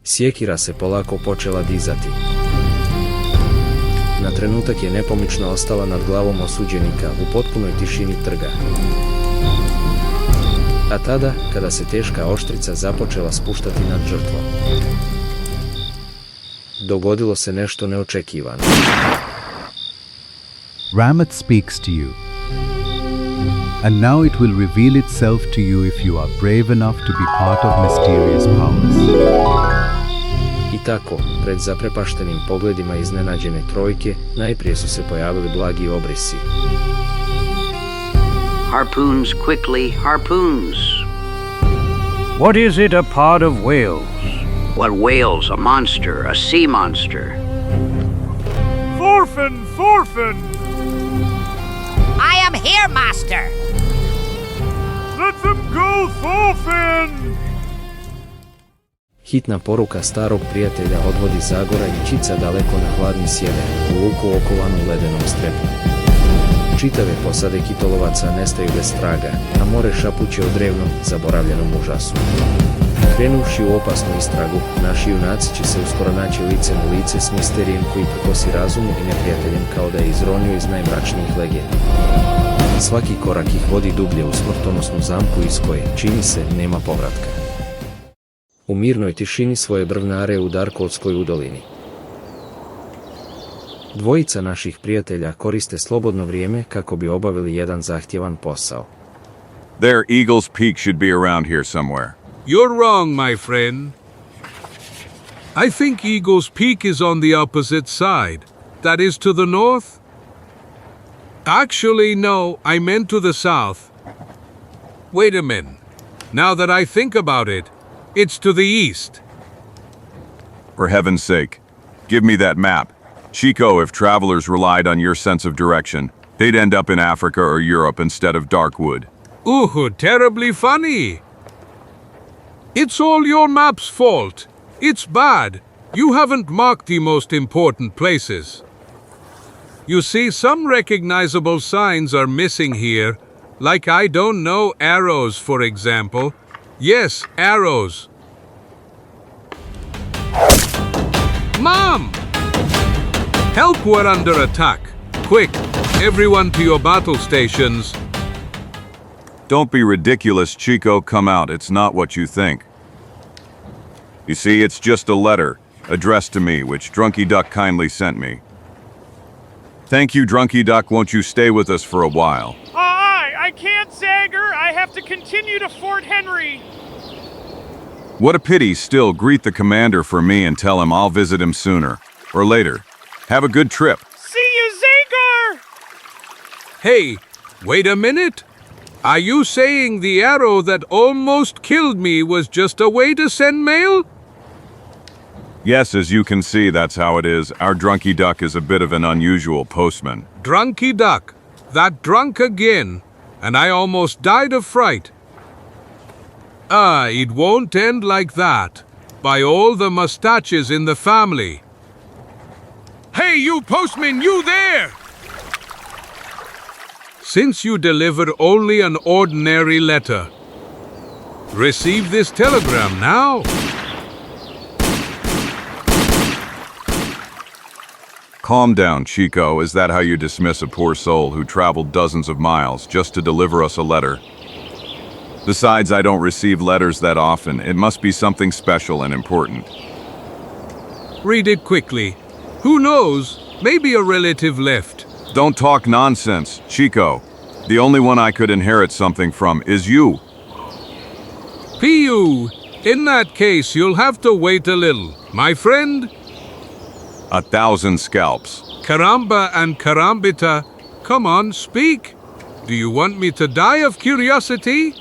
Sjekira se polako počela dizati. Na trenutak je nepomično ostala nad glavom osuđenika u potpunoj tišini trga. A tada, kada se teška oštrica započela spuštati nad žrtvom, dogodilo se nešto neočekivano. Ramat speaks to you. And now it will reveal itself to you if you are brave enough to be part of mysterious powers. I tako, pred zaprepaštenim pogledima iznenađene trojke, najprije su se pojavili blagi obrisi. Harpoons, quickly, harpoons. What is it, a pod of whales? What whales? A monster, a sea monster. Thorfinn, Thorfinn! I am here, master. Let them go, Thorfinn! Hitna poruka starog prijatelja odvodi Zagora i Chica daleko na hladni sjever, u luku okovanu ledenom strepu. Čitave posade kitolovaca nestaju bez traga, a more šapuće o drevnom, zaboravljenom užasu. Krenuvši u opasnu istragu, naši junaci će se uskoro naći licem u lice s misterijem koji prkosi razumu i neprijateljem kao da je izronio iz najmračnijih legenda. Svaki korak ih vodi dublje u smrtonosnu zamku iz koje, čini se, nema povratka. U mirnoj tišini svoje brvnare u Darkovskoj udolini. Dvojica naših prijatelja koriste slobodno vrijeme kako bi obavili jedan zahtjevan posao. There, Eagle's Peak should be around here somewhere. You're wrong, my friend. I think Eagle's Peak is on the opposite side. That is to the north? Actually, no, I meant to the south. Wait a minute. Now that I think about it, it's to the east. For heaven's sake, give me that map. Chico, if travelers relied on your sense of direction, they'd end up in Africa or Europe instead of Darkwood. Ooh, terribly funny. It's all your map's fault. It's bad. You haven't marked the most important places. You see, some recognizable signs are missing here, like I don't know, arrows, for example. Yes, arrows. Mom! Help, we're under attack. Quick, everyone to your battle stations. Don't be ridiculous, Chico, come out, it's not what you think. You see, it's just a letter, addressed to me, which Drunky Duck kindly sent me. Thank you, Drunky Duck, won't you stay with us for a while? I can't, Zagor. I have to continue to Fort Henry. What a pity, still, greet the commander for me and tell him I'll visit him sooner, or later. Have a good trip. See you, Zagor! Hey, wait a minute. Are you saying the arrow that almost killed me was just a way to send mail? Yes, as you can see, that's how it is. Our Drunky Duck is a bit of an unusual postman. Drunky Duck. That drunk again. And I almost died of fright. It won't end like that. By all the mustaches in the family. Hey, you postman, you there! Since you delivered only an ordinary letter, receive this telegram now. Calm down, Chico. Is that how you dismiss a poor soul who traveled dozens of miles just to deliver us a letter? Besides, I don't receive letters that often. It must be something special and important. Read it quickly. Who knows? Maybe a relative left. Don't talk nonsense, Chico. The only one I could inherit something from is you. P.U. In that case, you'll have to wait a little. My friend? 1,000 scalps. Caramba and Carambita. Come on, speak. Do you want me to die of curiosity?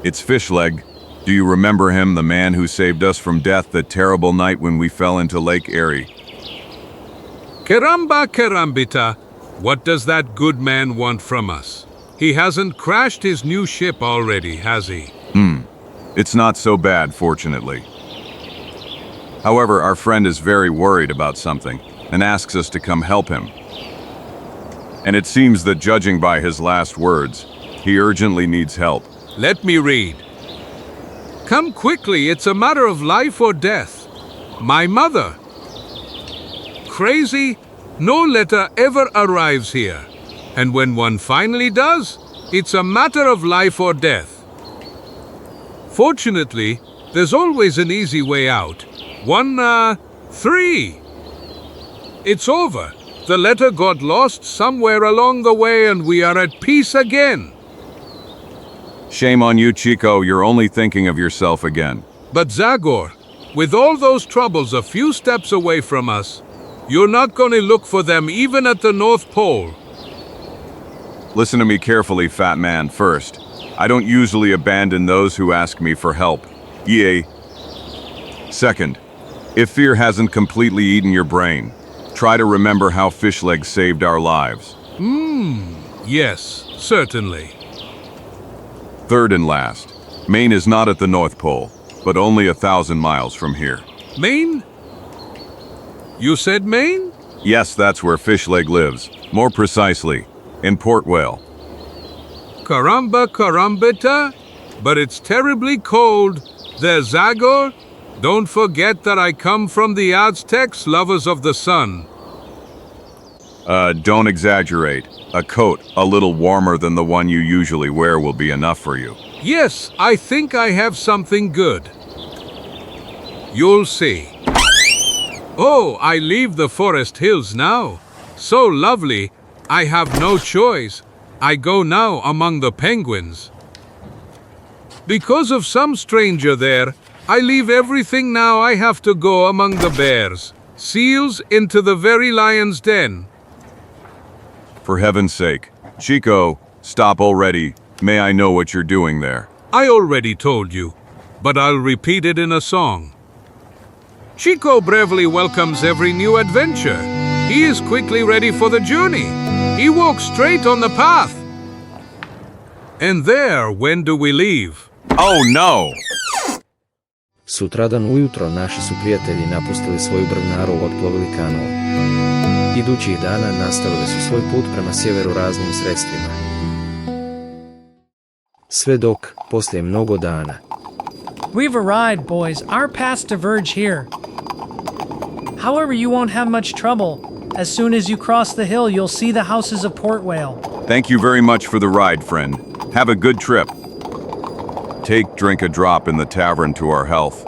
It's Fishleg. Do you remember him, the man who saved us from death that terrible night when we fell into Lake Erie? Caramba, Carambita. What does that good man want from us? He hasn't crashed his new ship already, has he? It's not so bad, fortunately. However, our friend is very worried about something and asks us to come help him. And it seems that, judging by his last words, he urgently needs help. Let me read. Come quickly, it's a matter of life or death. My mother. Crazy? No letter ever arrives here. And when one finally does, it's a matter of life or death. Fortunately, there's always an easy way out. 3. It's over. The letter got lost somewhere along the way and we are at peace again. Shame on you, Chico, you're only thinking of yourself again. But Zagor, with all those troubles a few steps away from us, you're not going to look for them even at the North Pole. Listen to me carefully, fat man. First, I don't usually abandon those who ask me for help. Yay. Second, if fear hasn't completely eaten your brain, try to remember how fish legs saved our lives. Yes, certainly. Third and last, Maine is not at the North Pole, but only 1,000 miles from here. Maine? You said Maine? Yes, that's where fish leg lives. More precisely, in Port Whale. Caramba, carambita, but it's terribly cold. There, Zagor. Don't forget that I come from the Aztecs, lovers of the sun. Don't exaggerate. A coat a little warmer than the one you usually wear will be enough for you. Yes, I think I have something good. You'll see. Oh, I leave the forest hills now. So lovely, I have no choice. I go now among the penguins. Because of some stranger there, I leave everything now. I have to go among the bears, seals, into the very lion's den. For heaven's sake, Chico, stop already. May I know what you're doing there? I already told you, but I'll repeat it in a song. Chico bravely welcomes every new adventure. He is quickly ready for the journey. He walks straight on the path. And there, when do we leave? Oh no! Sutradan ujutro naši su prijatelji napustili svoju brvnaru i otplovili kanoom. Idućih dana nastavili su svoj put prema sjeveru raznim sredstvima. Sve dok, poslije mnogo dana, We've arrived, boys. Our paths diverge here. However, you won't have much trouble. As soon as you cross the hill, you'll see the houses of Port Whale. Thank you very much for the ride, friend. Have a good trip. Drink a drop in the tavern to our health.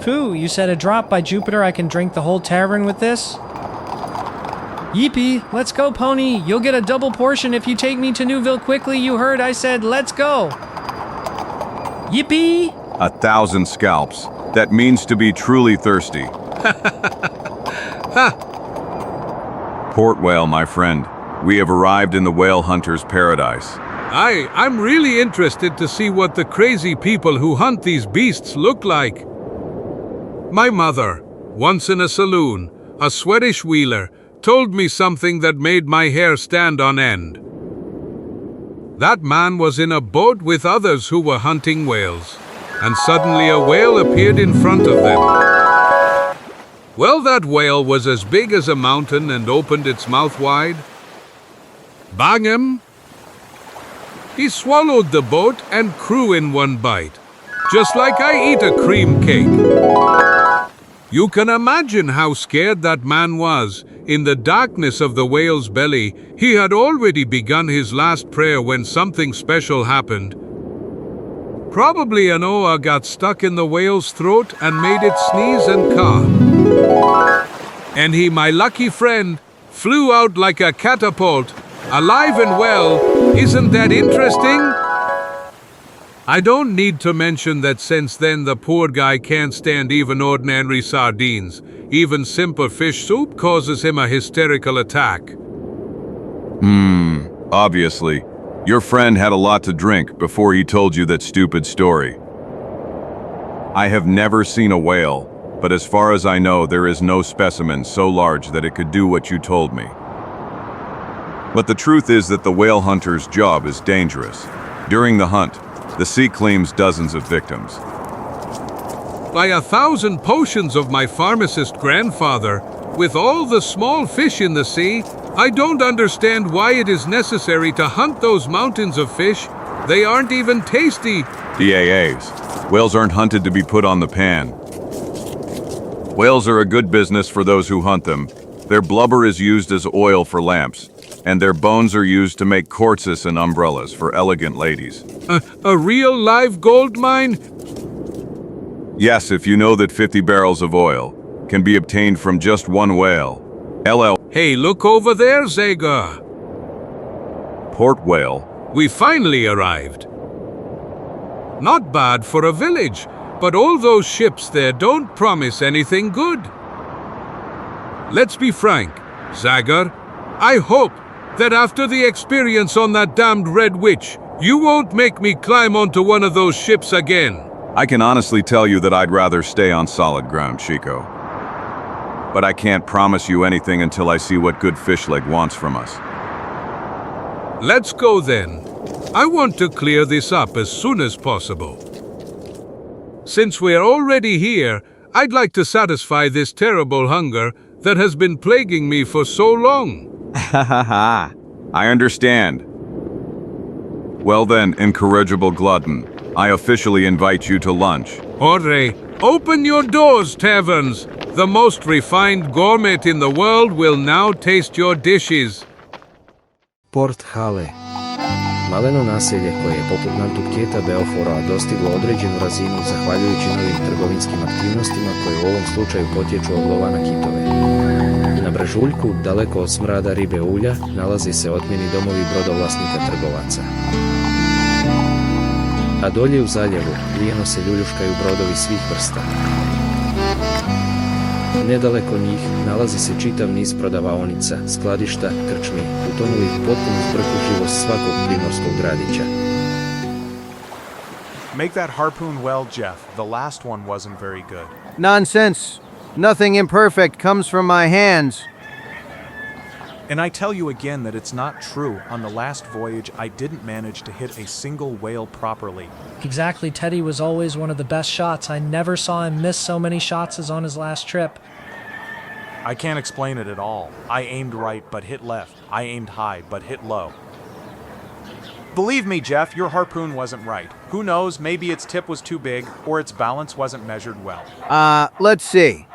Pooh, you said a drop. By Jupiter, I can drink the whole tavern with this? Yeepee, let's go, pony. You'll get a double portion if you take me to Newville quickly. You heard I said, let's go. Yippee! 1,000 scalps. That means to be truly thirsty. Port Whale, my friend. We have arrived in the whale hunter's paradise. I'm really interested to see what the crazy people who hunt these beasts look like. My mother, once in a saloon, a Swedish wheeler, told me something that made my hair stand on end. That man was in a boat with others who were hunting whales, and suddenly a whale appeared in front of them. Well, that whale was as big as a mountain and opened its mouth wide. Bang him! He swallowed the boat and crew in one bite, just like I eat a cream cake. You can imagine how scared that man was. In the darkness of the whale's belly, he had already begun his last prayer when something special happened. Probably an oar got stuck in the whale's throat and made it sneeze and cough. And he, my lucky friend, flew out like a catapult, alive and well. Isn't that interesting? I don't need to mention that since then the poor guy can't stand even ordinary sardines. Even simple fish soup causes him a hysterical attack. Obviously. Your friend had a lot to drink before he told you that stupid story. I have never seen a whale, but as far as I know, there is no specimen so large that it could do what you told me. But the truth is that the whale hunter's job is dangerous. During the hunt, the sea claims dozens of victims. By 1,000 potions of my pharmacist grandfather, with all the small fish in the sea, I don't understand why it is necessary to hunt those mountains of fish. They aren't even tasty. DAAs. Whales aren't hunted to be put on the pan. Whales are a good business for those who hunt them. Their blubber is used as oil for lamps, and their bones are used to make corses and umbrellas for elegant ladies. A real live gold mine? Yes, if you know that 50 barrels of oil can be obtained from just one whale. LL. Hey, look over there, Zagor. Port whale. We finally arrived. Not bad for a village, but all those ships there don't promise anything good. Let's be frank, Zagor. I hope that after the experience on that damned Red Witch, you won't make me climb onto one of those ships again. I can honestly tell you that I'd rather stay on solid ground, Chico. But I can't promise you anything until I see what good Fishleg wants from us. Let's go then. I want to clear this up as soon as possible. Since we're already here, I'd like to satisfy this terrible hunger that has been plaguing me for so long. I understand. Well then, incorrigible glutton, I officially invite you to lunch. Jorge, open your doors, taverns. The most refined gourmet in the world will now taste your dishes. Port Hale. Maleno naselje koje je poput Nantucketa Beofora dostiglo određenu razinu zahvaljujući novim trgovinskim aktivnostima koje u ovom slučaju potječu od lova na kitove. Na brežuljku, daleko od smrada ribe ulja, nalazi se otmjeni domovi brodovlasnika trgovaca. A dolje u zaljevu, lijeno se ljuljuškaju brodovi svih vrsta. Nedaleko njih nalazi se čitav niz prodavaonica, skladišta, krčmi, utonulih potpuno zbrku živost svakog primorskog gradića. Make that harpoon well, Jeff. The last one wasn't very good. Nonsense. Nothing imperfect comes from my hands. And I tell you again that it's not true. On the last voyage, I didn't manage to hit a single whale properly. Exactly, Teddy was always one of the best shots. I never saw him miss so many shots as on his last trip. I can't explain it at all. I aimed right, but hit left. I aimed high, but hit low. Believe me, Jeff, your harpoon wasn't right. Who knows, maybe its tip was too big, or its balance wasn't measured well. Let's see.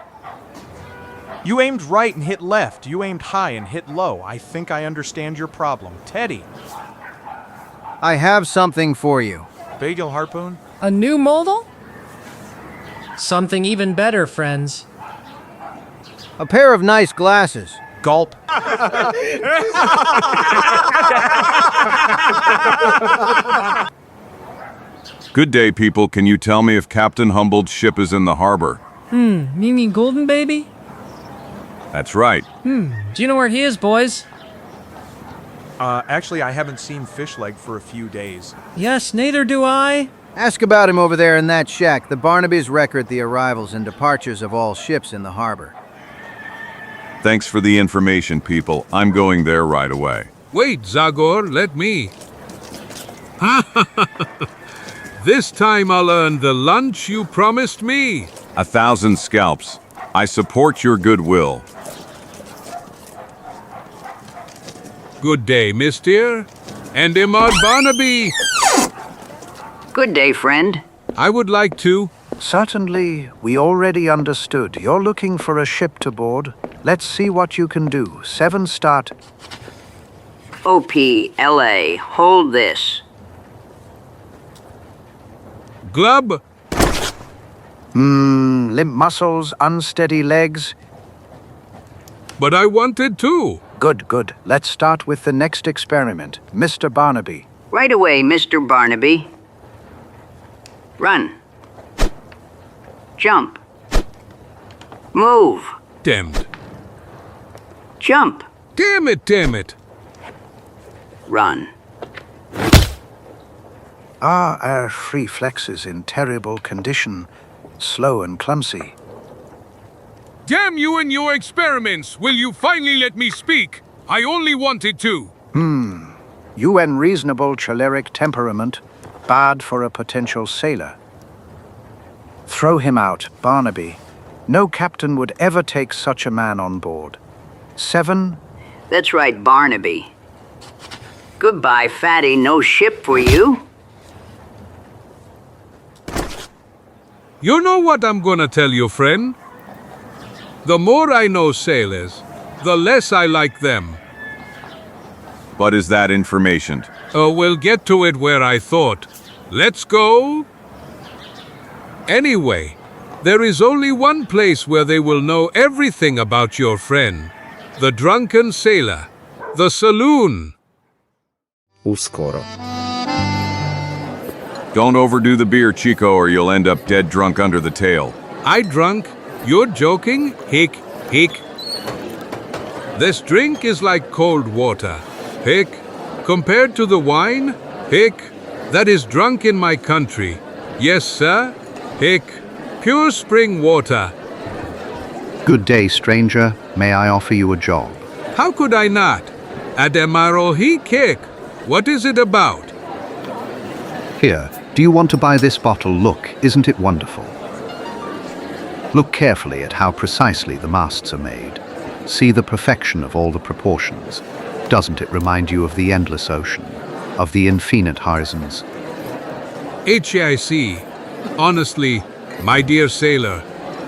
You aimed right and hit left. You aimed high and hit low. I think I understand your problem. Teddy. I have something for you. Bagel harpoon? A new model? Something even better, friends. A pair of nice glasses. Gulp. Good day, people. Can you tell me if Captain Humboldt's ship is in the harbor? You mean Golden Baby? That's right. Do you know where he is, boys? Actually, I haven't seen Fishleg for a few days. Yes, neither do I. Ask about him over there in that shack. The Barnabys record the arrivals and departures of all ships in the harbor. Thanks for the information, people. I'm going there right away. Wait, Zagor, let me. This time I'll earn the lunch you promised me. 1,000 scalps. I support your goodwill. Good day, mister. And Imad Barnaby. Good day, friend. I would like to. Certainly, we already understood. You're looking for a ship to board. Let's see what you can do. 7 start. OPLA, hold this. Glub. Limp muscles, unsteady legs. But I wanted to. Good, good. Let's start with the next experiment. Mr. Barnaby. Right away, Mr. Barnaby. Run. Jump. Move. Damned. Jump. Damn it, damn it. Run. Our reflexes in terrible condition. Slow and clumsy. Damn you and your experiments! Will you finally let me speak? I only wanted to. You unreasonable choleric temperament. Bad for a potential sailor. Throw him out, Barnaby. No captain would ever take such a man on board. 7. That's right, Barnaby. Goodbye, fatty. No ship for you. You know what I'm gonna tell you, friend? The more I know sailors, the less I like them. What is that information? We'll get to it where I thought. Let's go. Anyway, there is only one place where they will know everything about your friend. The drunken sailor. The saloon. Uskoro. Don't overdo the beer, Chico, or you'll end up dead drunk under the tail. I drunk? You're joking? Hick, hick. This drink is like cold water. Hick. Compared to the wine? Hick. That is drunk in my country. Yes, sir. Hick. Pure spring water. Good day, stranger. May I offer you a job? How could I not? Admiral Hick. What is it about? Here, do you want to buy this bottle? Look, isn't it wonderful? Look carefully at how precisely the masts are made. See the perfection of all the proportions. Doesn't it remind you of the endless ocean, of the infinite horizons? HIC. Honestly, my dear sailor,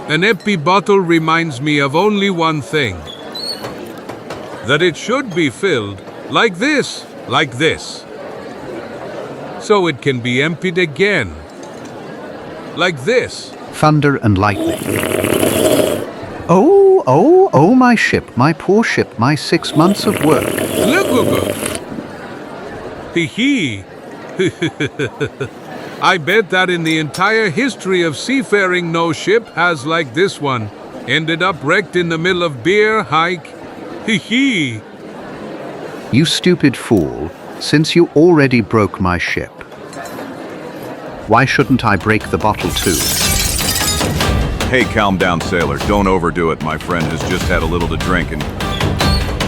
an empty bottle reminds me of only one thing. That it should be filled like this. So it can be emptied again. Like this. Thunder and lightning. Oh, my ship, my poor ship, my 6 months of work. Look. Hee. I bet that in the entire history of seafaring no ship has like this one. Ended up wrecked in the middle of beer hike. Hee. You stupid fool, since you already broke my ship, why shouldn't I break the bottle too? Hey, calm down, sailor. Don't overdo it. My friend has just had a little to drink and...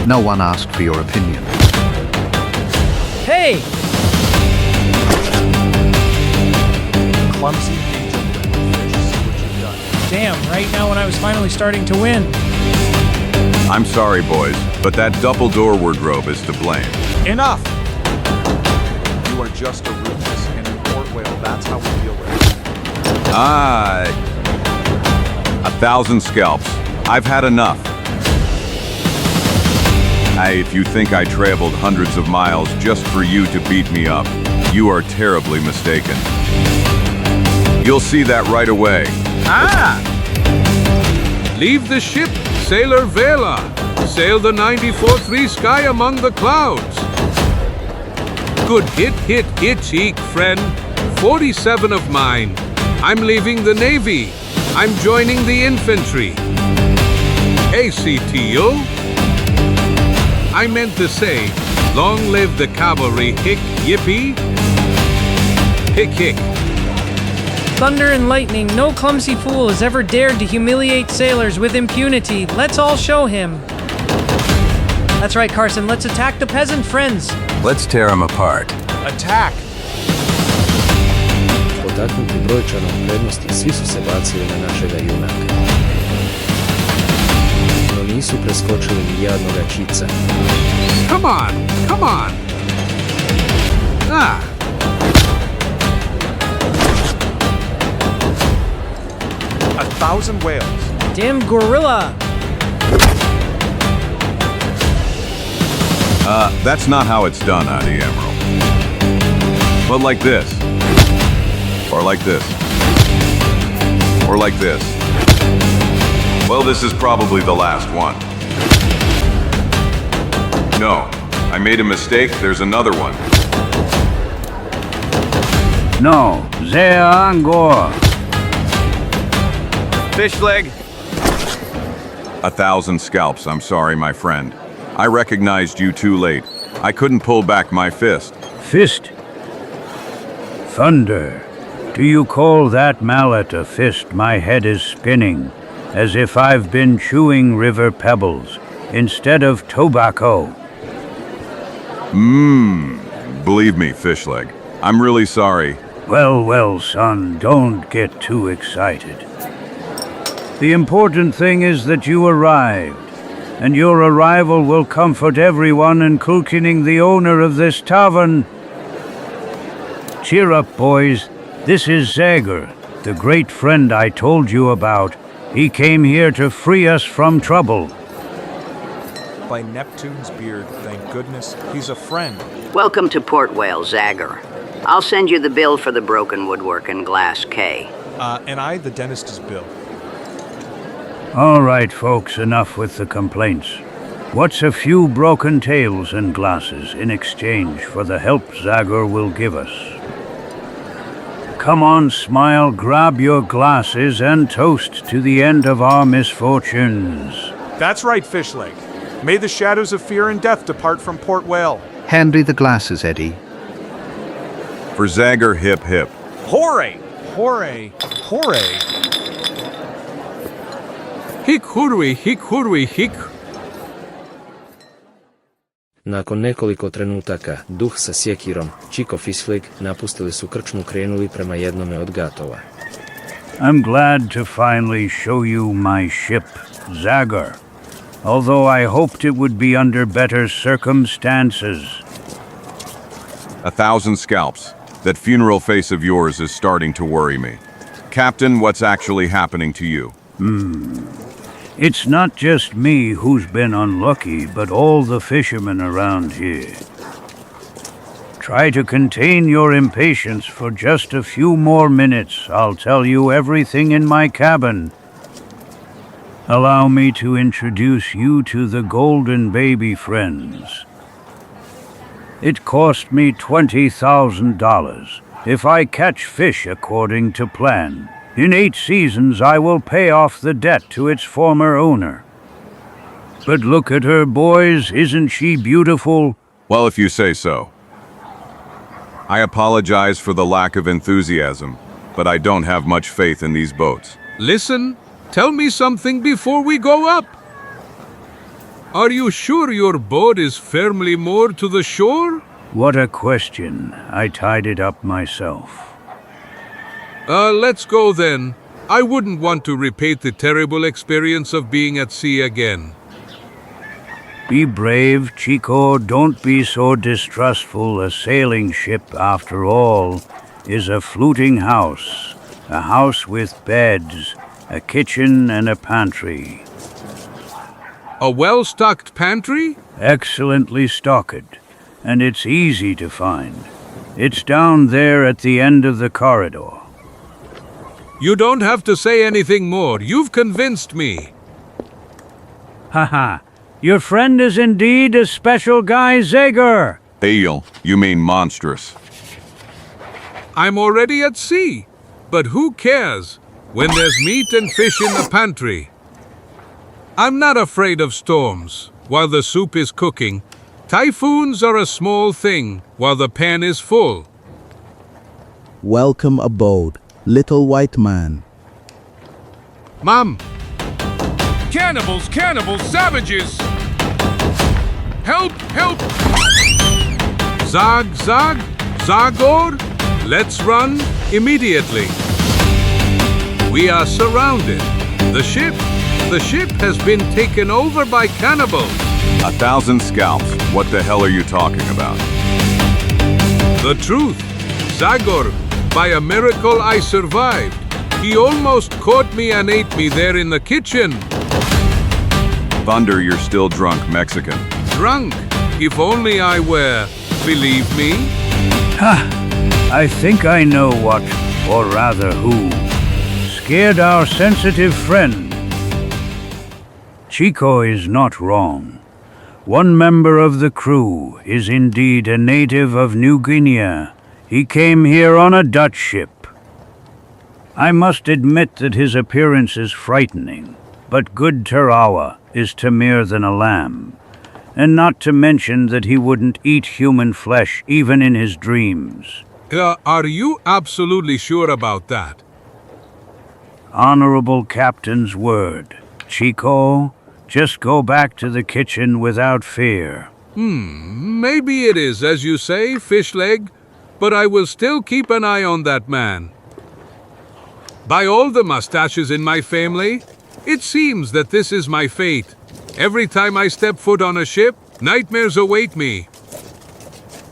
No one asked for your opinion. Hey! Clumsy angel fish, see what you've done. Damn, right now when I was finally starting to win. I'm sorry, boys, but that double-door wardrobe is to blame. Enough! You are just a ruthless and a port whale. That's how we deal with it. 1,000 scalps. I've had enough. If you think I traveled hundreds of miles just for you to beat me up, you are terribly mistaken. You'll see that right away. Leave the ship, Sailor Vela. Sail the 94-3 sky among the clouds. Good hit, friend. 47 of mine. I'm leaving the Navy. I'm joining the infantry. ACTO? I meant to say, long live the cavalry, hick, yippee. Hick. Thunder and lightning, no clumsy fool has ever dared to humiliate sailors with impunity. Let's all show him. That's right, Carson, let's attack the peasant friends. Let's tear them apart. Attack! Potaknuti brojčanom prednosti, svi su se bacili na našega junaka. No nisu preskočili ni jadnoga Chica. Come on. 1,000 whales. Damn gorilla! That's not how it's done, Adi Emerald. But like this. Or like this. Or like this. Well, this is probably the last one. No, I made a mistake. There's another one. No, there Angor. Fish leg. 1,000 scalps. I'm sorry, my friend. I recognized you too late. I couldn't pull back my fist. Fist. Thunder. Do you call that mallet a fist? My head is spinning, as if I've been chewing river pebbles instead of tobacco. Believe me, fish leg. I'm really sorry. Well, son, don't get too excited. The important thing is that you arrived, and your arrival will comfort everyone, including the owner of this tavern. Cheer up, boys. This is Zagor, the great friend I told you about. He came here to free us from trouble. By Neptune's beard, thank goodness, he's a friend. Welcome to Port Whale, Zagor. I'll send you the bill for the broken woodwork and glass K. And I, the dentist's bill. All right, folks, enough with the complaints. What's a few broken tails and glasses in exchange for the help Zagor will give us? Come on, Smile, grab your glasses and toast to the end of our misfortunes. That's right, Fishleg. May the shadows of fear and death depart from Port Whale. Hand me the glasses, Eddie. For Zagor, hip hip. Hooray! Hooray! Hooray! Hic hurry, hic. Nakon nekoliko trenutaka, duh sa sjekirom, Chico Fishleg, napustili su krčmu krenuli prema jednome od gatova. I'm glad to finally show you my ship, Zagor. Although I hoped it would be under better circumstances. 1,000 scalps. That funeral face of yours is starting to worry me. Captain, what's actually happening to you? It's not just me who's been unlucky, but all the fishermen around here. Try to contain your impatience for just a few more minutes. I'll tell you everything in my cabin. Allow me to introduce you to the Golden Baby Friends. It cost me $20,000 if I catch fish according to plan. In 8 seasons I will pay off the debt to its former owner. But look at her, boys, isn't she beautiful? Well, if you say so. I apologize for the lack of enthusiasm, but I don't have much faith in these boats. Listen, tell me something before we go up. Are you sure your boat is firmly moored to the shore? What a question. I tied it up myself. Let's go then. I wouldn't want to repeat the terrible experience of being at sea again. Be brave, Chico. Don't be so distrustful. A sailing ship, after all, is a floating house. A house with beds, a kitchen and a pantry. A well-stocked pantry? Excellently stocked, and it's easy to find. It's down there at the end of the corridor. You don't have to say anything more. You've convinced me. Haha, your friend is indeed a special guy, Zagor. Ale, you mean monstrous. I'm already at sea. But who cares when there's meat and fish in the pantry? I'm not afraid of storms while the soup is cooking. Typhoons are a small thing while the pan is full. Welcome aboard, little white man. Mom! Cannibals! Cannibals! Savages! Help! Help! Zagor! Let's run immediately. We are surrounded. The ship has been taken over by cannibals. 1,000 scalps. What the hell are you talking about? The truth. Zagor, by a miracle I survived. He almost caught me and ate me there in the kitchen. Thunder, you're still drunk, Mexican. Drunk? If only I were. Believe me? I think I know what, or rather who, scared our sensitive friend. Chico is not wrong. One member of the crew is indeed a native of New Guinea. He came here on a Dutch ship. I must admit that his appearance is frightening, but good Tarawa is tamirer than a lamb, and not to mention that he wouldn't eat human flesh even in his dreams. Are you absolutely sure about that? Honorable Captain's word. Chico, just go back to the kitchen without fear. Maybe it is, as you say, fish leg, but I will still keep an eye on that man. By all the mustaches in my family, it seems that this is my fate. Every time I step foot on a ship, nightmares await me.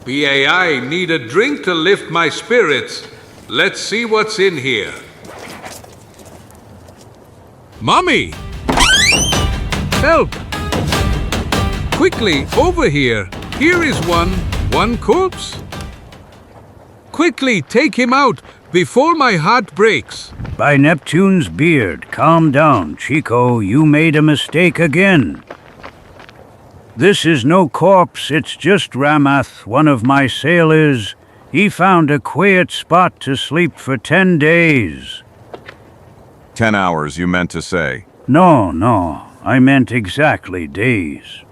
I need a drink to lift my spirits. Let's see what's in here. Mommy! Help! Quickly, over here. Here is one corpse. Quickly, take him out before my heart breaks. By Neptune's beard, calm down, Chico. You made a mistake again. This is no corpse, it's just Ramath, one of my sailors. He found a quiet spot to sleep for 10 days. 10 hours, you meant to say. No, I meant exactly days.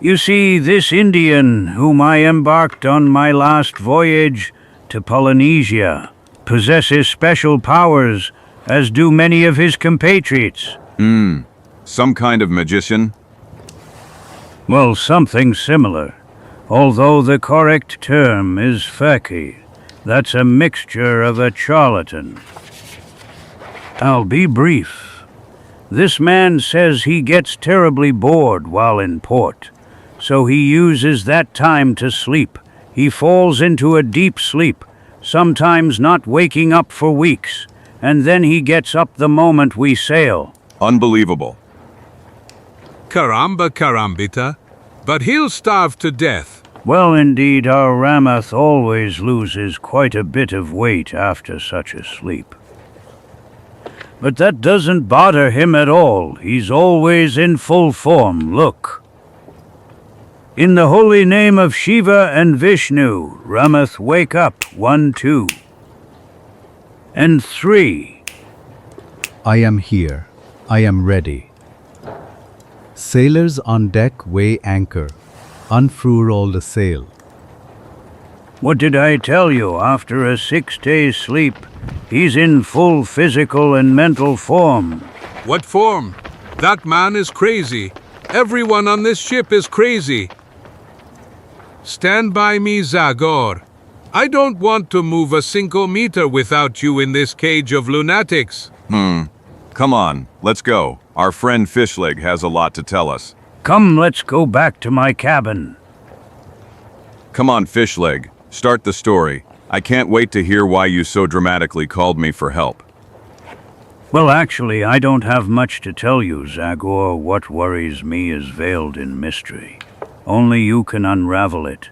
You see, this Indian, whom I embarked on my last voyage to Polynesia, possesses special powers, as do many of his compatriots. Some kind of magician? Well, something similar, although the correct term is fakir. That's a mixture of a charlatan. I'll be brief. This man says he gets terribly bored while in port, so he uses that time to sleep. He falls into a deep sleep, sometimes not waking up for weeks, and then he gets up the moment we sail. Unbelievable. Caramba carambita. But he'll starve to death. Well, indeed, our Ramath always loses quite a bit of weight after such a sleep. But that doesn't bother him at all. He's always in full form. Look. In the holy name of Shiva and Vishnu, Ramath, wake up. 1, 2. And 3. I am here. I am ready. Sailors on deck weigh anchor. Unfurl all the sail. What did I tell you? After a 6 days' sleep, he's in full physical and mental form. What form? That man is crazy. Everyone on this ship is crazy. Stand by me, Zagor. I don't want to move a single meter without you in this cage of lunatics. Come on, let's go. Our friend Fishleg has a lot to tell us. Come, let's go back to my cabin. Come on, Fishleg. Start the story. I can't wait to hear why you so dramatically called me for help. Well, actually, I don't have much to tell you, Zagor. What worries me is veiled in mystery. Only you can unravel it.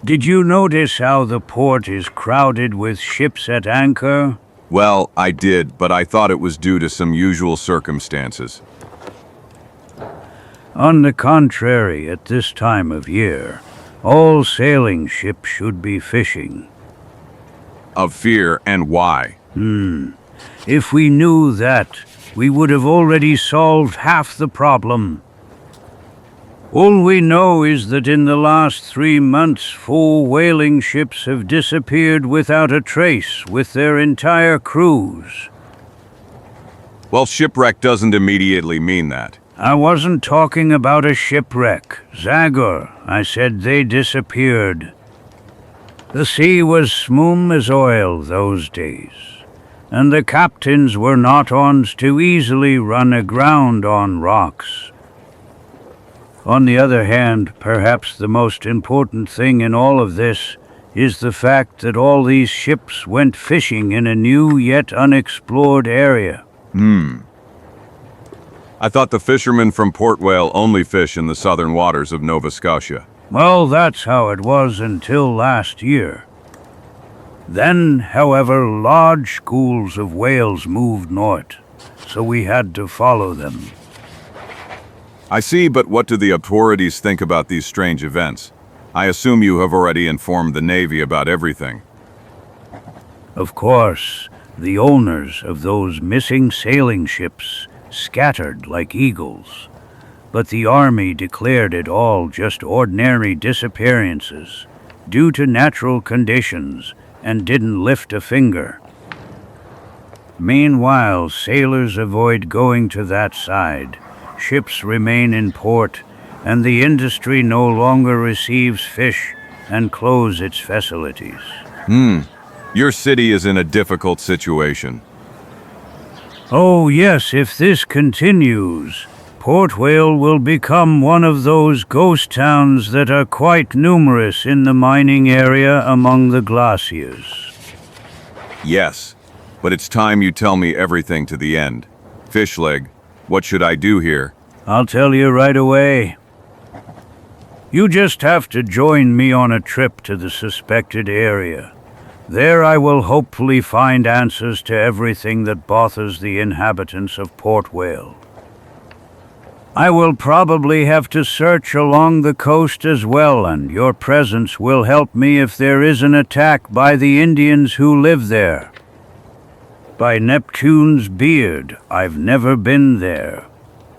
Did you notice how the port is crowded with ships at anchor? Well, I did, but I thought it was due to some usual circumstances. On the contrary, at this time of year, all sailing ships should be fishing. Of fear, and why? If we knew that, we would have already solved half the problem. All we know is that in the last 3 months, 4 whaling ships have disappeared without a trace, with their entire crews. Well, shipwreck doesn't immediately mean that. I wasn't talking about a shipwreck, Zagor. I said they disappeared. The sea was smooth as oil those days, and the captains were not ons to easily run aground on rocks. On the other hand, perhaps the most important thing in all of this is the fact that all these ships went fishing in a new yet unexplored area. I thought the fishermen from Port Whale only fish in the southern waters of Nova Scotia. Well, that's how it was until last year. Then, however, large schools of whales moved north, so we had to follow them. I see, but what do the authorities think about these strange events? I assume you have already informed the Navy about everything. Of course, the owners of those missing sailing ships scattered like eagles, but the Army declared it all just ordinary disappearances due to natural conditions and didn't lift a finger. Meanwhile, sailors avoid going to that side. Ships remain in port, and the industry no longer receives fish and close its facilities. Your city is in a difficult situation. Oh yes, if this continues, Port Whale will become one of those ghost towns that are quite numerous in the mining area among the glaciers. Yes, but it's time you tell me everything to the end. Fishleg, what should I do here? I'll tell you right away. You just have to join me on a trip to the suspected area. There I will hopefully find answers to everything that bothers the inhabitants of Port Whale. I will probably have to search along the coast as well, and your presence will help me if there is an attack by the Indians who live there. By Neptune's beard, I've never been there,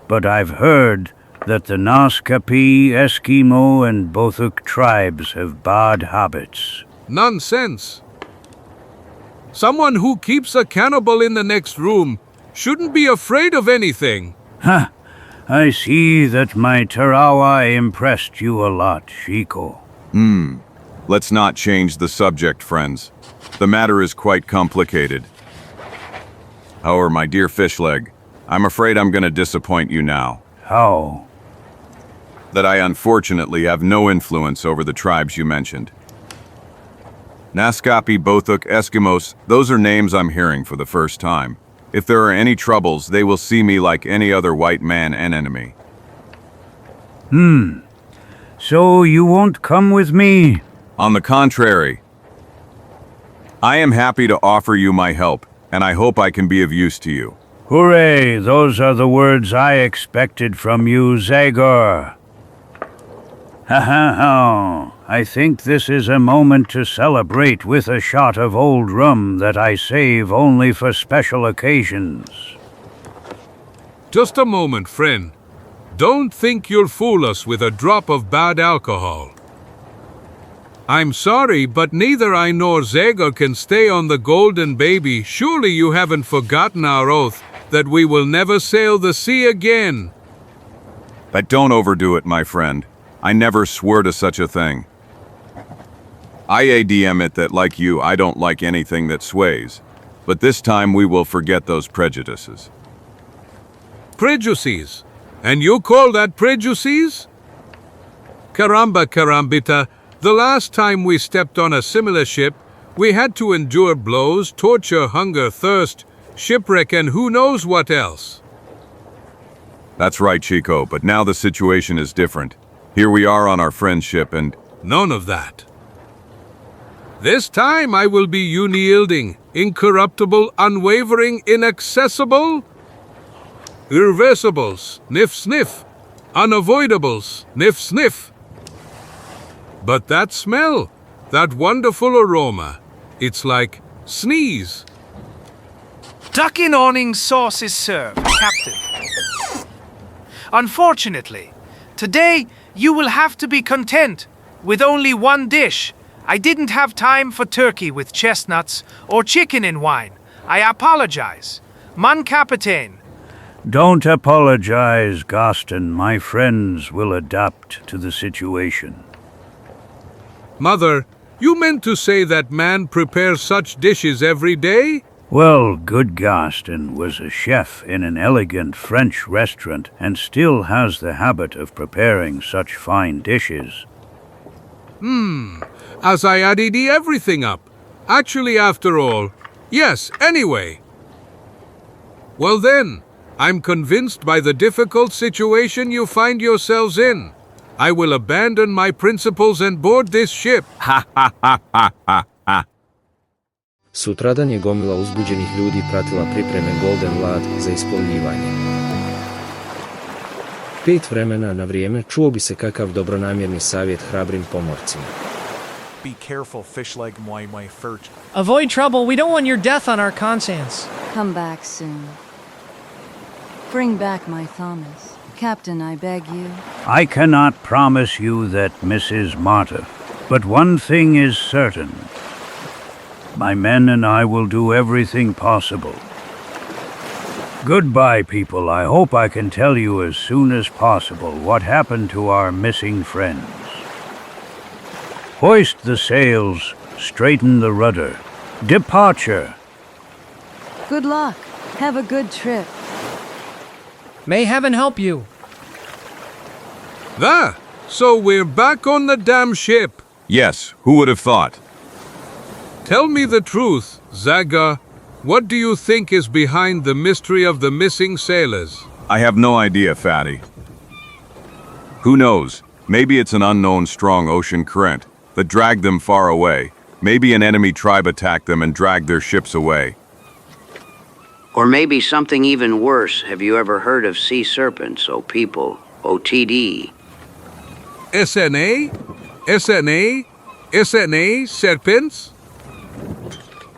but I've heard that the Naskapi, Eskimo, and Bothuk tribes have bad habits. Nonsense. Someone who keeps a cannibal in the next room shouldn't be afraid of anything. Ha! I see that my Tarawa impressed you a lot, Chico. Let's not change the subject, friends. The matter is quite complicated. However, my dear Fishleg, I'm afraid I'm going to disappoint you now. How? That I unfortunately have no influence over the tribes you mentioned. Naskapi, Bothuk, Eskimos, those are names I'm hearing for the first time. If there are any troubles, they will see me like any other white man and enemy. So you won't come with me? On the contrary, I am happy to offer you my help, and I hope I can be of use to you. Hooray! Those are the words I expected from you, Zagor. Ha ha ha! I think this is a moment to celebrate with a shot of old rum that I save only for special occasions. Just a moment, friend. Don't think you'll fool us with a drop of bad alcohol. I'm sorry, but neither I nor Zagor can stay on the Golden Baby. Surely you haven't forgotten our oath that we will never sail the sea again. But don't overdo it, my friend. I never swore to such a thing. I admit that, like you, I don't like anything that sways. But this time we will forget those prejudices. Prejudices? And you call that prejudices? Caramba, carambita. The last time we stepped on a similar ship, we had to endure blows, torture, hunger, thirst, shipwreck, and who knows what else. That's right, Chico, but now the situation is different. Here we are on our friend's ship and... None of that. This time I will be unyielding, incorruptible, unwavering, inaccessible, irreversible, sniff sniff, unavoidable, sniff sniff. But that smell, that wonderful aroma, it's like sneeze. Duck in awning sauce is served, Captain. Unfortunately, today you will have to be content with only one dish. I didn't have time for turkey with chestnuts or chicken in wine. I apologize. Mon Capitaine. Don't apologize, Gaston. My friends will adapt to the situation. Mother, you meant to say that man prepares such dishes every day? Well, good Gaston was a chef in an elegant French restaurant and still has the habit of preparing such fine dishes. As I added everything up. Actually, after all. Yes, anyway. Well then, I'm convinced by the difficult situation you find yourselves in. I will abandon my principles and board this ship. Ha ha ha ha ha ha. Sutradan je gomila uzbuđenih ljudi pratila pripreme Golden Lad za isplovljivanje. 5 vremena na vrijeme čuo bi se kakav dobronamjerni savjet hrabrim pomorcima. Be careful, Fishleg, moi furt. Avoid trouble. We don't want your death on our conscience. Come back soon. Bring back my Thomas. Captain, I beg you. I cannot promise you that, Mrs. Marta, but one thing is certain. My men and I will do everything possible. Goodbye, people. I hope I can tell you as soon as possible what happened to our missing friends. Hoist the sails, straighten the rudder. Departure! Good luck. Have a good trip. May heaven help you. There! So we're back on the damn ship. Yes, who would have thought? Tell me the truth, Zagor. What do you think is behind the mystery of the missing sailors? I have no idea, Fatty. Who knows? Maybe it's an unknown strong ocean current that dragged them far away. Maybe an enemy tribe attacked them and dragged their ships away. Or maybe something even worse. Have you ever heard of sea serpents, O people? OTD. SNA? SNA? SNA? Serpents?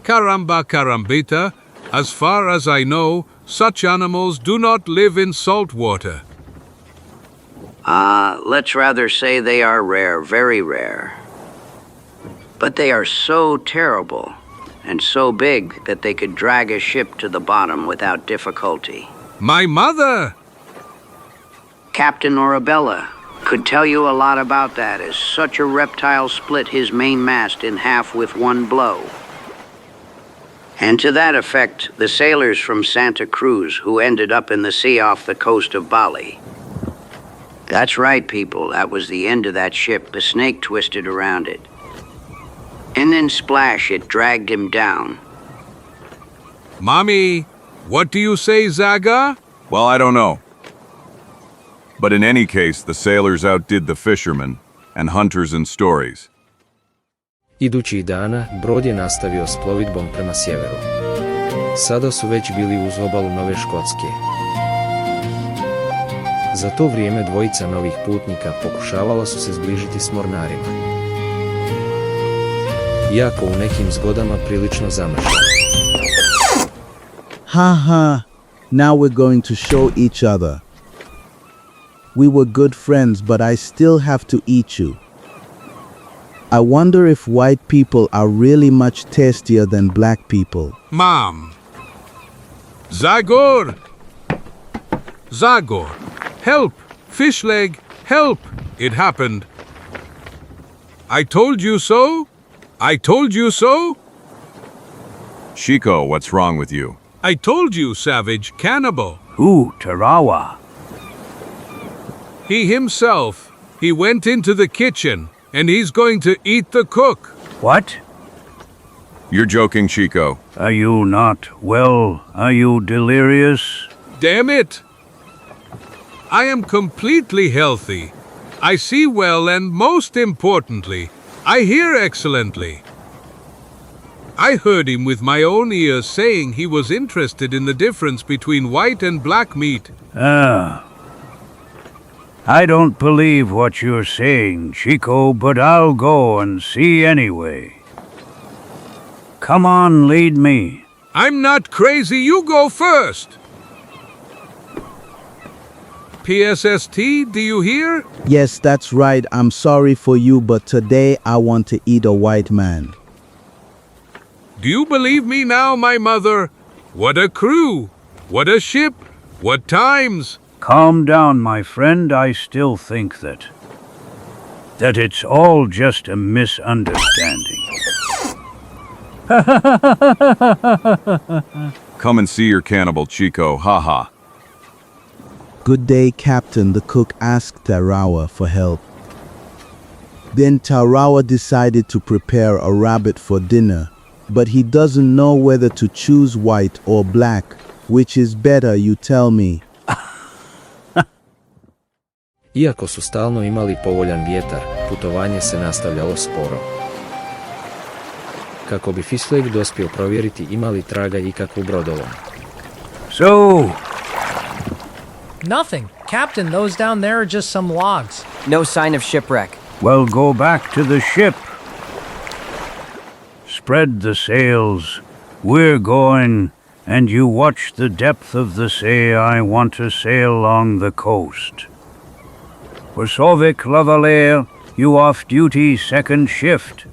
Caramba carambita. As far as I know, such animals do not live in salt water. Let's rather say they are rare, very rare. But they are so terrible and so big that they could drag a ship to the bottom without difficulty. My mother! Captain Orabella could tell you a lot about that, as such a reptile split his main mast in half with one blow. And to that effect, the sailors from Santa Cruz who ended up in the sea off the coast of Bali. That's right, people. That was the end of that ship. The snake twisted around it. And then splash, it dragged him down. Mommy, what do you say, Zagor? Well, I don't know. But in any case, the sailors outdid the fishermen and hunters in stories. Idućih dana, brod je nastavio s plovidbom prema sjeveru. Sada su već bili uz obalu Nove Škotske. Za to vrijeme dvojica novih putnika pokušavala su se zbližiti s mornarima. Iako u nekim zgodama prilično zamršali. Haha, now we're going to show each other. We were good friends, but I still have to eat you. I wonder if white people are really much tastier than black people. Mom! Zagor! Zagor! Help! Fish leg! Help! It happened. I told you so? I told you so? Chico, what's wrong with you? I told you, savage cannibal. Who, Tarawa? He himself. He went into the kitchen, and he's going to eat the cook. What? You're joking, Chico. Are you not well? Are you delirious? Damn it! I am completely healthy. I see well, and most importantly, I hear excellently. I heard him with my own ears saying he was interested in the difference between white and black meat. I don't believe what you're saying, Chico, but I'll go and see anyway. Come on, lead me. I'm not crazy, you go first. PSST, do you hear? Yes, that's right. I'm sorry for you, but today I want to eat a white man. Do you believe me now, my mother? What a crew! What a ship! What times! Calm down, my friend. I still think that it's all just a misunderstanding. Come and see your cannibal, Chico, haha. Good day, Captain. The cook asked Tarawa for help. Then Tarawa decided to prepare a rabbit for dinner, but he doesn't know whether to choose white or black. Which is better, you tell me. Iako su stalno imali povoljan vjetar, putovanje se nastavljalo sporo. Kako bi Fislek dospio provjeriti imali traga ikakvu brodolom. So... Nothing. Captain, those down there are just some logs. No sign of shipwreck. Well, go back to the ship. Spread the sails. We're going, and you watch the depth of the sea. I want to sail along the coast. Posovik Lavalier, you off duty second shift.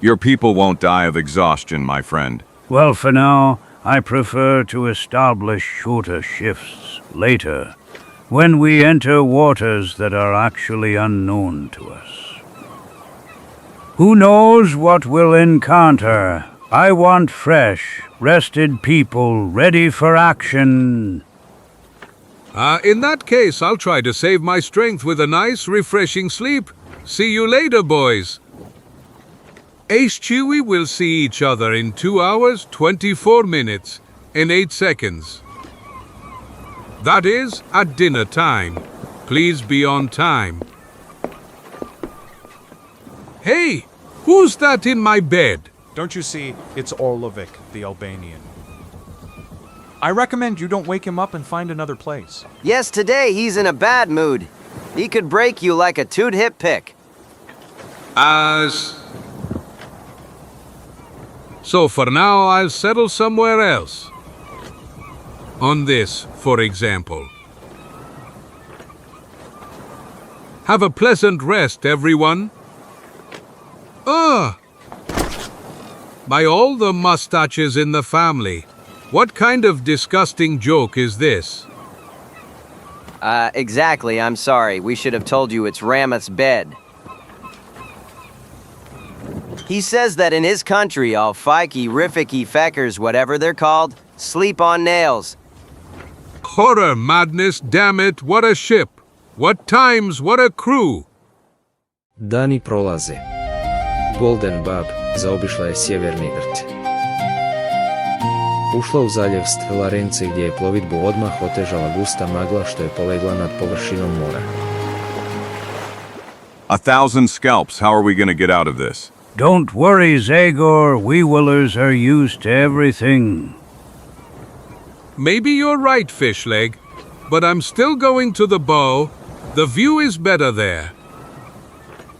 Your people won't die of exhaustion, my friend. Well, for now, I prefer to establish shorter shifts later, when we enter waters that are actually unknown to us. Who knows what we'll encounter? I want fresh, rested people ready for action. In that case, I'll try to save my strength with a nice, refreshing sleep. See you later, boys. Ace Chewy will see each other in 2 hours, 24 minutes, and 8 seconds. That is, at dinner time. Please be on time. Hey, who's that in my bed? Don't you see, it's Odlazak, the Albanian. I recommend you don't wake him up and find another place. Yes, today he's in a bad mood. He could break you like a toot-hip pick. So for now, I'll settle somewhere else. On this, for example. Have a pleasant rest, everyone. By all the mustaches in the family, what kind of disgusting joke is this? Exactly, I'm sorry. We should have told you it's Ramath's bed. He says that in his country, all fikey, rificky, feckers, whatever they're called, sleep on nails. Horror, madness, damn it, what a ship! What times, what a crew! Dani prolaze. Golden Bab zaobišla je sjeverni vrt. Ušla u zaljev Stvelarence gdje je plovidbu odmah otežala gusta magla što je polegla nad površinom mora. 1,000 scalps, how are we gonna get out of this? Don't worry, Zagor. We Willers are used to everything. Maybe you're right, Fishleg, but I'm still going to the bow. The view is better there.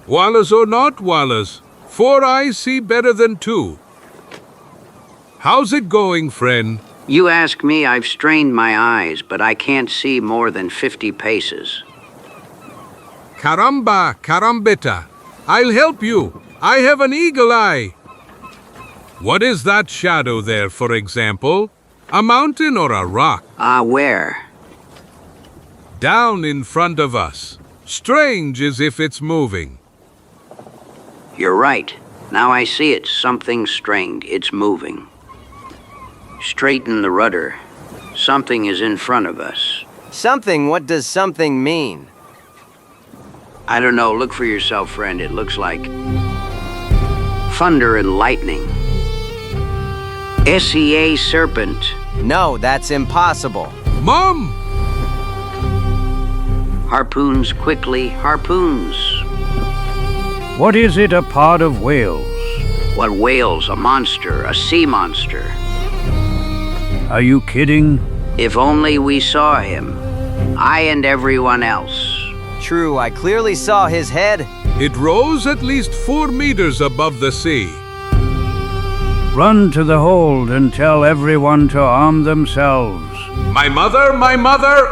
Wallers or not wallers, 4 eyes see better than 2. How's it going, friend? You ask me, I've strained my eyes, but I can't see more than 50 paces. Caramba, carambita. I'll help you. I have an eagle eye. What is that shadow there, for example? A mountain or a rock? Where? Down in front of us. Strange as if it's moving. You're right. Now I see it. Something strange. It's moving. Straighten the rudder. Something is in front of us. Something? What does something mean? I don't know. Look for yourself, friend. It looks like thunder and lightning. SEA serpent. No, that's impossible. Mom! Harpoons, quickly, harpoons. What is it, a pod of whales? What whales? A monster, a sea monster. Are you kidding? If only we saw him. I and everyone else. True, I clearly saw his head. It rose at least 4 meters above the sea. Run to the hold and tell everyone to arm themselves. My mother, my mother!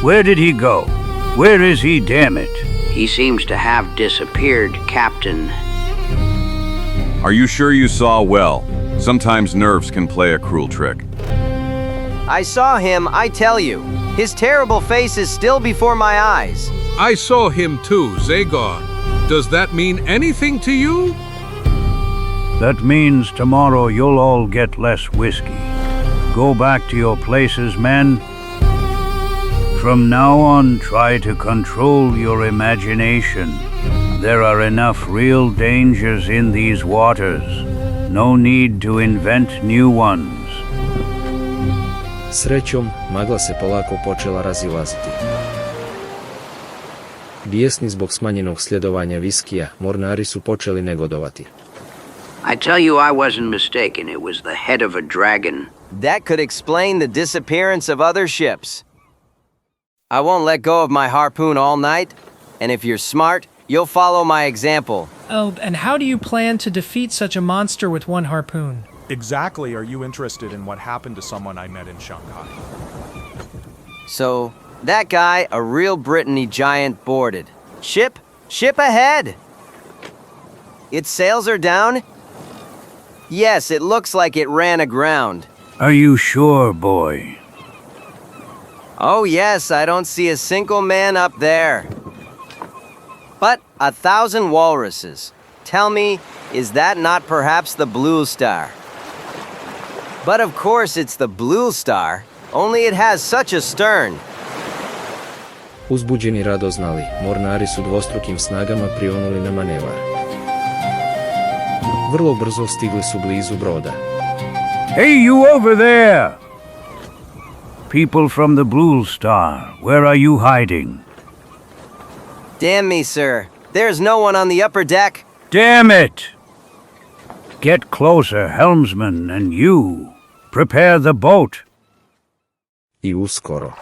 Where did he go? Where is he, damn it? He seems to have disappeared, Captain. Are you sure you saw well? Sometimes nerves can play a cruel trick. I saw him, I tell you. His terrible face is still before my eyes. I saw him too, Zagor. Does that mean anything to you? That means tomorrow you'll all get less whiskey. Go back to your places, men. From now on, try to control your imagination. There are enough real dangers in these waters. No need to invent new ones. Srećom, magla se polako počela razilaziti. Bijesni zbog smanjenog sljedovanja viskija, mornari su počeli negodovati. I tell you, I wasn't mistaken. It was the head of a dragon. That could explain the disappearance of other ships. I won't let go of my harpoon all night, and if you're smart, you'll follow my example. Oh, and how do you plan to defeat such a monster with one harpoon? Exactly are you interested in what happened to someone I met in Shanghai? So, that guy, a real Brittany giant, boarded. Ship ahead! Its sails are down? Yes, it looks like it ran aground. Are you sure, boy? Oh yes, I don't see a single man up there. But 1,000 walruses. Tell me, is that not perhaps the Blue Star? But of course it's the Blue Star, only it has such a stern. Uzbuđeni i radoznali, mornari su dvostrukim snagama prionuli na manevar. Vrlo brzo stigli su blizu broda. Hey, you over there! People from the Blue Star, where are you hiding? Damn me, sir. There's no one on the upper deck. Damn it! Get closer, helmsman, and you. Prepare the boat. I uskoro.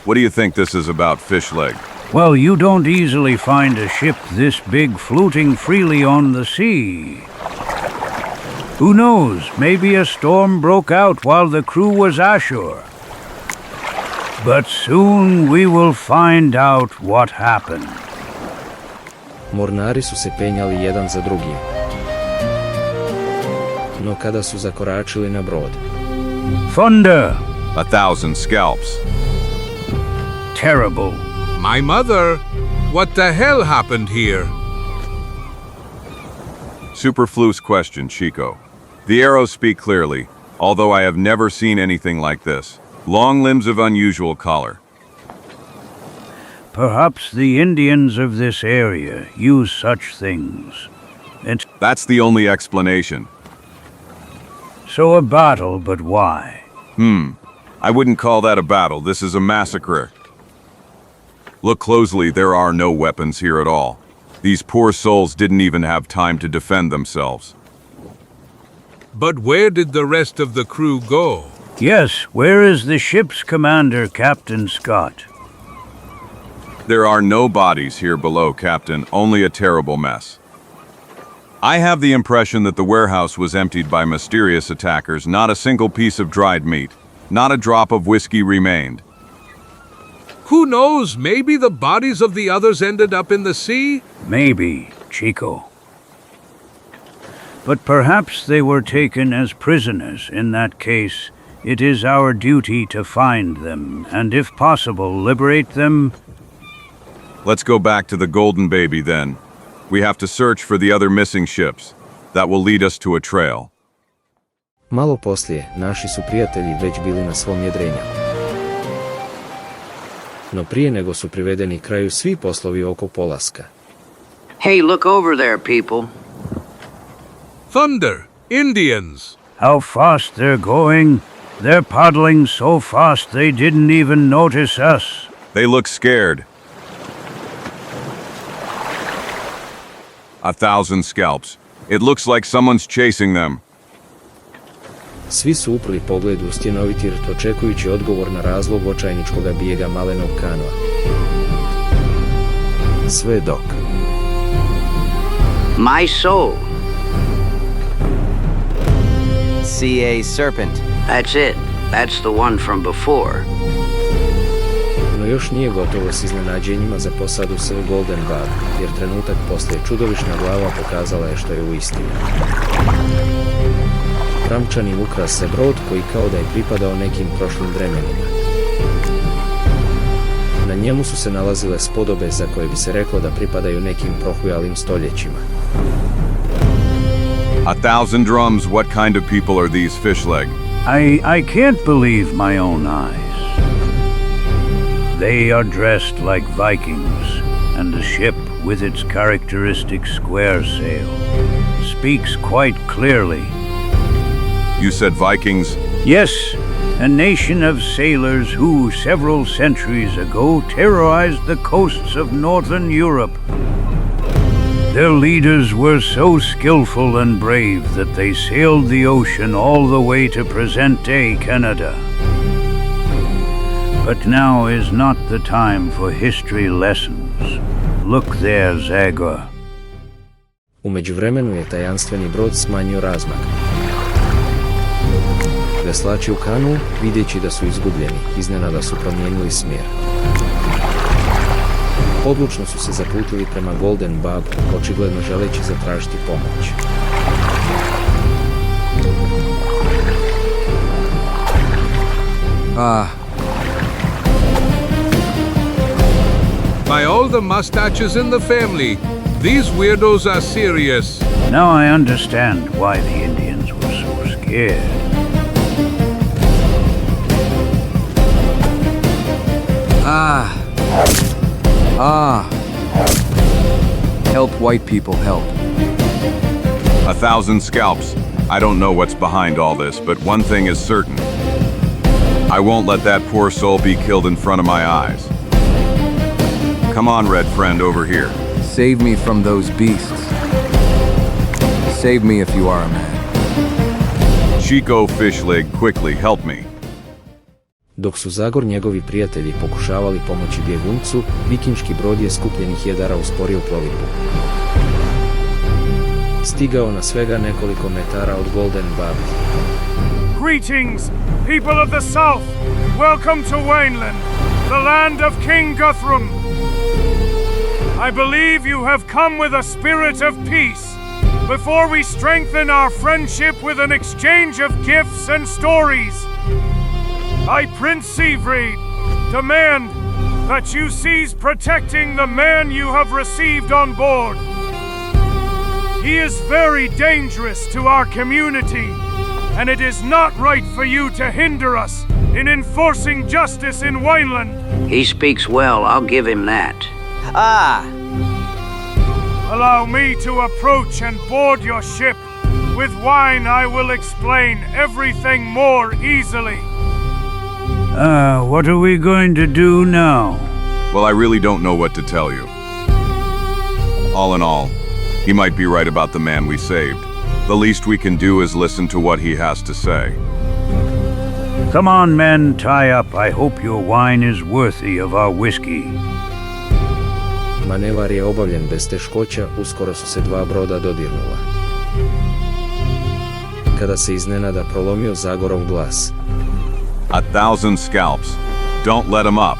What do you think this is about, fish leg? Well, you don't easily find a ship this big floating freely on the sea. Who knows, maybe a storm broke out while the crew was ashore. But soon we will find out what happened. Mornari su se penjali jedan za drugim. No kada su zakoračili na brod. Thunder! 1,000 scalps. Terrible. My mother! What the hell happened here? Superfluous question, Chico. The arrows speak clearly, although I have never seen anything like this. Long limbs of unusual color. Perhaps the Indians of this area use such things. That's the only explanation. So a battle, but why? I wouldn't call that a battle. This is a massacre. Look closely, there are no weapons here at all. These poor souls didn't even have time to defend themselves. But where did the rest of the crew go? Yes, where is the ship's commander, Captain Scott? There are no bodies here below, Captain, only a terrible mess. I have the impression that the warehouse was emptied by mysterious attackers. Not a single piece of dried meat, not a drop of whiskey remained. Who knows, maybe the bodies of the others ended up in the sea? Maybe, Chico. But perhaps they were taken as prisoners. In that case, it is our duty to find them, and if possible, liberate them. Let's go back to the Golden Baby then. We have to search for the other missing ships. That will lead us to a trail. Malo poslije, naši su prijatelji već bili na svom jedrenju. No prije nego su privedeni kraju svi poslovi oko polaska. Hey, look over there, people. Thunder! Indians! How fast they're going. They're paddling so fast they didn't even notice us. They look scared. 1,000 scalps. It looks like someone's chasing them. Svi su uprli pogled u stjenoviti rt očekujući odgovor na razlog očajničkoga bijega malenog kanova. Sve dok. My soul. See a serpent. That's it. That's the one from before. No još nije gotovo s iznenađenjima za posadu s Golden Bar, jer trenutak poslije čudovišna glava pokazala je što je uistinu. Ramčani ukras se brod koji kao da je pripadao nekim prošlim vremenima. Na njemu su se nalazile spodobe za koje bi se reklo da pripadaju nekim prohujalim stoljećima. 1,000 drums, what kind of people are these, fish leg? I can't believe my own eyes. They are dressed like Vikings, and the ship, with its characteristic square sail, speaks quite clearly. You said Vikings? Yes, a nation of sailors who, several centuries ago, terrorized the coasts of northern Europe. Their leaders were so skillful and brave that they sailed the ocean all the way to present-day Canada. But now is not the time for history lessons. Look there, Zagor. U međuvremenu je tajanstveni brod smanjio razmak. Veslači u kanu, vidjeći da su izgubljeni, iznenada su promijenili smjer. Odlučno su se zaputili prema Golden Bab, očigledno želeći zatražiti pomoć. By all the mustaches in the family, these weirdos are serious. Now I understand why the Indians were so scared. Help white people, help. 1,000 scalps. I don't know what's behind all this, but one thing is certain. I won't let that poor soul be killed in front of my eyes. Come on, red friend, over here. Save me from those beasts. Save me if you are a man. Chico Fishleg, quickly, help me. Dok su Zagor njegovi prijatelji pokušavali pomoći bjeguncu, vikinški brod je skupljenih jedara usporio plovidbu. Stigao na svega nekoliko metara od Golden Babti. Greetings, people of the south. Welcome to Wineland, the land of King Guthrum. I believe you have come with a spirit of peace. Before we strengthen our friendship with an exchange of gifts and stories, I, Prince Siegfried, demand that you cease protecting the man you have received on board. He is very dangerous to our community, and it is not right for you to hinder us in enforcing justice in Wineland. He speaks well, I'll give him that. Allow me to approach and board your ship. With wine, I will explain everything more easily. What are we going to do now? Well, I really don't know what to tell you. All in all, he might be right about the man we saved. The least we can do is listen to what he has to say. Come on, men, tie up. I hope your wine is worthy of our whiskey. Manevar je obavljen bez teškoća, uskoro su se dva broda dodirnula. Kada se iznenada prolomio Zagorov glas. 1,000 scalps. Don't let him up.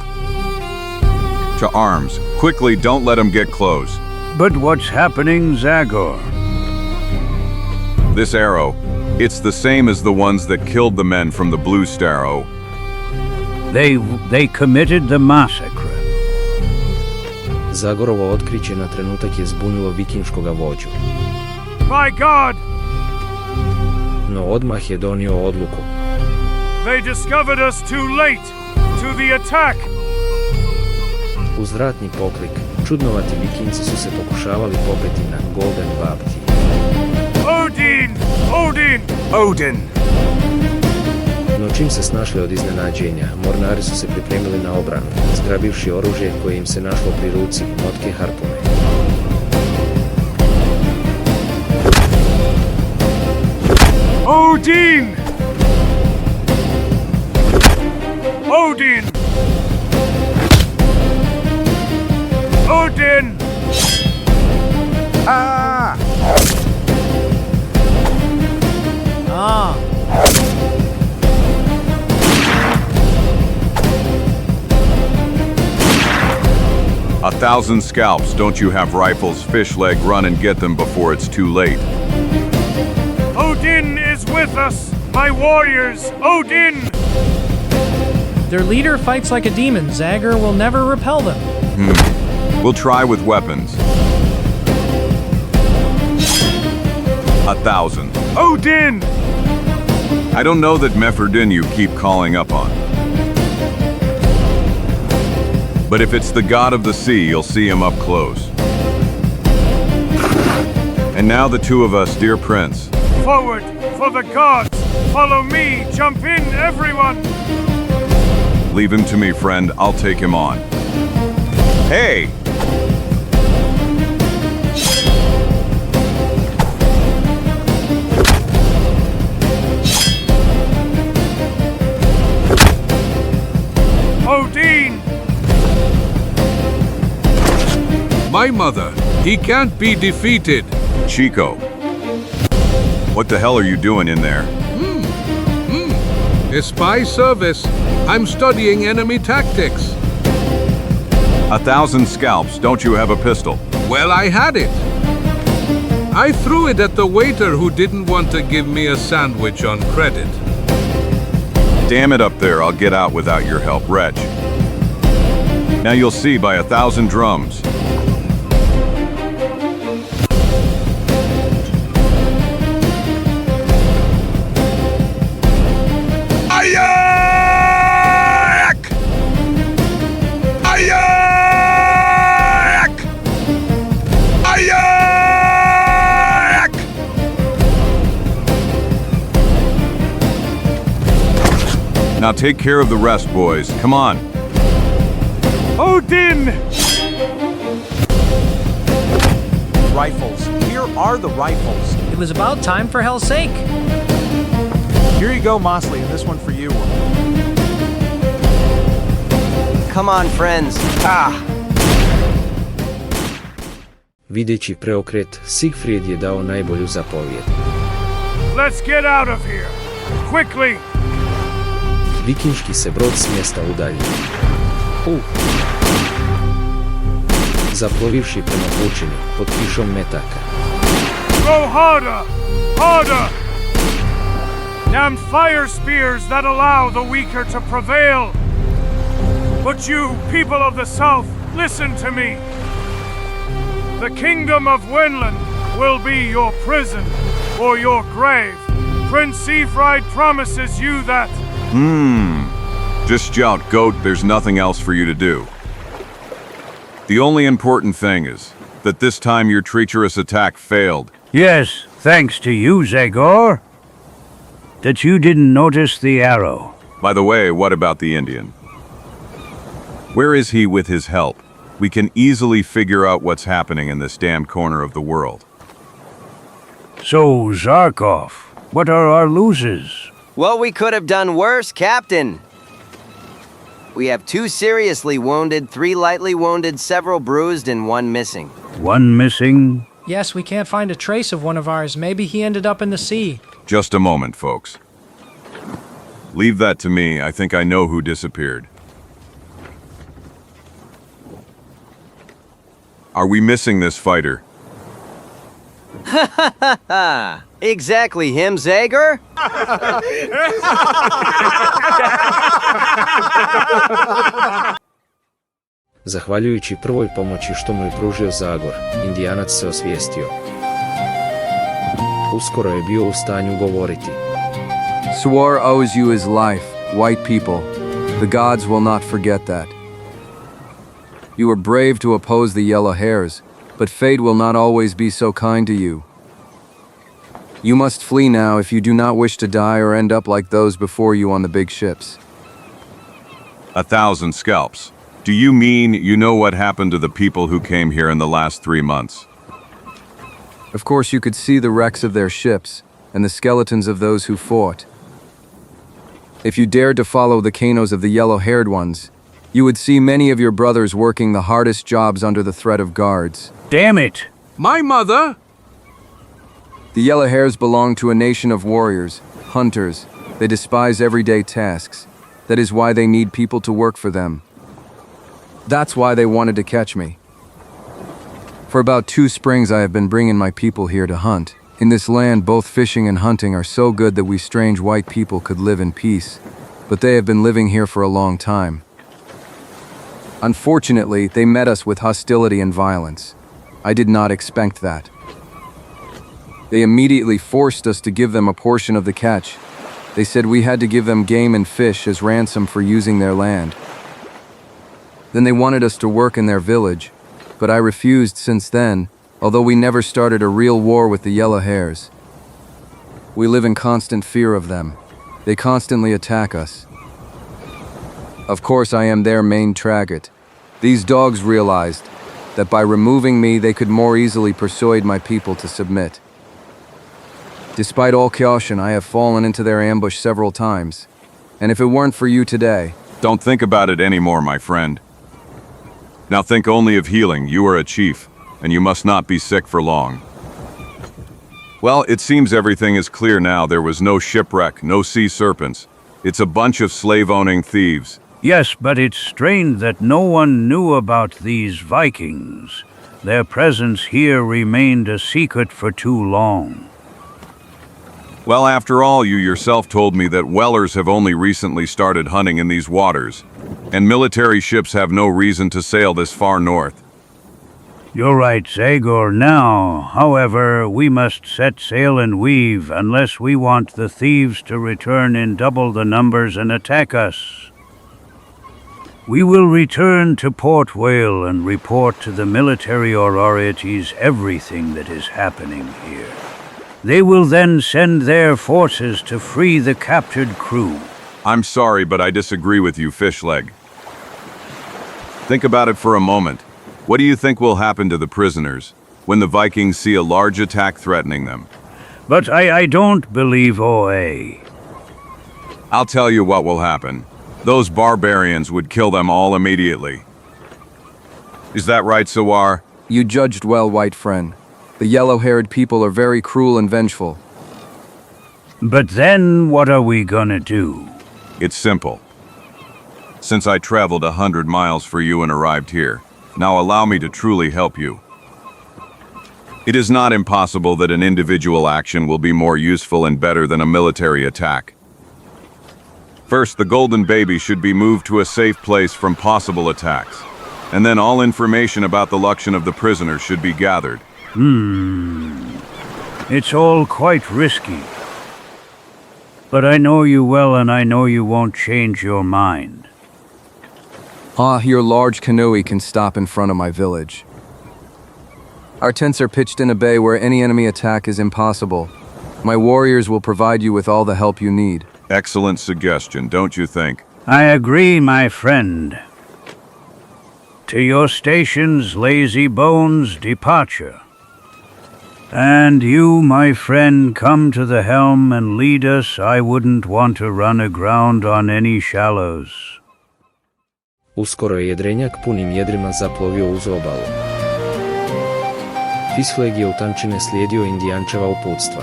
To arms. Quickly, don't let him get close. But what's happening, Zagor? This arrow, it's the same as the ones that killed the men from the Blue Starrow. They committed the massacre. Zagorovo otkriće na trenutak je zbunilo vikinškoga vođu. My God! No odmah je donio odluku. They discovered us too late to the attack. Uz ratni poklik, čudnovati vikinci su se pokušavali popeti na Golden Babti. Odin! Odin! Odin! No čim se snašli od iznenađenja, mornari su se pripremili na obranu, zgrabivši oružje koje im se našlo pri ruci, motke harpune. Odin! Odin! Odin! Ah! Ah! 1,000 scalps. Don't you have rifles? Fishleg, run and get them before it's too late. Odin is with us, my warriors! Odin! Their leader fights like a demon. Zagor will never repel them. We'll try with weapons. 1,000. Odin! I don't know that Meferdin you keep calling up on. But if it's the god of the sea, you'll see him up close. And now the two of us, dear prince. Forward, for the gods! Follow me! Jump in, everyone! Leave him to me, friend. I'll take him on. Hey! Odin! My mother, he can't be defeated. Chico. What the hell are you doing in there? A spy service. I'm studying enemy tactics. 1,000 scalps. Don't you have a pistol? Well, I had it. I threw it at the waiter who didn't want to give me a sandwich on credit. Damn it up there. I'll get out without your help, wretch. Now you'll see by 1,000 drums. Ayak! Ayak! Now take care of the rest, boys. Come on. Odin! Rifles. Here are the rifles. It was about time for hell's sake. Here you go, Mosley, and this one for you. Come on, friends. Videći preokret, Sigfrid je dao najbolju zapovjed. Let's get out of here! Quickly! Vikinški se brod s mjesta udalji. Zaplovivši prema pučini, pod kišom metaka. Go harder! Harder! Damn fire spears that allow the weaker to prevail! But you, people of the south, listen to me! The kingdom of Wenland will be your prison or your grave. Prince Siegfried promises you that. Just shout, goat, there's nothing else for you to do. The only important thing is that this time your treacherous attack failed. Yes, thanks to you, Zagor. That you didn't notice the arrow. By the way, what about the Indian? Where is he with his help? We can easily figure out what's happening in this damned corner of the world. So, Zarkov, what are our losses? Well, we could have done worse, Captain. We have 2 seriously wounded, 3 lightly wounded, several bruised, and 1 missing. 1 missing? Yes, we can't find a trace of one of ours. Maybe he ended up in the sea. Just a moment, folks. Leave that to me. I think I know who disappeared. Are we missing this fighter? Exactly him, Zagor? Zahvaljujući prvoj pomoći što mu je pružio Zagor, Indijanac se osvijestio. Uskoro je bio u stanju govoriti. Swar owes you his life, white people. The gods will not forget that. You were brave to oppose the yellow hairs, but fate will not always be so kind to you. You must flee now if you do not wish to die or end up like those before you on the big ships. 1,000 scalps. Do you mean you know what happened to the people who came here in the last 3 months? Of course you could see the wrecks of their ships, and the skeletons of those who fought. If you dared to follow the canos of the yellow-haired ones, you would see many of your brothers working the hardest jobs under the threat of guards. Damn it! My mother? The yellow hairs belong to a nation of warriors, hunters. They despise everyday tasks. That is why they need people to work for them. That's why they wanted to catch me. For about 2 springs I have been bringing my people here to hunt. In this land, both fishing and hunting are so good that we strange white people could live in peace. But they have been living here for a long time. Unfortunately, they met us with hostility and violence. I did not expect that. They immediately forced us to give them a portion of the catch. They said we had to give them game and fish as ransom for using their land. Then they wanted us to work in their village, but I refused since then, although we never started a real war with the yellow hairs. We live in constant fear of them. They constantly attack us. Of course, I am their main target. These dogs realized that by removing me, they could more easily persuade my people to submit. Despite all caution, I have fallen into their ambush several times. And if it weren't for you today... Don't think about it anymore, my friend. Now think only of healing. You are a chief, and you must not be sick for long. Well, it seems everything is clear now. There was no shipwreck, no sea serpents. It's a bunch of slave-owning thieves. Yes, but it's strange that no one knew about these Vikings. Their presence here remained a secret for too long. Well, after all, you yourself told me that whalers have only recently started hunting in these waters, and military ships have no reason to sail this far north. You're right, Zagor. Now, however, we must set sail and weave unless we want the thieves to return in double the numbers and attack us. We will return to Port Whale and report to the military authorities everything that is happening here. They will then send their forces to free the captured crew. I'm sorry, but I disagree with you, Fishleg. Think about it for a moment. What do you think will happen to the prisoners when the Vikings see a large attack threatening them? But I don't believe OA. I'll tell you what will happen. Those barbarians would kill them all immediately. Is that right, Sawar? You judged well, white friend. The yellow-haired people are very cruel and vengeful. But then what are we gonna do? It's simple. Since I traveled 100 miles for you and arrived here, now allow me to truly help you. It is not impossible that an individual action will be more useful and better than a military attack. First, the golden baby should be moved to a safe place from possible attacks. And then all information about the location of the prisoner should be gathered. It's all quite risky. But I know you well and I know you won't change your mind. Your large canoe can stop in front of my village. Our tents are pitched in a bay where any enemy attack is impossible. My warriors will provide you with all the help you need. Excellent suggestion, don't you think? I agree, my friend. To your stations, lazy bones, departure. And you, my friend, come to the helm and lead us. I wouldn't want to run aground on any shallows. Uskoro je jedrenjak punim jedrima zaplovio uz obalu. Fishleg je u tančine slijedio indijančeva uputstva.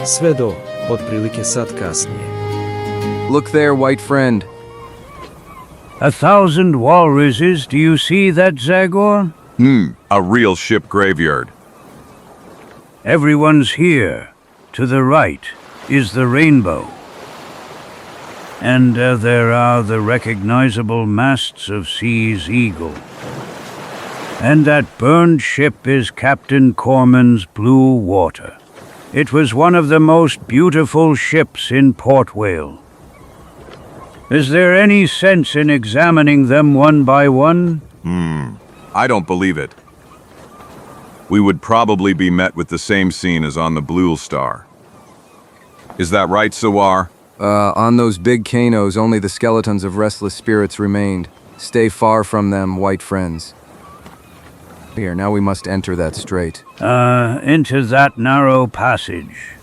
Sve do, otprilike sat kasnije. Look there, white friend. 1,000 walruses, do you see that, Zagor? A real ship graveyard. Everyone's here. To the right is the rainbow. And there are the recognizable masts of Sea's Eagle. And that burned ship is Captain Corman's Blue Water. It was one of the most beautiful ships in Port Whale. Is there any sense in examining them one by one? I don't believe it. We would probably be met with the same scene as on the Blue Star. Is that right, Sawar? On those big canoes, only the skeletons of restless spirits remained. Stay far from them, white friends. Here, now we must enter that strait. Into that narrow passage.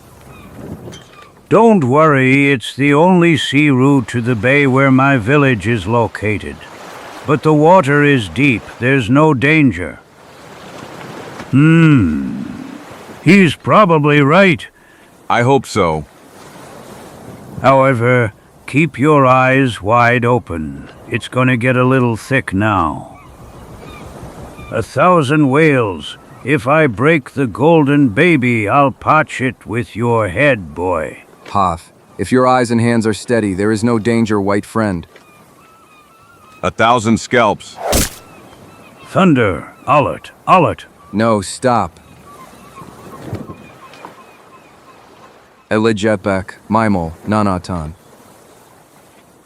Don't worry, it's the only sea route to the bay where my village is located. But the water is deep, there's no danger. He's probably right. I hope so. However, keep your eyes wide open. It's gonna get a little thick now. 1,000 whales. If I break the golden baby, I'll potch it with your head, boy. Hoth, if your eyes and hands are steady, there is no danger, white friend. 1,000 scalps. Thunder, Alert. No, stop. Elijetbek, Maimol, Nanatan.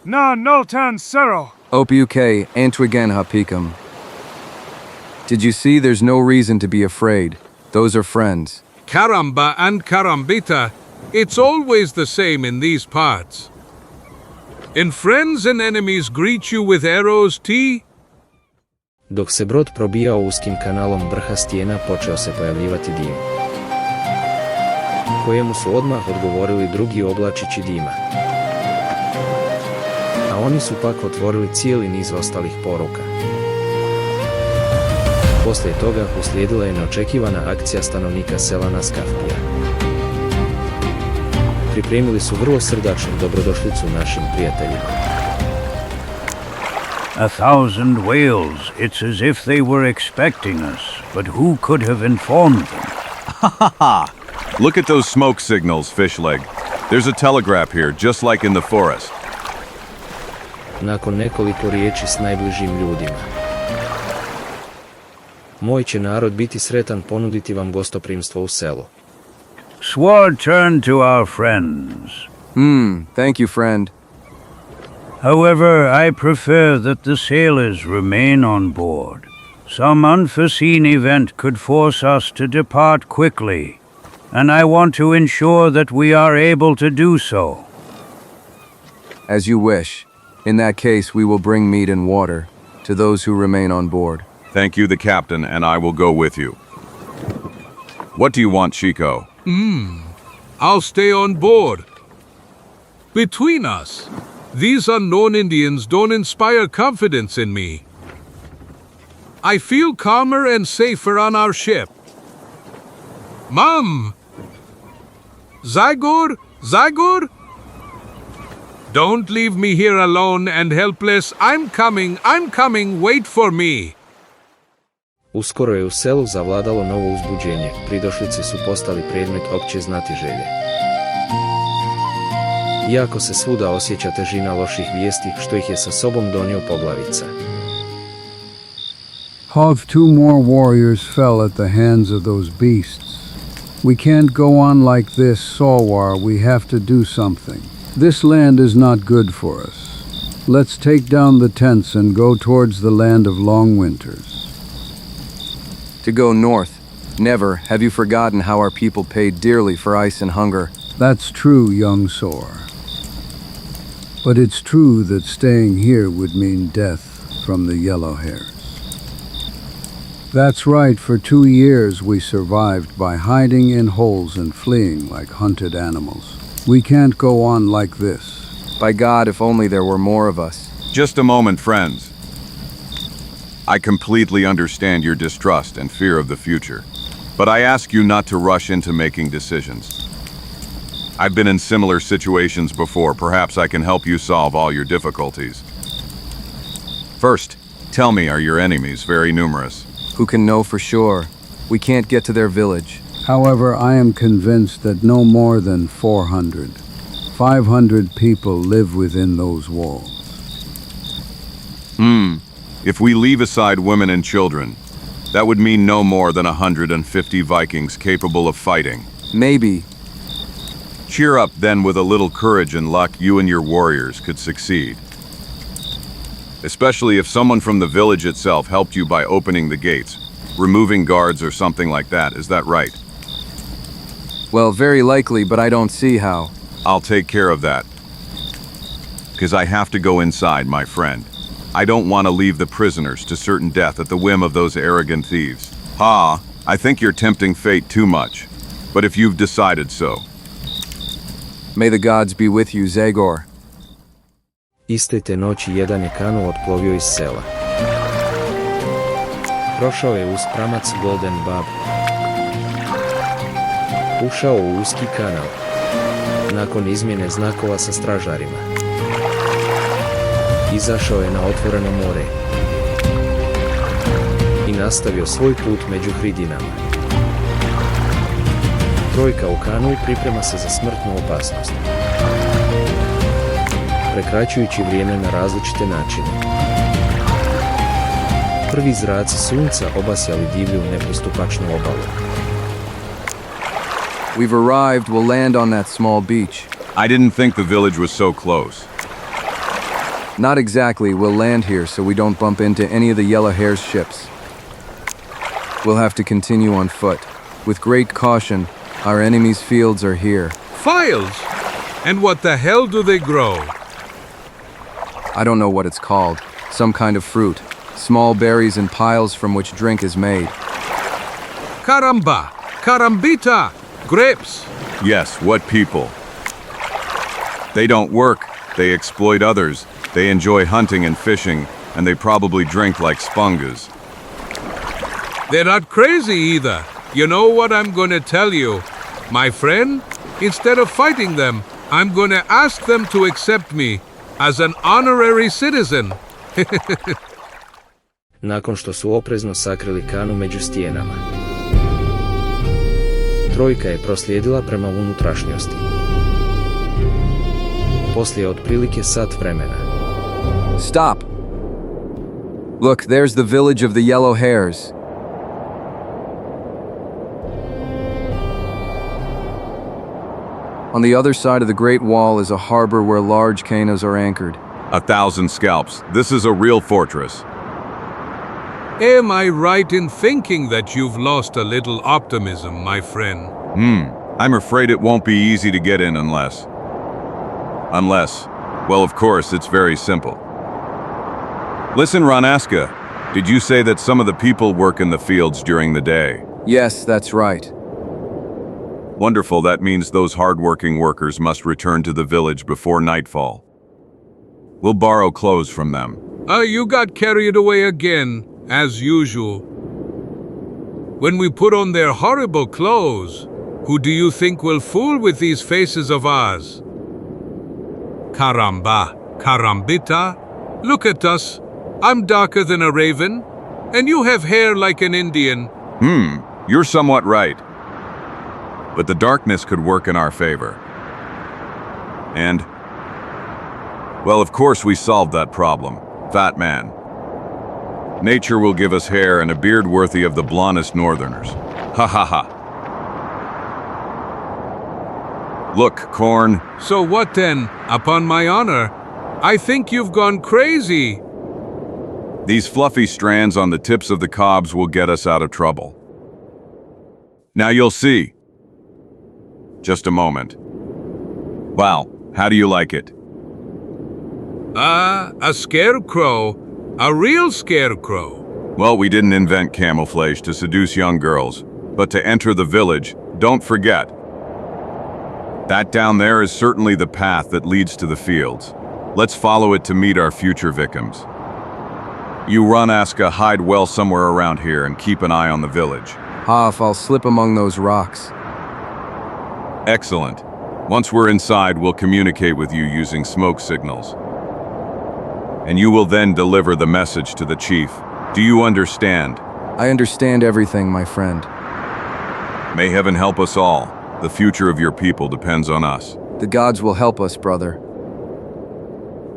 Na Noltan Sero. Opiuke, Antwigen Hapikam. Did you see there's no reason to be afraid? Those are friends. Karamba and Karambita, it's always the same in these parts. And friends and enemies greet you with arrows, T. Dok se brod probijao uskim kanalom vrha stijena, počeo se pojavljivati dim, kojemu su odmah odgovorili drugi oblačići dima. A oni su pak otvorili cijeli niz ostalih poruka. Poslije toga uslijedila je neočekivana akcija stanovnika sela Naskafpija. Pripremili su vrlo srdačnu dobrodošlicu našim prijateljima. 1,000 whales. It's as if they were expecting us. But who could have informed them? Look at those smoke signals, Fishleg. There's a telegraph here, just like in the forest. Nakon nekoliko riječi s najbližim ljudima. Moj će narod biti sretan ponuditi vam gostoprimstvo u selu. Sword turn to our friends. Thank you, friend. However, I prefer that the sailors remain on board. Some unforeseen event could force us to depart quickly, and I want to ensure that we are able to do so. As you wish. In that case, we will bring meat and water to those who remain on board. Thank you, the captain, and I will go with you. What do you want, Chico? I'll stay on board. Between us, these unknown Indians don't inspire confidence in me. I feel calmer and safer on our ship. Mom! Zagor? Zagor? Don't leave me here alone and helpless. I'm coming, wait for me. Uskoro je u selu zavladalo novo uzbuđenje, pridošlice su postali predmet opće znatiželje. Iako se svuda osjeća težina loših vijesti što ih je sa sobom donio poglavica. Half two more warriors fell at the hands of those beasts. We can't go on like this, Sawar. We have to do something. This land is not good for us. Let's take down the tents and go towards the land of long winters. To go north. Never have you forgotten how our people paid dearly for ice and hunger. That's true, young Sawar. But it's true that staying here would mean death from the yellow hairs. That's right, for 2 years we survived by hiding in holes and fleeing like hunted animals. We can't go on like this. By God, if only there were more of us. Just a moment, friends. I completely understand your distrust and fear of the future, but I ask you not to rush into making decisions. I've been in similar situations before. Perhaps I can help you solve all your difficulties. First, tell me, are your enemies very numerous? Who can know for sure? We can't get to their village. However, I am convinced that no more than 400, 500 people live within those walls. If we leave aside women and children, that would mean no more than 150 Vikings capable of fighting. Maybe. Cheer up, then, with a little courage and luck, you and your warriors could succeed. Especially if someone from the village itself helped you by opening the gates, removing guards or something like that. Is that right? Well, very likely, but I don't see how. I'll take care of that. Because I have to go inside, my friend. I don't want to leave the prisoners to certain death at the whim of those arrogant thieves. I think you're tempting fate too much. But if you've decided so. May the gods be with you, Zagor. Iste te noći jedan je kanu otplovio iz sela. Prošao je uz pramac Golden Bab. Ušao u uski kanal. Nakon izmjene znakova sa stražarima. Izašao je na otvoreno more. I nastavio svoj put među hridinama. Trojka u kanu priprema se za smrtnu opasnost. Prekraćujući vrijeme na različite načine. Prvi zraci sunca obasjali divlju nepristupačnu obalu. We've arrived. We'll land on that small beach. I didn't think the village was so close. Not exactly. We'll land here so we don't bump into any of the Yellow Hair's ships. We'll have to continue on foot. With great caution, our enemy's fields are here. Files? And what the hell do they grow? I don't know what it's called. Some kind of fruit. Small berries and piles from which drink is made. Caramba! Carambita! Grapes! Yes, what people? They don't work. They exploit others. They enjoy hunting and fishing, and they probably drink like sponges. They're not crazy either. You know what I'm gonna tell you? My friend, instead of fighting them, I'm gonna ask them to accept me as an honorary citizen. Nakon što su oprezno sakrili kanu među stijenama. Trojka je proslijedila prema unutrašnjosti. Poslije otprilike sat vremena. Stop! Look, there's the village of the Yellow Hairs. On the other side of the Great Wall is a harbor where large canoes are anchored. 1,000 scalps. This is a real fortress. Am I right in thinking that you've lost a little optimism, my friend? I'm afraid it won't be easy to get in unless... Well, of course, it's very simple. Listen, Ranaska, did you say that some of the people work in the fields during the day? Yes, that's right. Wonderful, that means those hard-working workers must return to the village before nightfall. We'll borrow clothes from them. You got carried away again, as usual. When we put on their horrible clothes, who do you think will fool with these faces of ours? Caramba, carambita, look at us. I'm darker than a raven, and you have hair like an Indian. You're somewhat right. But the darkness could work in our favor. And, well, of course we solved that problem, fat man. Nature will give us hair and a beard worthy of the blondest northerners. Ha ha ha. Look, Corn. So what then? Upon my honor, I think you've gone crazy. These fluffy strands on the tips of the cobs will get us out of trouble. Now you'll see. Just a moment. Wow, how do you like it? A scarecrow. A real scarecrow. Well, we didn't invent camouflage to seduce young girls, but to enter the village, don't forget. That down there is certainly the path that leads to the fields. Let's follow it to meet our future victims. You Runaska, hide well somewhere around here and keep an eye on the village. Half, I'll slip among those rocks. Excellent. Once we're inside, we'll communicate with you using smoke signals. And you will then deliver the message to the chief. Do you understand? I understand everything, my friend. May heaven help us all. The future of your people depends on us. The gods will help us, brother.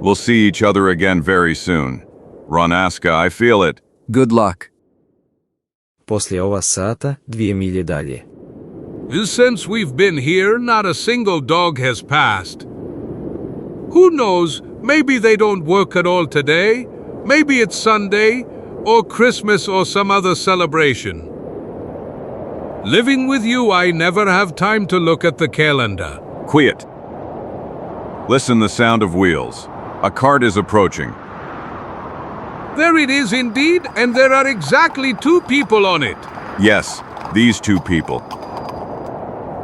We'll see each other again very soon. Runaska, I feel it. Good luck. Poslije ova sata, 2 milje dalje. Since we've been here, not a single dog has passed. Who knows, maybe they don't work at all today. Maybe it's Sunday, or Christmas, or some other celebration. Living with you, I never have time to look at the calendar. Quiet. Listen, the sound of wheels. A cart is approaching. There it is indeed, and there are exactly 2 people on it. Yes, these 2 people.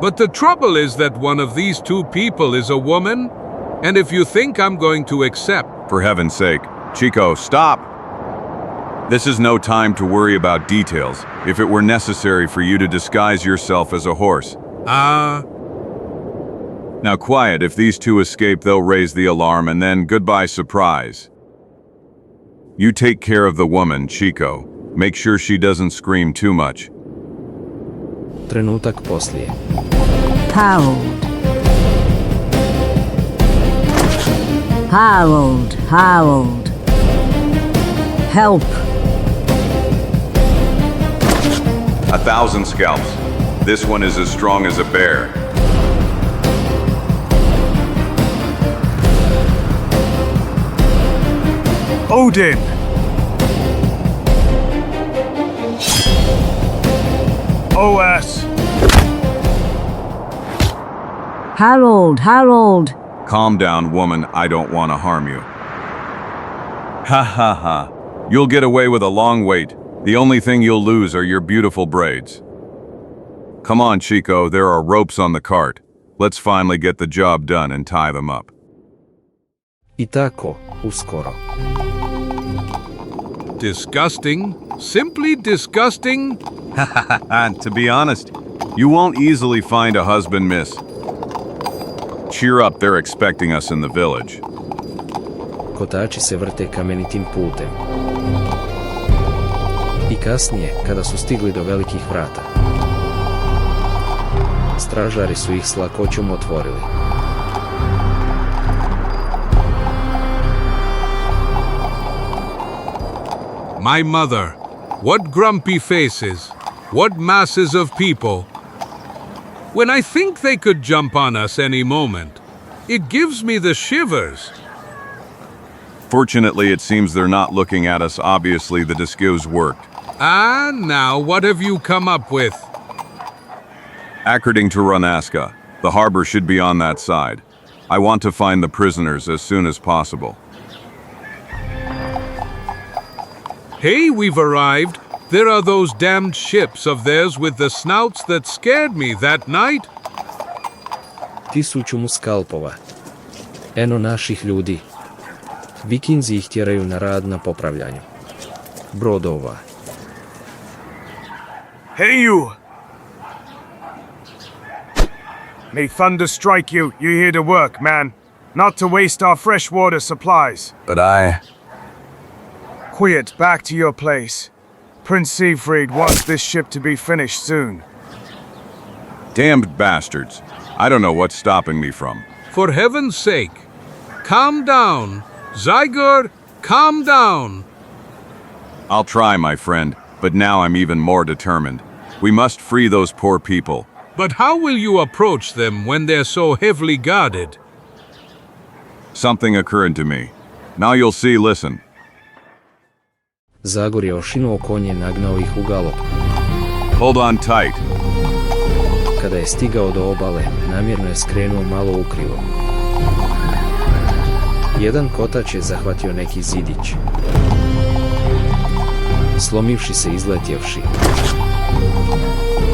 But the trouble is that one of these 2 people is a woman, and if you think I'm going to accept... For heaven's sake, Chico, stop! This is no time to worry about details, if it were necessary for you to disguise yourself as a horse. Now quiet, if these 2 escape, they'll raise the alarm, and then goodbye surprise. You take care of the woman, Chico. Make sure she doesn't scream too much. Trenutak poslije. Harold. Harold, Harold. Help. 1,000 scalps. This one is as strong as a bear. Odin! OS! Harold, Harold. Calm down, woman. I don't want to harm you. Ha ha ha. You'll get away with a long wait. The only thing you'll lose are your beautiful braids. Come on, Chico, there are ropes on the cart. Let's finally get the job done and tie them up. I tako, uskoro. Disgusting. Simply disgusting. To be honest, you won't easily find a husband, miss. Cheer up, they're expecting us in the village. Kotači se vrte kamenitim putem. I kasnije, kada su stigli do velikih vrata, stražari su ih s lakoćom otvorili. My mother, what grumpy faces, what masses of people. When I think they could jump on us any moment, it gives me the shivers. Fortunately, it seems they're not looking at us. Obviously, the disguise worked. Now what have you come up with? According to Runaska, the harbor should be on that side. I want to find the prisoners as soon as possible. Hey, we've arrived. There are those damned ships of theirs with the snouts that scared me that night. 1000 mu skalpova. Eno naših ljudi. Vikinzi ih tjeraju na rad na popravljanju brodova. Hey you! May thunder strike you. You're here to work, man. Not to waste our freshwater supplies. But I... Quiet, back to your place. Prince Siegfried wants this ship to be finished soon. Damned bastards. I don't know what's stopping me from. For heaven's sake, calm down. Zagor, calm down. I'll try, my friend, but now I'm even more determined. We must free those poor people. But how will you approach them when they're so heavily guarded? Something occurred to me. Now you'll see, listen. Zagor je ošinuo konje, nagnao ih u galop. Hold on tight. Kada je stigao do obale, namjerno je skrenuo malo ukrivo. Jedan kotač je zahvatio neki zidić. Slomivši se, izletjevši.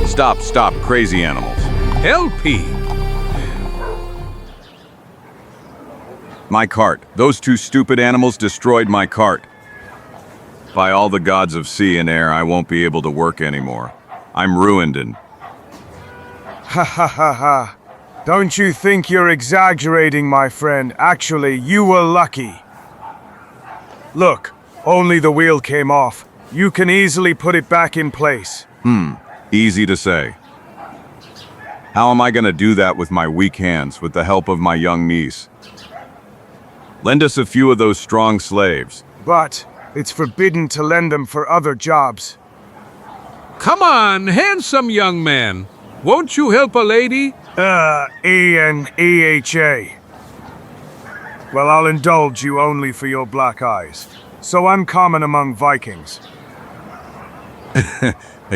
Stop, stop, crazy animals. Helpy! My cart. Those two stupid animals destroyed my cart. By all the gods of sea and air, I won't be able to work anymore. I'm ruined and... Ha ha ha ha. Don't you think you're exaggerating, my friend? Actually, you were lucky. Look, only the wheel came off. You can easily put it back in place. Easy to say. How am I gonna do that with my weak hands, with the help of my young niece? Lend us a few of those strong slaves. But it's forbidden to lend them for other jobs. Come on, handsome young man. Won't you help a lady? E-N-E-H-A. Well, I'll indulge you only for your black eyes. So uncommon among Vikings.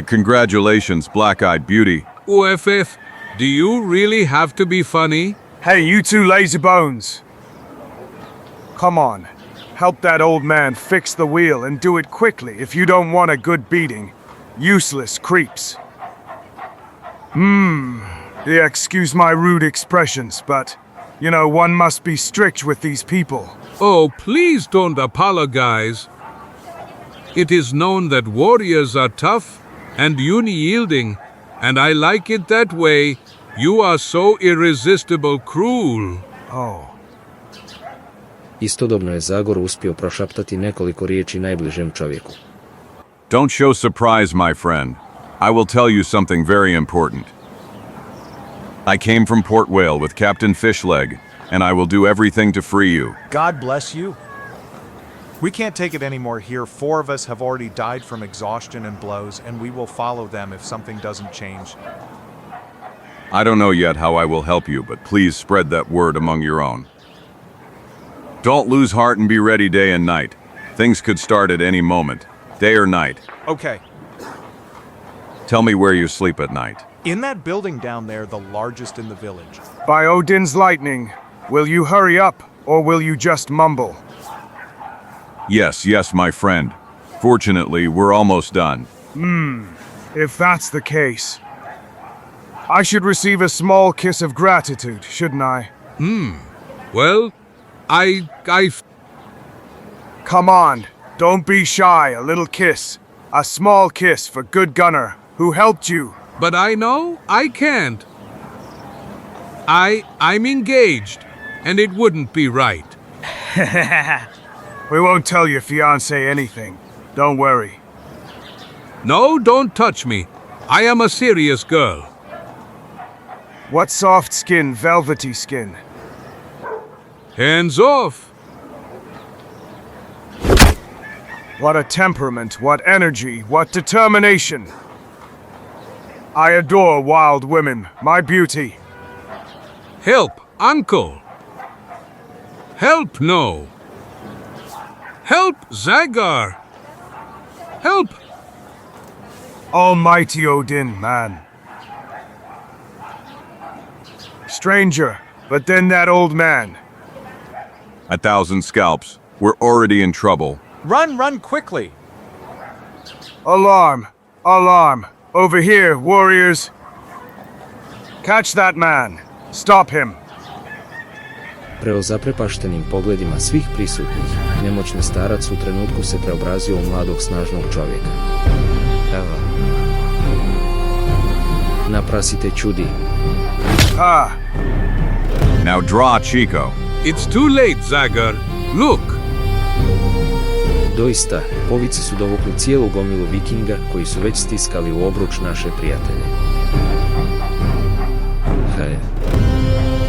Congratulations, black-eyed beauty. OFF, do you really have to be funny? Hey, you two lazy bones. Come on, help that old man fix the wheel and do it quickly if you don't want a good beating. Useless creeps. Yeah, excuse my rude expressions, but, you know, one must be strict with these people. Oh, please don't apologize. It is known that warriors are tough and unyielding, and I like it that way. You are so irresistible cruel. Oh. Istodobno je Zagor uspio prošaptati nekoliko riječi najbližem čovjeku. Don't show surprise, my friend. I will tell you something very important. I came from Port Whale with Captain Fishleg, and I will do everything to free you. God bless you. We can't take it anymore here. 4 of us have already died from exhaustion and blows, and we will follow them if something doesn't change. I don't know yet how I will help you, but please spread that word among your own. Don't lose heart and be ready day and night. Things could start at any moment, day or night. Okay. Tell me where you sleep at night. In that building down there, the largest in the village. By Odin's lightning, will you hurry up, or will you just mumble? Yes, yes, my friend. Fortunately, we're almost done. If that's the case, I should receive a small kiss of gratitude, shouldn't I? Well, I... Come on, don't be shy, a little kiss. A small kiss for good Gunnar, who helped you. But I know I can't. I'm engaged, and it wouldn't be right. We won't tell your fiancé anything. Don't worry. No, don't touch me. I am a serious girl. What soft skin, velvety skin. Hands off. What a temperament, what energy, what determination. I adore wild women, my beauty. Help, uncle. Help, no. Help, Zagor. Help. Almighty Odin, man. Stranger, But then that old man. 1,000 scalps. We're already in trouble. Run quickly! Alarm! Alarm! Over here, warriors! Catch that man! Stop him! Preo zaprepaštenim pogledima svih prisutnih, nemoćni starac u trenutku se preobrazio u mladog snažnog čovjeka. Evo. Naprasite čudi. Ah! Now draw, Chico. It's too late, Zagor. Look! Doista, povici su dovukli cijelu gomilu vikinga koji su već stiskali u obruč naše prijatelje.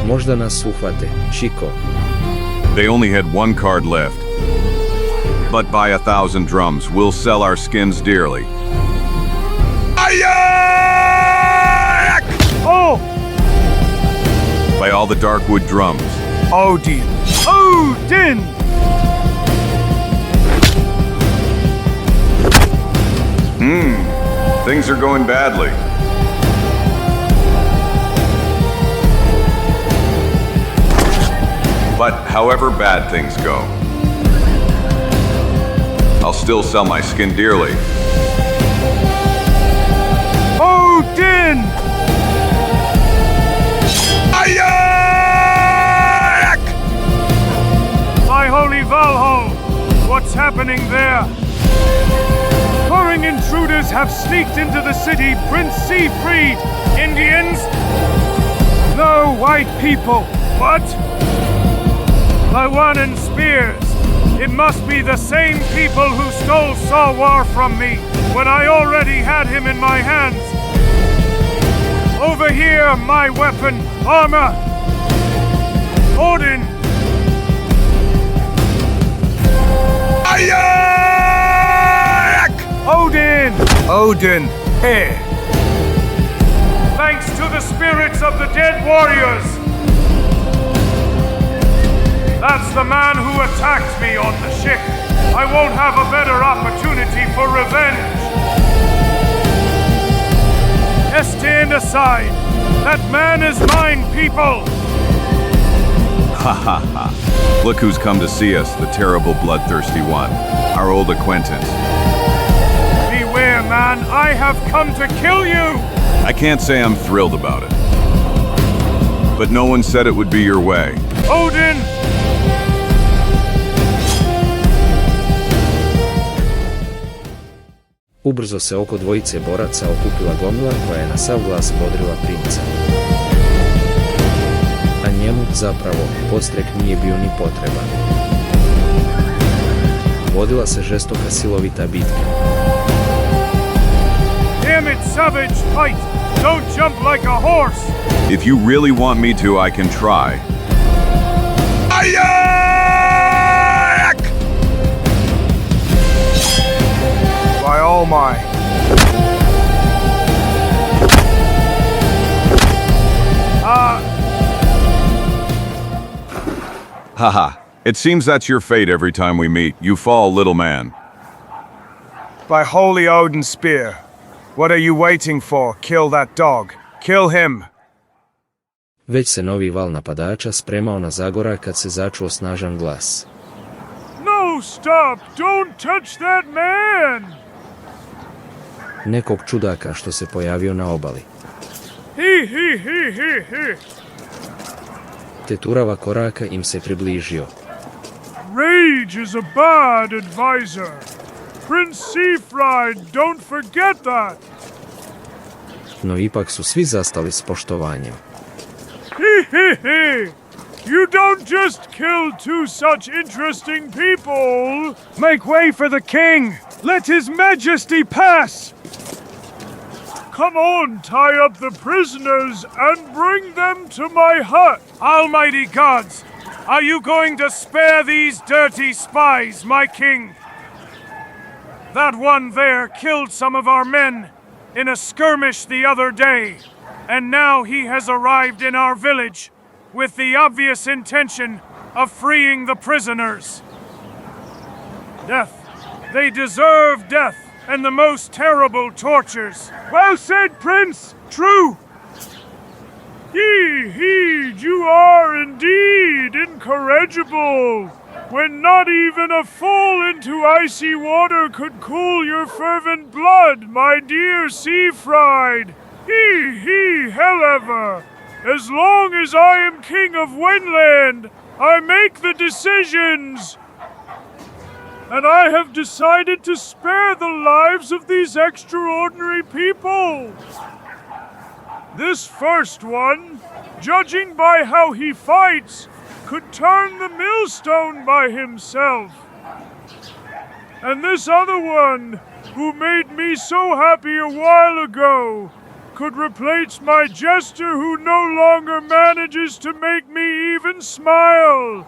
Možda nas uhvate, Chico. They only had one card left. But by 1,000 drums, we'll sell our skins dearly. Ayak! Oh! By all the Darkwood drums. Odin! Odin! Things are going badly. But however bad things go, I'll still sell my skin dearly. Odin! Ayak! My holy Valhall! What's happening there? Foreign intruders have sneaked into the city. Prince Siegfried! Indians? No white people. What? Lywan and spears. It must be the same people who stole Sawar from me when I already had him in my hands. Over here, my weapon, armor. Odin. Ayak! Odin! Odin, here. Thanks to the spirits of the dead warriors. That's the man who attacked me on the ship. I won't have a better opportunity for revenge. Stand aside. That man is mine, people. Ha ha ha. Look who's come to see us, the terrible bloodthirsty one. Our old acquaintance. Beware, man. I have come to kill you. I can't say I'm thrilled about it. But no one said it would be your way. Odin! Ubrzo se oko dvojice boraca okupila gomila koja je na sav glas bodrila princa. A njemu, zapravo, podstrek nije bio ni potreban. Vodila se žestoka silovita bitka. Damn it, savage, fight! Don't jump like a horse! If you really want me to, I can try. Ayak! By all my... Haha. It seems that's your fate every time we meet. You fall, little man. By holy Odin's spear. What are you waiting for? Kill that dog. Kill him. Već se novi val napadača spremao na Zagora kad se začuo snažan glas. No, stop! Don't touch that man! Nekog čudaka što se pojavio na obali. He. Teturava koraka im se približio. Rage is a bad advisor. Prince Siegfried, don't forget that. No ipak su svi zastali s poštovanjem. He. You don't just kill two such interesting people. Make way for the king. Let his majesty pass. Come on, tie up the prisoners and bring them to my hut. Almighty gods, are you going to spare these dirty spies, my king? That one there killed some of our men in a skirmish the other day, and now he has arrived in our village with the obvious intention of freeing the prisoners. Death. They deserve death and the most terrible tortures. Well said, Prince. True. You are indeed incorrigible. When not even a fall into icy water could cool your fervent blood, my dear sea fried. However, as long as I am king of Wenland, I make the decisions. And I have decided to spare the lives of these extraordinary people. This first one, judging by how he fights, could turn the millstone by himself. And this other one, who made me so happy a while ago, could replace my jester who no longer manages to make me even smile.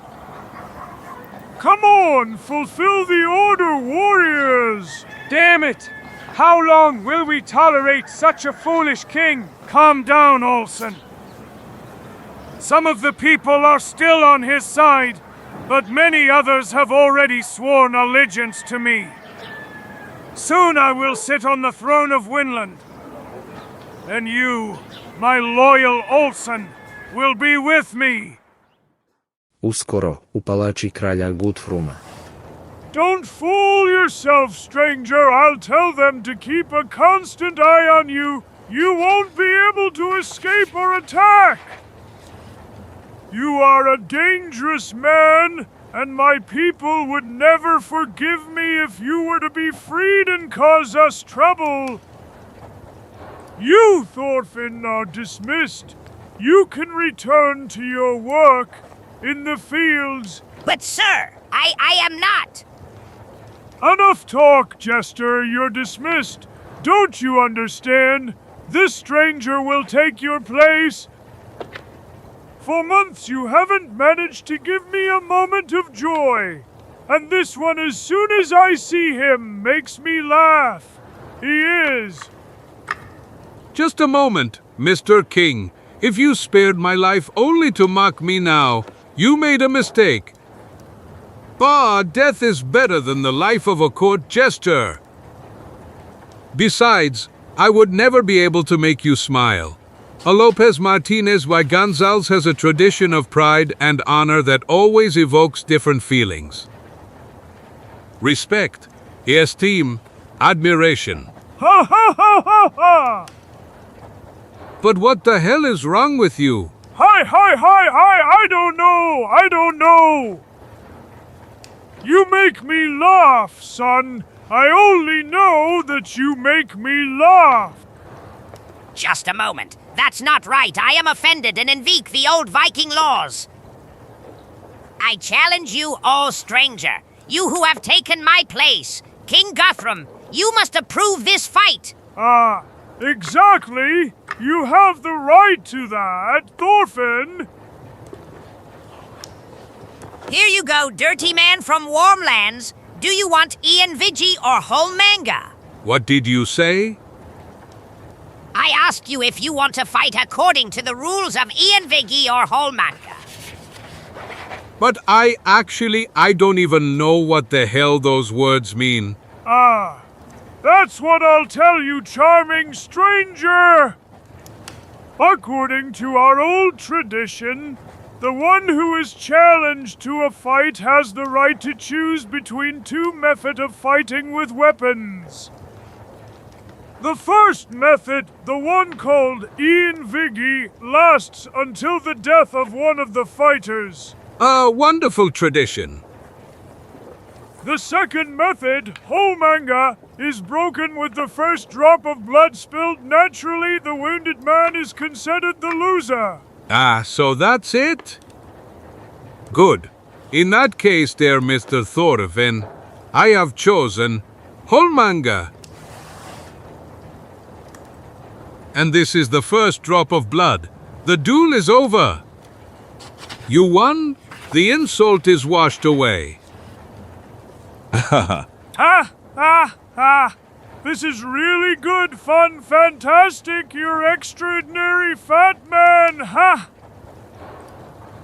Come on, fulfill the order, warriors! Damn it! How long will we tolerate such a foolish king? Calm down, Olsen. Some of the people are still on his side, but many others have already sworn allegiance to me. Soon I will sit on the throne of Winland. And you, my loyal Olsen, will be with me. Uskoro, u palači kralja Gutfruma. Don't fool yourself, stranger. I'll tell them to keep a constant eye on you. You won't be able to escape or attack. You are a dangerous man, and my people would never forgive me if you were to be freed and cause us trouble. You, Thorfinn, are dismissed. You can return to your work in the fields. But sir, I am not. Enough talk, Jester. You're dismissed. Don't you understand? This stranger will take your place. For months you haven't managed to give me a moment of joy. And this one, as soon as I see him, makes me laugh. He is. Just a moment, Mr. King. If you spared my life only to mock me now, you made a mistake. But death is better than the life of a court jester. Besides, I would never be able to make you smile. A Lopez Martinez y Gonzalez has a tradition of pride and honor that always evokes different feelings. Respect, esteem, admiration. Ha ha ha ha ha! But what the hell is wrong with you? Hi, I don't know. You make me laugh, son. I only know that you make me laugh. Just a moment. That's not right. I am offended and invoke the old Viking laws. I challenge you, all stranger. You who have taken my place. King Guthrum, you must approve this fight. Exactly. You have the right to that, Thorfinn. Here you go, dirty man from warm lands. Do you want Ian Vigi or Holmanga? What did you say? I asked you if you want to fight according to the rules of Ian Vigi or Holmanga. But I don't even know what the hell those words mean. That's what I'll tell you, charming stranger. According to our old tradition, the one who is challenged to a fight has the right to choose between two methods of fighting with weapons. The first method, the one called Ian Vigi, lasts until the death of one of the fighters. A wonderful tradition. The second method, Holmanga, is broken with the first drop of blood spilled. Naturally, the wounded man is considered the loser. So that's it? Good. In that case, dear Mr. Thorfinn, I have chosen Holmanga. And this is the first drop of blood. The duel is over. You won. The insult is washed away. Ha! This is really good fun, fantastic, you're extraordinary fat man, ha!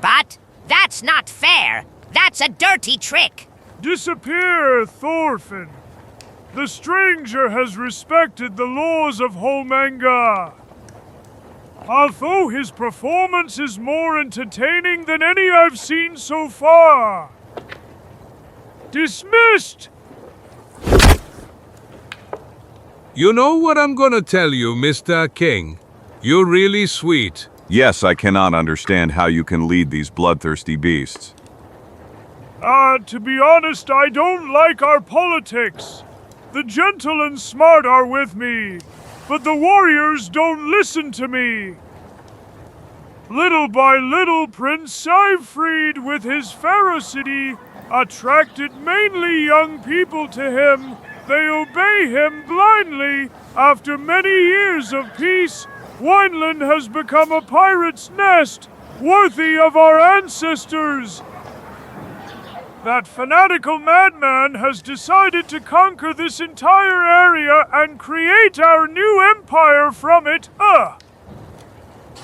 But that's not fair. That's a dirty trick. Disappear, Thorfinn. The stranger has respected the laws of Holmanga. although his performance is more entertaining than any I've seen so far. Dismissed! You know what I'm gonna tell you, Mr. King? You're really sweet. Yes, I cannot understand how you can lead these bloodthirsty beasts. To be honest, I don't like our politics. The gentle and smart are with me, but the warriors don't listen to me. Little by little, Prince Siegfried, with his ferocity, attracted mainly young people to him. They obey him blindly. After many years of peace, Wineland has become a pirate's nest, worthy of our ancestors. That fanatical madman has decided to conquer this entire area and create our new empire from it.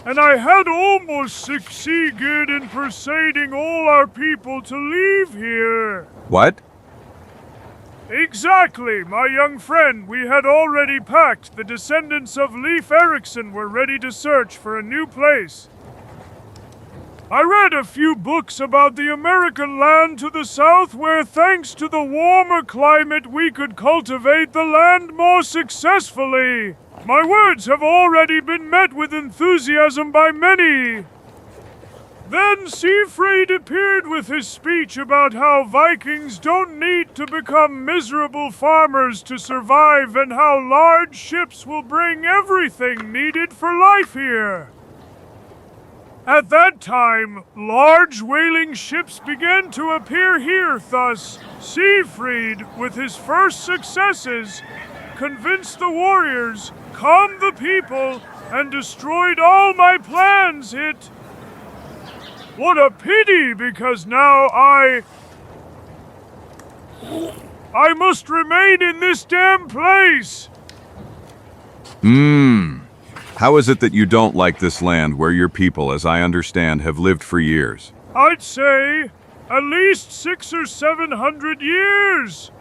And I had almost succeeded in persuading all our people to leave here. What? Exactly, my young friend. We had already packed. The descendants of Leif Erikson were ready to search for a new place. I read a few books about the American land to the south where, thanks to the warmer climate, we could cultivate the land more successfully. My words have already been met with enthusiasm by many. Then Siegfried appeared with his speech about how Vikings don't need to become miserable farmers to survive and how large ships will bring everything needed for life here. At that time, large whaling ships began to appear here. Thus, Siegfried, with his first successes, convinced the warriors, calmed the people, and destroyed all my plans. What a pity, because now I must remain in this damn place. How is it that you don't like this land where your people, as I understand, have lived for years? I'd say at least 600 or 700 years.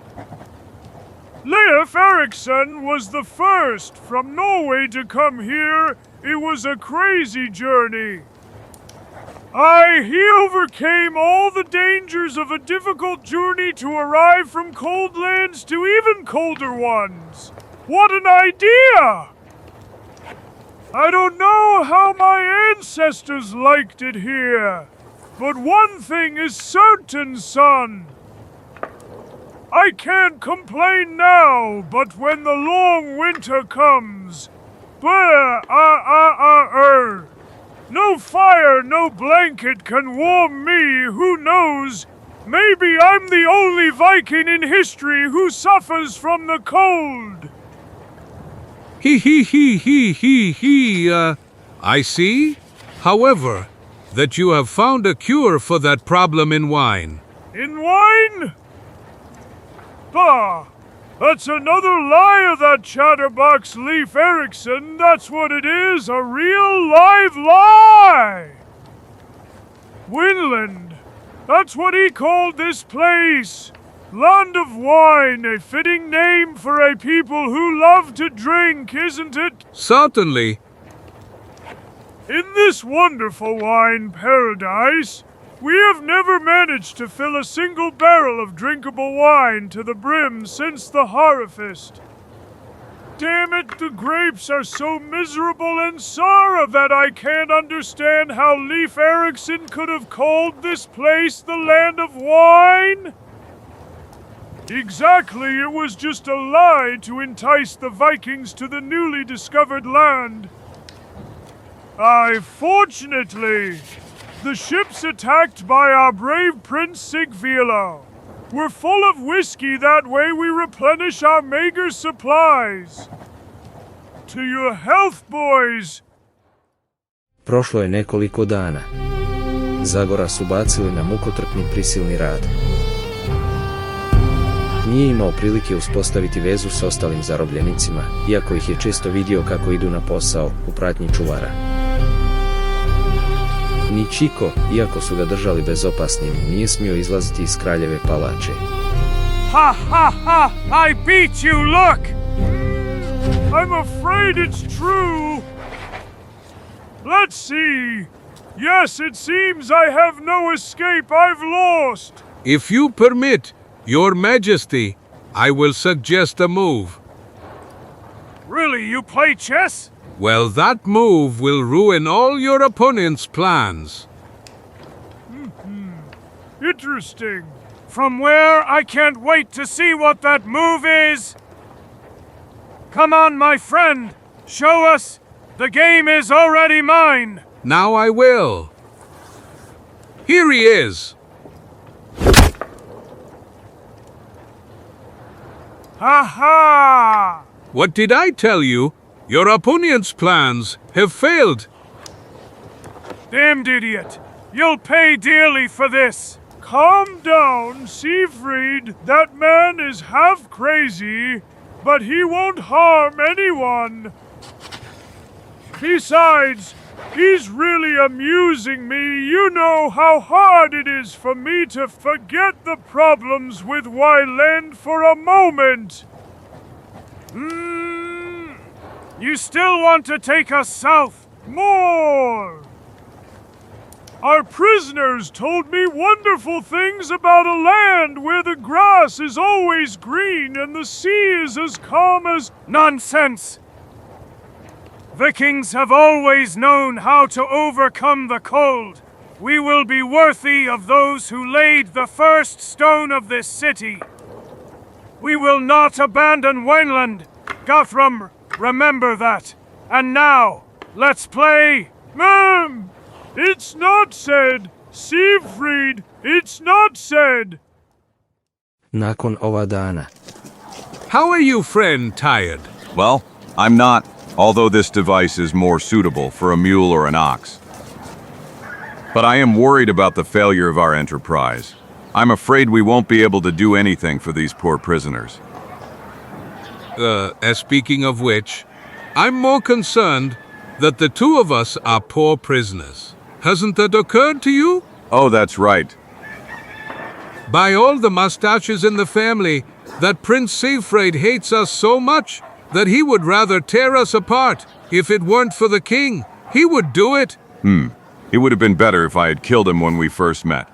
Leif Erikson was the first from Norway to come here. It was a crazy journey. He overcame all the dangers of a difficult journey to arrive from cold lands to even colder ones. What an idea! I don't know how my ancestors liked it here, but one thing is certain, son. I can't complain now, but when the long winter comes, no fire, no blanket can warm me. Who knows? Maybe I'm the only Viking in history who suffers from the cold. I see, however, that you have found a cure for that problem in wine. In wine? Bah! That's another lie of that chatterbox Leif Erikson. That's what it is, a real live lie! Winland, that's what he called this place. Land of Wine, a fitting name for a people who love to drink, isn't it? Certainly. In this wonderful wine paradise, we have never managed to fill a single barrel of drinkable wine to the brim since the harvest. Damn it, the grapes are so miserable and sour that I can't understand how Leif Erikson could have called this place the Land of Wine. Exactly, it was just a lie to entice the Vikings to the newly discovered land. Fortunately, the ships attacked by our brave Prince Sigvila were full of whiskey. That way we replenish our meager supplies. To your health, boys! Prošlo je nekoliko dana. Zagora su bacili na mukotrpni prisilni rad. Nije imao prilike uspostaviti vezu s ostalim zarobljenicima, iako ih je često vidio kako idu na posao u pratnji čuvara. Ni Chico, iako su ga držali bezopasnim, nije smio izlaziti iz kraljeve palače. Ha ha ha! I beat you, look! I'm afraid it's true. Let's see. Yes, it seems I have no escape. I've lost. If you permit, Your Majesty, I will suggest a move. Really, you play chess? Well, that move will ruin all your opponent's plans. Interesting. From where? I can't wait to see what that move is. Come on, my friend. Show us. The game is already mine. Now I will. Here he is. Ha ha! What did I tell you? Your opponent's plans have failed. Damned idiot. You'll pay dearly for this. Calm down, Siegfried. That man is half crazy, but he won't harm anyone. Besides, he's really amusing me. You know how hard it is for me to forget the problems with Wyland for a moment. You still want to take us south? More! Our prisoners told me wonderful things about a land where the grass is always green and the sea is as calm as... Nonsense! Vikings have always known how to overcome the cold. We will be worthy of those who laid the first stone of this city. We will not abandon Wineland. Guthrum, remember that. And now, let's play... Ma'am! It's not said. Siegfried, it's not said. Nakon ova dana. How are you, friend, tired? Well, I'm not, although this device is more suitable for a mule or an ox. But I am worried about the failure of our enterprise. I'm afraid we won't be able to do anything for these poor prisoners. Speaking of which, I'm more concerned that the two of us are poor prisoners. Hasn't that occurred to you? Oh, that's right. By all the mustaches in the family, that Prince Siegfried hates us so much that he would rather tear us apart. If it weren't for the king, he would do it. It would have been better if I had killed him when we first met.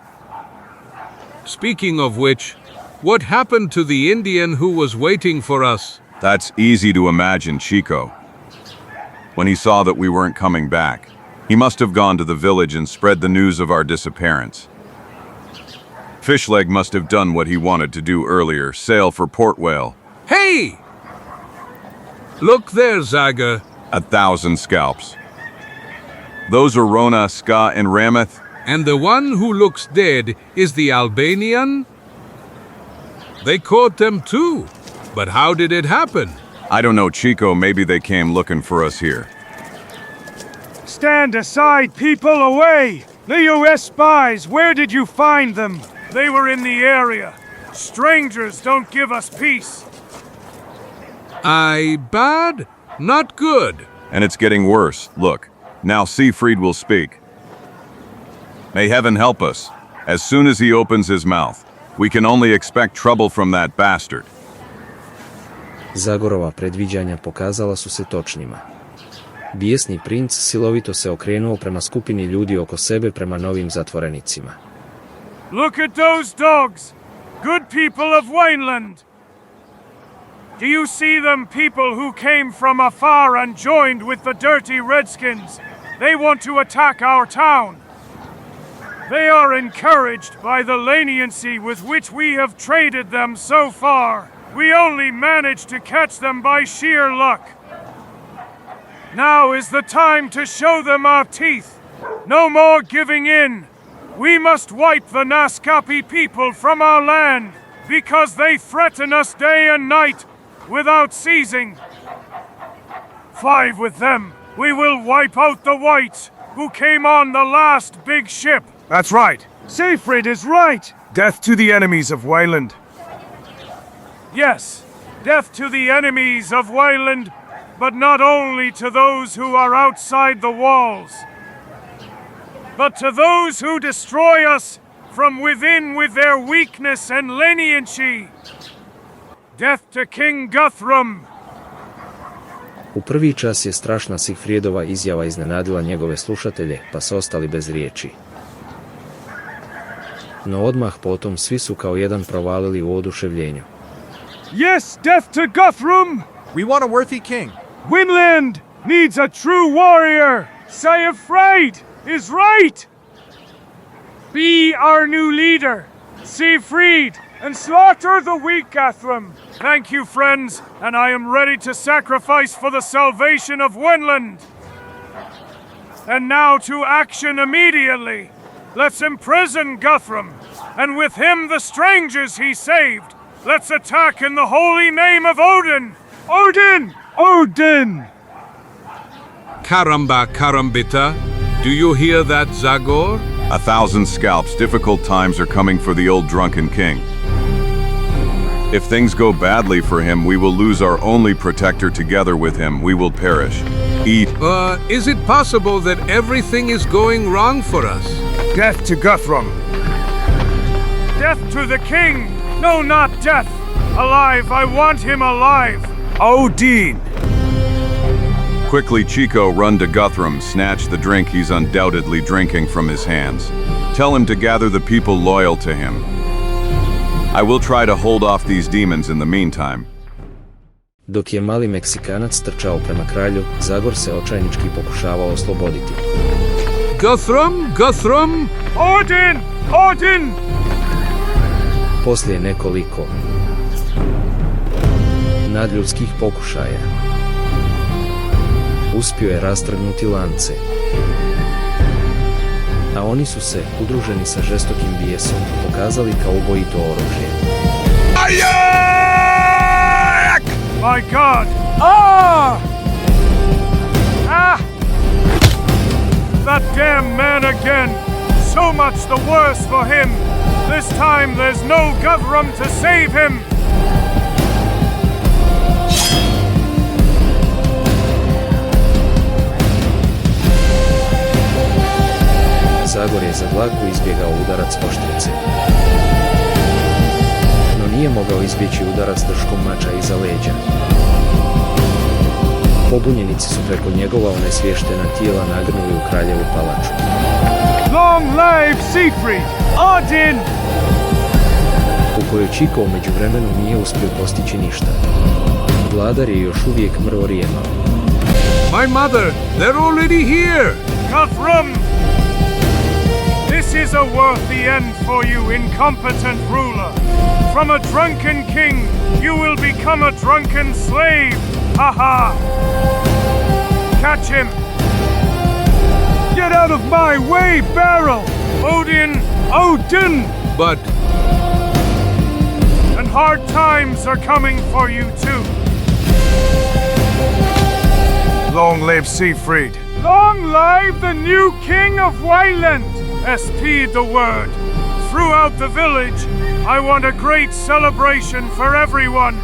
Speaking of which, what happened to the Indian who was waiting for us? That's easy to imagine, Chico. When he saw that we weren't coming back, he must have gone to the village and spread the news of our disappearance. Fishleg must have done what he wanted to do earlier, sail for Port Whale. Hey! Look there, Zagor. 1,000 scalps. Those are Rona, Ska, and Ramath. And the one who looks dead is the Albanian? They caught them too. But how did it happen? I don't know, Chico. Maybe they came looking for us here. Stand aside, people, away! The U.S. spies, where did you find them? They were in the area. Strangers don't give us peace. Bad? Not good. And it's getting worse. Look, now Siegfried will speak. May heaven help us. As soon as he opens his mouth, we can only expect trouble from that bastard. Zagorova predviđanja pokazala su se točnima. Bijesni princ silovito se okrenuo prema skupini ljudi oko sebe prema novim zatvorenicima. Look at those dogs! Good people of Wineland! Do you see them, people who came from afar and joined with the dirty redskins? They want to attack our town. They are encouraged by the leniency with which we have traded them so far. We only managed to catch them by sheer luck. Now is the time to show them our teeth. No more giving in. We must wipe the Naskapi people from our land, because they threaten us day and night without ceasing. 5 with them. We will wipe out the whites who came on the last big ship. That's right. Siegfried is right. Death to the enemies of Wyland. Yes, death to the enemies of Wyland, but not only to those who are outside the walls, but to those who destroy us from within with their weakness and leniency. Death to King Guthrum. U prvi čas je strašna Sigfriedova izjava iznenadila njegove slušatelje, pa su ostali bez riječi. No odmah potom svi su kao jedan provalili u oduševljenju. Yes, death to Guthrum! We want a worthy king. Winland needs a true warrior! Siegfried is right! Be our new leader, Siegfried, and slaughter the weak Guthrum! Thank you, friends, and I am ready to sacrifice for the salvation of Winland! And now to action immediately! Let's imprison Guthrum, and with him the strangers he saved! Let's attack in the holy name of Odin! Odin! Odin! Caramba, carambita. Do you hear that, Zagor? 1,000 scalps, difficult times are coming for the old drunken king. If things go badly for him, we will lose our only protector. Together with him, we will perish. Eat. Is it possible that everything is going wrong for us? Death to Guthrum! Death to the king! No, not death! Alive, I want him alive! Odin! Quickly, Chico, run to Guthrum, snatch the drink he's undoubtedly drinking from his hands. Tell him to gather the people loyal to him. I will try to hold off these demons in the meantime. Dok je mali Meksikanac trčao prema kralju, Zagor se očajnički pokušavao osloboditi. Guthrum, Guthrum! Odin! Odin! Poslije nekoliko nadljudskih pokušaja uspio je rastrgnuti lance, a oni su se, udruženi sa žestokim bijesom, pokazali kao ubojito oružje. My God! Ah! Ah! That damn man again! So much the worse for him! This time there's no Guthrum to save him! Zagor je za dlaku izbjegao udarac oštrice, no nije mogao izbjeći udarac drškom mača iza leđa. Pobunjenici su preko njegova onesvještena tijela nagrnuli u kraljevu palaču. Long live Siegfried! Odin! U kojoj Chico u međuvremenu nije uspio postići ništa. Vladar je još uvijek mrvo rijemao. My mother, they're already here! Guthrum! This is a worthy end for you, incompetent ruler. From a drunken king, you will become a drunken slave. Ha ha! Catch him! Get out of my way, barrel! Odin! Odin! But... And hard times are coming for you too. Long live Siegfried! Long live the new king of Wyland! Speed the word. Throughout the village, I want a great celebration for everyone.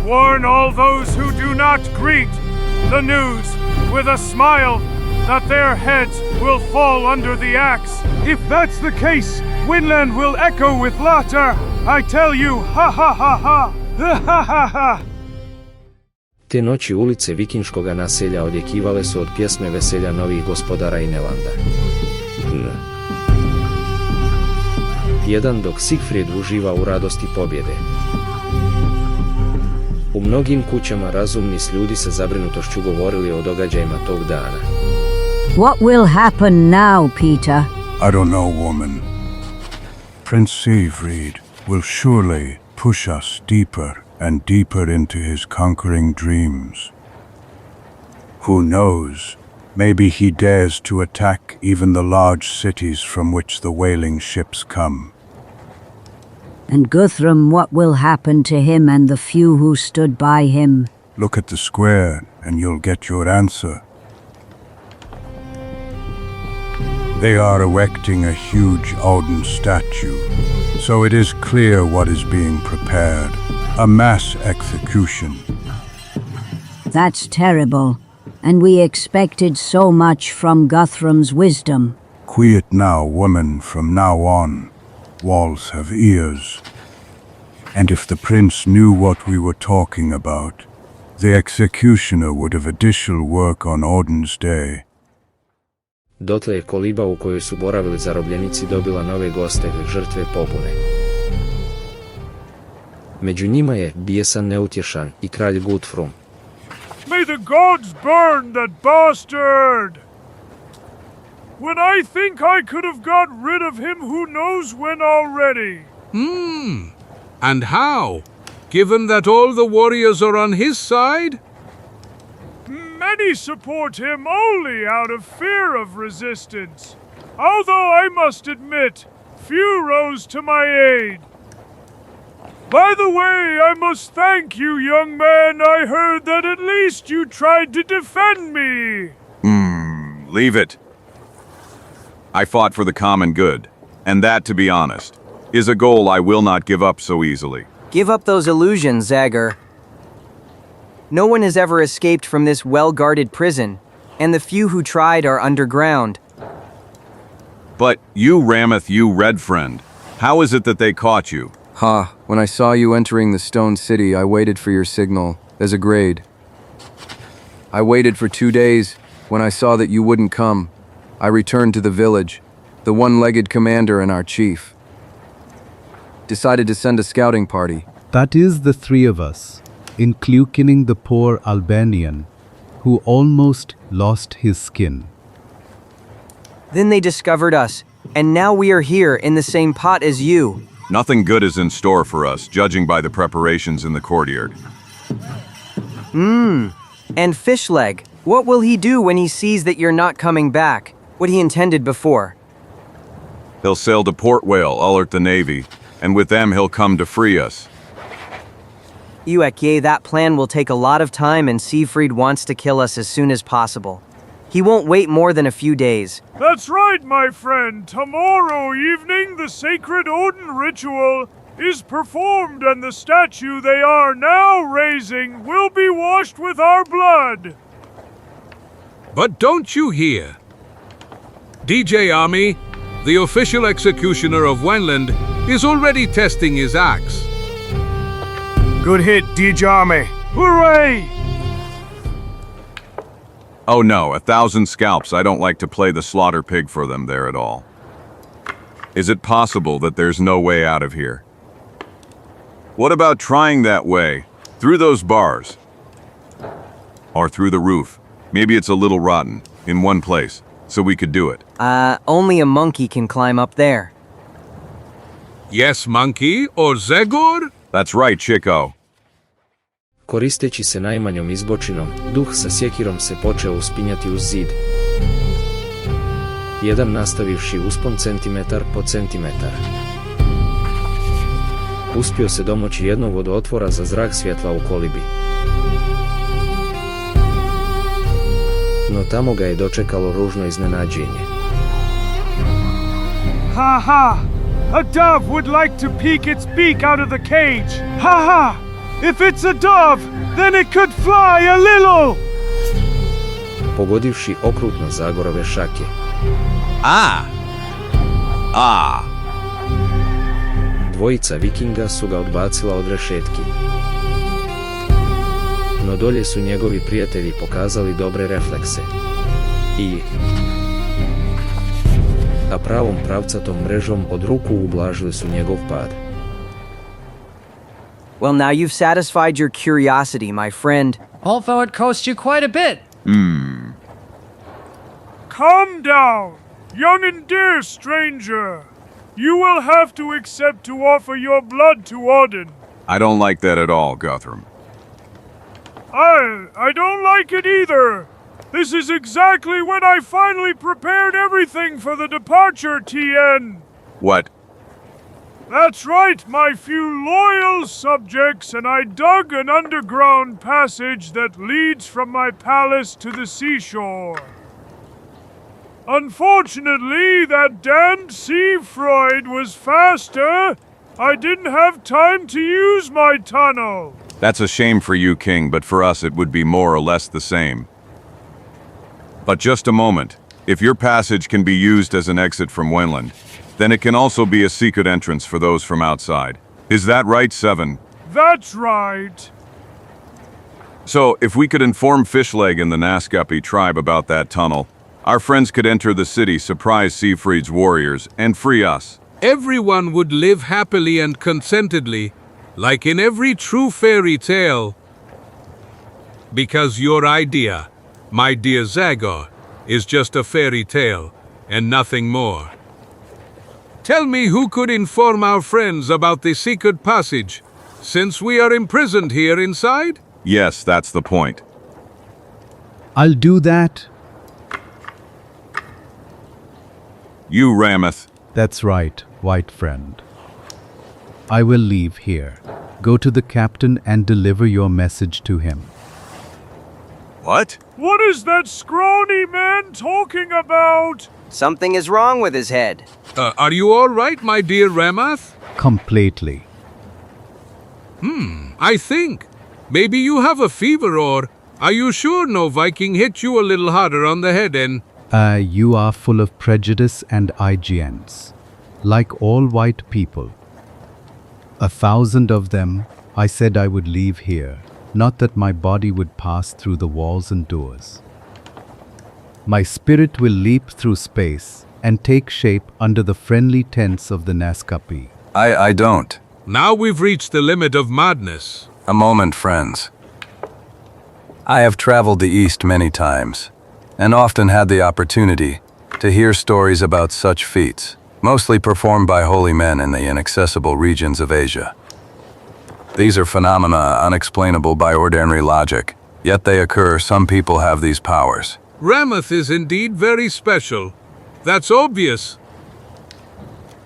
Warn all those who do not greet the news with a smile that their heads will fall under the axe. If that's the case, Winland will echo with laughter. I tell you, ha ha ha ha, ha ha ha. Te noći ulice vikinškoga naselja odjekivale su od pjesme veselja novih gospodara Inelanda. Jedan dok Siegfried uživa u radosti pobjede. U mnogim kućama razumni ljudi sa zabrinutošću govorili o događajima tog dana. What will happen now, Peter? I don't know, woman. Prince Siegfried will surely push us deeper and deeper into his conquering dreams. Who knows? Maybe he dares to attack even the large cities from which the whaling ships come. And Guthrum, what will happen to him and the few who stood by him? Look at the square and you'll get your answer. They are erecting a huge Odin statue, so it is clear what is being prepared. A mass execution. That's terrible. And we expected so much from Guthrum's wisdom. Quiet now, woman, from now on. Walls have ears. And if the prince knew what we were talking about, The executioner would have additional work on Odin's day. Dotle je koliba u kojoj su boravili zarobljenici dobila nove goste, žrtve pobune. Među njima je bijesan neutješan i kralj Gutfrum. May the gods burn that bastard! When I think I could have got rid of him who knows when already. And how? Given that all the warriors are on his side? Many support him only out of fear of resistance. Although I must admit, few rose to my aid. By the way, I must thank you, young man. I heard that at least you tried to defend me. Leave it. I fought for the common good, and that, to be honest, is a goal I will not give up so easily. Give up those illusions, Zagor. No one has ever escaped from this well-guarded prison, and the few who tried are underground. But you, Ramath, you red friend, how is it that they caught you? When I saw you entering the stone city, I waited for your signal, as agreed. I waited for 2 days. When I saw that you wouldn't come, I returned to the village. The one-legged commander and our chief decided to send a scouting party. That is the three of us, including the poor Albanian, who almost lost his skin. Then they discovered us, and now we are here in the same pot as you. Nothing good is in store for us, judging by the preparations in the courtyard. And Fishleg, what will he do when he sees that you're not coming back? What he intended before? He'll sail to Port Whale, alert the Navy, and with them he'll come to free us. Uekye, that plan will take a lot of time, and Siegfried wants to kill us as soon as possible. He won't wait more than a few days. That's right, my friend. Tomorrow evening, the sacred Odin ritual is performed, and the statue they are now raising will be washed with our blood. But don't you hear? DJ Army, the official executioner of Wenland, is already testing his axe. Good hit, Dijame. Hooray! Oh no, 1,000 scalps. I don't like to play the slaughter pig for them there at all. Is it possible that there's no way out of here? What about trying that way? Through those bars? Or through the roof? Maybe it's a little rotten, in one place, so we could do it. Only a monkey can climb up there. Yes, monkey, or Zagor? That's right, Chico. Koristeći se najmanjom izbočinom, duh sa sjekirom se počeo uspinjati uz zid. Jedan nastavivši uspon centimetar po centimetar. Uspio se domoći jednog od otvora za zrak svjetla u kolibi. No tamo ga je dočekalo ružno iznenađenje. Ha ha! A dove would like to peek its beak out of the cage. Ha ha! If it's a dove, then it could fly a little! Pogodivši okrutno Zagorove šake. Dvojica vikinga su ga odbacila od rešetki. No dolje su njegovi prijatelji pokazali dobre reflekse. A pravom pravcatom mrežom od ruku ublažili su njegov pad. Well, now you've satisfied your curiosity, my friend. Although it cost you quite a bit. Calm down, young and dear stranger. You will have to accept to offer your blood to Odin. I don't like that at all, Guthrum. I don't like it either. This is exactly when I finally prepared everything for the departure, TN. What? That's right, my few loyal subjects, and I dug an underground passage that leads from my palace to the seashore. Unfortunately, that damned Siegfried was faster. I didn't have time to use my tunnel. That's a shame for you, King, but for us it would be more or less the same. But just a moment. If your passage can be used as an exit from Wenland, then it can also be a secret entrance for those from outside. Is that right, Seven? That's right. So, if we could inform Fishleg and the Nascapi tribe about that tunnel, our friends could enter the city, surprise Siegfried's warriors, and free us. Everyone would live happily and contentedly, like in every true fairy tale. Because your idea, my dear Zagor, is just a fairy tale, and nothing more. Tell me who could inform our friends about the secret passage, since we are imprisoned here inside? Yes, that's the point. I'll do that. You, Ramath. That's right, white friend. I will leave here. Go to the captain and deliver your message to him. What? What is that scrawny man talking about? Something is wrong with his head. Are you all right, my dear Ramath? Completely. I think. Maybe you have a fever, or are you sure no Viking hit you a little harder on the head, and... You are full of prejudice and IGNs. Like all white people. 1,000 of them, I said I would leave here, not that my body would pass through the walls and doors. My spirit will leap through space and take shape under the friendly tents of the Nascapi. I don't. Now we've reached the limit of madness. A moment, friends. I have traveled the East many times, and often had the opportunity to hear stories about such feats, mostly performed by holy men in the inaccessible regions of Asia. These are phenomena unexplainable by ordinary logic, yet they occur. Some people have these powers. Ramath is indeed very special. That's obvious.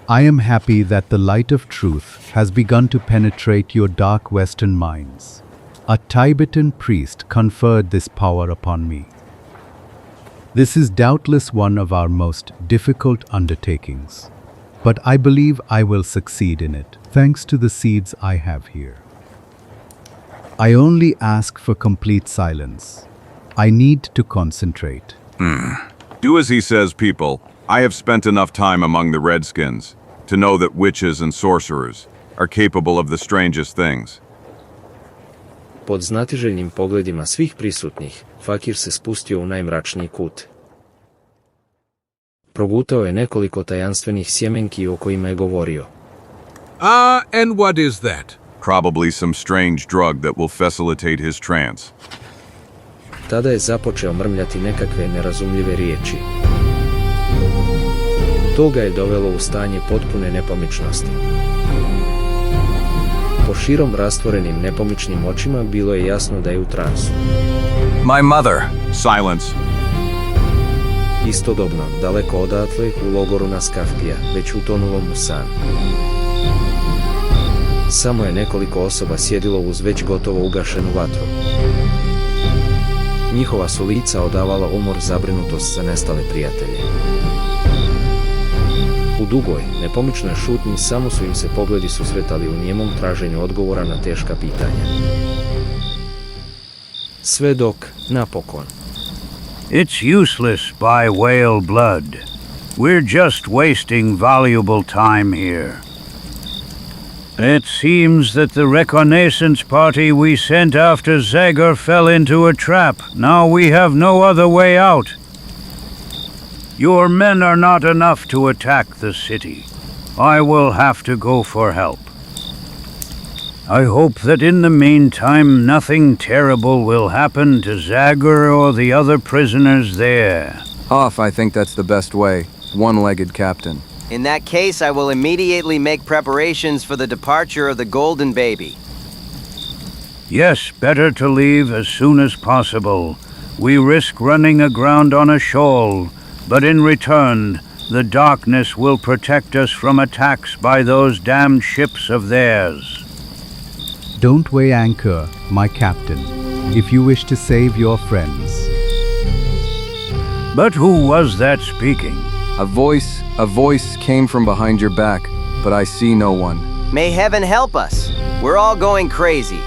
I am happy that the light of truth has begun to penetrate your dark Western minds. A Tibetan priest conferred this power upon me. This is doubtless one of our most difficult undertakings, but I believe I will succeed in it, thanks to the seeds I have here. I only ask for complete silence. I need to concentrate. Do as he says, people. I have spent enough time among the Redskins to know that witches and sorcerers are capable of the strangest things. Pod znatiželjnim pogledima svih prisutnih, fakir se spustio u najmračniji kut. Progutao je nekoliko tajanstvenih sjemenki o kojima je govorio. And what is that? Probably some strange drug that will facilitate his trance. Tada je započeo mrmljati nekakve nerazumljive riječi. To ga je dovelo u stanje potpune nepomičnosti. Po širom rastvorenim nepomičnim očima bilo je jasno da je u transu. My mother. Silence. Istodobno, daleko odatle, u logoru Naskaftija, već utonulom u san. Samo je nekoliko osoba sjedilo uz već gotovo ugašenu vatru. Njihova su lica odavala umor, zabrinutost za nestale prijatelje. U dugoj, nepomičnoj šutnji samo su im se pogledi susretali u nijemom traženju odgovora na teška pitanja. Sve dok, napokon. It's useless by whale blood. We're just wasting valuable time here. It seems that the reconnaissance party we sent after Zagor fell into a trap. Now we have no other way out. Your men are not enough to attack the city. I will have to go for help. I hope that in the meantime nothing terrible will happen to Zagor or the other prisoners there. Off, I think that's the best way. One-legged captain. In that case, I will immediately make preparations for the departure of the Golden Baby. Yes, better to leave as soon as possible. We risk running aground on a shoal, but in return, the darkness will protect us from attacks by those damned ships of theirs. Don't weigh anchor, my captain, if you wish to save your friends. But who was that speaking? A voice came from behind your back, but I see no one. May heaven help us. We're all going crazy.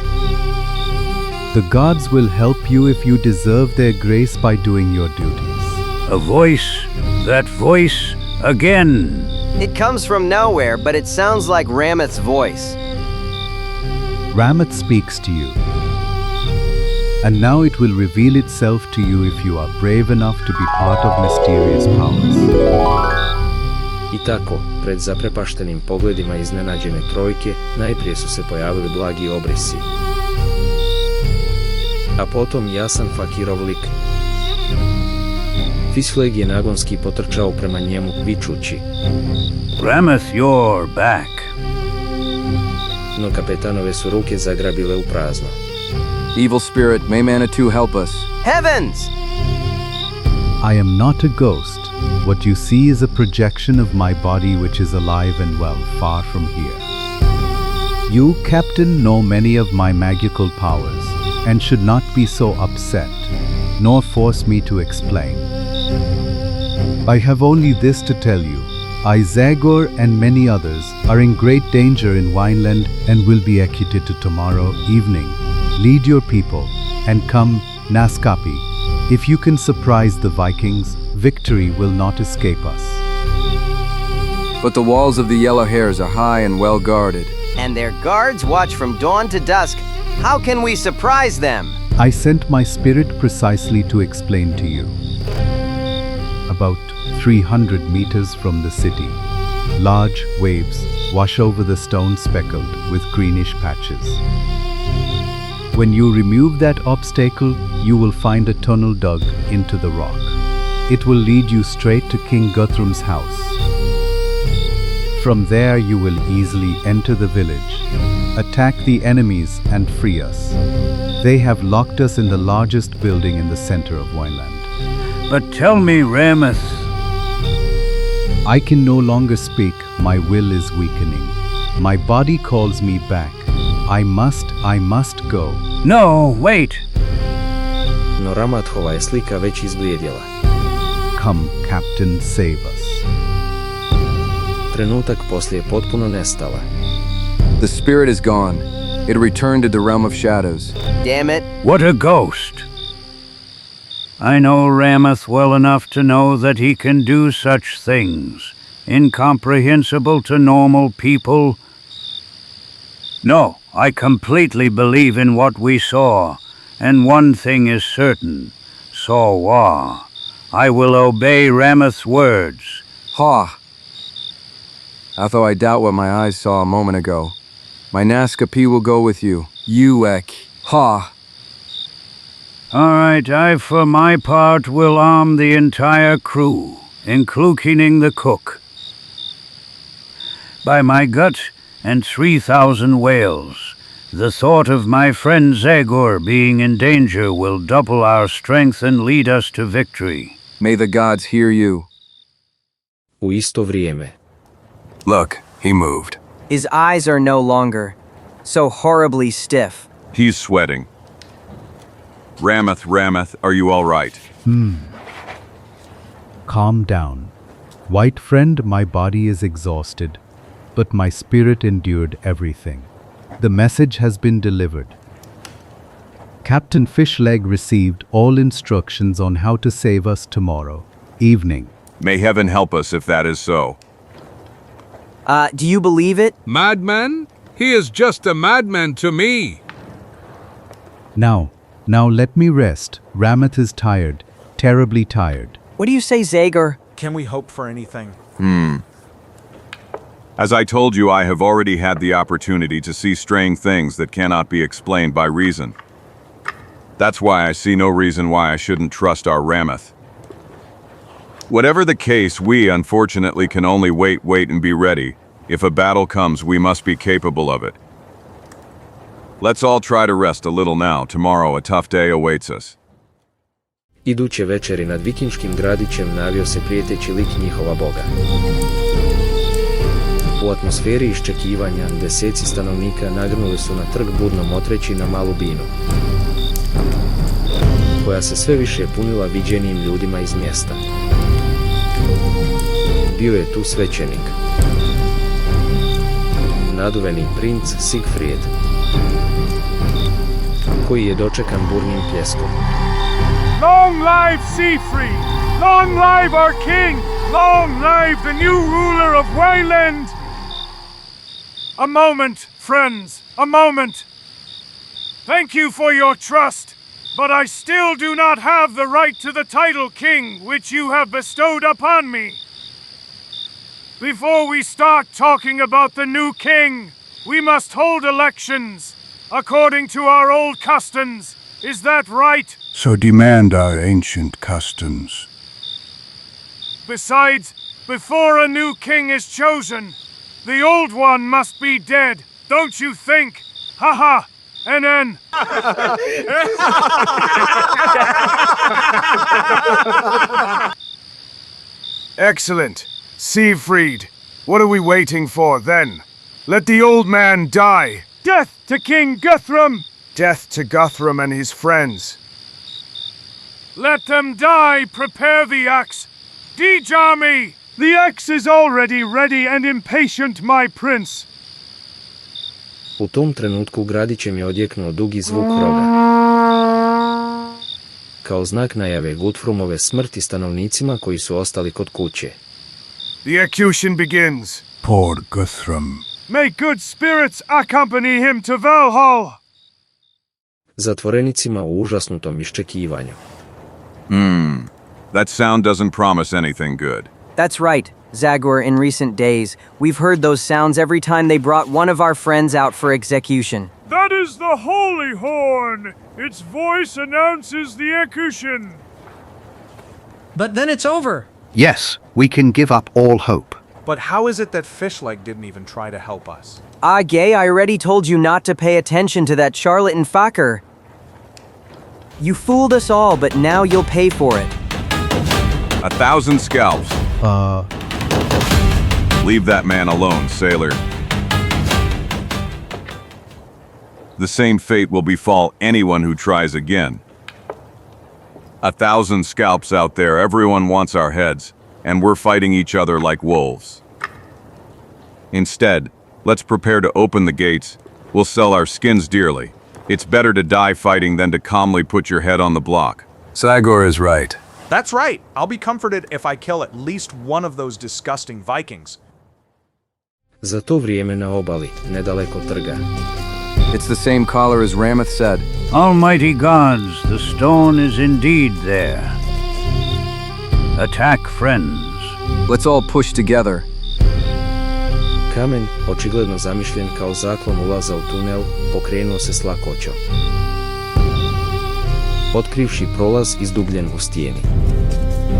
The gods will help you if you deserve their grace by doing your duties. A voice, that voice, again. It comes from nowhere, but it sounds like Ramath's voice. Ramath speaks to you. and now it will reveal itself to you if you are brave enough to be part of mysterious powers. I tako, pred zaprepaštenim pogledima iznenađene trojke, najprije su se pojavili blagi obrisi. A potom jasan fakirov lik. Fisleg je nagonski potrčao prema njemu, vičući: Rameth, you're back. No kapetanove su ruke zagrabile u prazno. Evil spirit, may Manitou help us. Heavens! I am not a ghost. What you see is a projection of my body which is alive and well, far from here. You, Captain, know many of my magical powers, and should not be so upset, nor force me to explain. I have only this to tell you. I, Zagor, and many others are in great danger in Wineland and will be executed tomorrow evening. Lead your people, and come, Naskapi. If you can surprise the Vikings, victory will not escape us. But the walls of the Yellow Hairs are high and well guarded. And their guards watch from dawn to dusk. How can we surprise them? I sent my spirit precisely to explain to you. About 300 meters from the city, large waves wash over the stone speckled with greenish patches. When you remove that obstacle, you will find a tunnel dug into the rock. It will lead you straight to King Guthrum's house. From there you will easily enter the village, attack the enemies and free us. They have locked us in the largest building in the center of Wineland. But tell me, Rameth. I can no longer speak, my will is weakening. My body calls me back. I must go. No, wait. No Ramathova je slika već izblijedjela. Come, Captain, save us. Trenutak poslije potpuno nestala. The spirit is gone. It returned to the realm of shadows. Damn it. What a ghost. I know Rameth well enough to know that he can do such things, incomprehensible to normal people. No, I completely believe in what we saw, and one thing is certain. Saw. I will obey Rameth's words. Ha! Although I doubt what my eyes saw a moment ago, my Naskapi will go with you. Uek. Ha! All right, I for my part will arm the entire crew, including the cook. By my gut and 3,000 whales, the thought of my friend Zagor being in danger will double our strength and lead us to victory. May the gods hear you. U isto vrijeme. Look, he moved. His eyes are no longer so horribly stiff. He's sweating. Rameth, are you all right? Calm down. White friend, my body is exhausted, but my spirit endured everything. The message has been delivered. Captain Fishleg received all instructions on how to save us tomorrow evening. May heaven help us if that is so. Do you believe it? Madman? He is just a madman to me. Now let me rest. Rameth is tired, terribly tired. What do you say, Zagor? Can we hope for anything? As I told you, I have already had the opportunity to see strange things that cannot be explained by reason. That's why I see no reason why I shouldn't trust our Rameth. Whatever the case, we unfortunately can only wait and be ready. If a battle comes, we must be capable of it. Let's all try to rest a little now. Tomorrow a tough day awaits us. Iduće večeri nad vikinškim gradićem navio se prijeteći lik njihova boga. U atmosferi iščekivanja deseci stanovnika nagrnuli su na trg budno motreći na malu binu, koja se sve više punila viđenim ljudima iz mjesta. Bio je tu svećenik, naduveni princ Sigfrid, koji je dočekan burnim pljeskom. Long live Siegfried! Long live our king! Long live the new ruler of Wayland! A moment, friends, a moment. Thank you for your trust. but I still do not have the right to the title king which you have bestowed upon me. Before we start talking about the new king, we must hold elections according to our old customs. Is that right? So demand our ancient customs. Besides, before a new king is chosen, the old one must be dead, don't you think? Haha, NN. Excellent. Siegfried, what are we waiting for then? Let the old man die. Death to King Guthrum! Death to Guthrum and his friends. Let them die, prepare the axe. Siege army! The axe is already ready and impatient, my prince. U tom trenutku u gradićem je odjeknuo dugi zvuk roga. Kao znak najave Guthrumove smrti stanovnicima koji su ostali kod kuće. The execution begins. Poor Guthrum. May good spirits accompany him to Valhalla. Zatvorenicima u užasnutom iščekivanju. That sound doesn't promise anything good. That's right, Zagor. In recent days, we've heard those sounds every time they brought one of our friends out for execution. That is the holy horn. Its voice announces the execution. But then it's over. Yes, we can give up all hope. But how is it that Fishleg didn't even try to help us? Ah, Gay, I already told you not to pay attention to that charlatan fucker. You fooled us all, but now you'll pay for it. 1,000 scalps. Leave that man alone, sailor. The same fate will befall anyone who tries again. 1,000 scalps out there, everyone wants our heads, and we're fighting each other like wolves. Instead, let's prepare to open the gates. We'll sell our skins dearly. It's better to die fighting than to calmly put your head on the block. Zagor is right. That's right. I'll be comforted if I kill at least one of those disgusting Vikings. Za to vrijeme na obali, nedaleko trga. It's the same caller as Rameth said. Almighty gods, the stone is indeed there. Attack, friends. Let's all push together. Kamen, očigledno zamišljen kao zaklon ulaza u tunel, pokrenuo se s lakoćom. Otkrivši prolaz izdubljen u stijeni.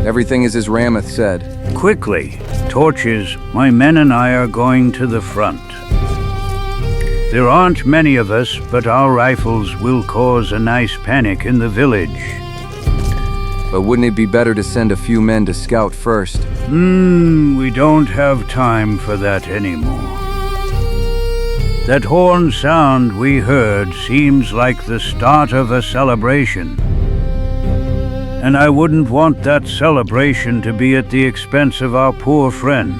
Everything is as Rameth said. Quickly, torches, my men and I are going to the front. There aren't many of us, but our rifles will cause a nice panic in the village. But wouldn't it be better to send a few men to scout first? We don't have time for that anymore. That horn sound we heard seems like the start of a celebration. And I wouldn't want that celebration to be at the expense of our poor friends.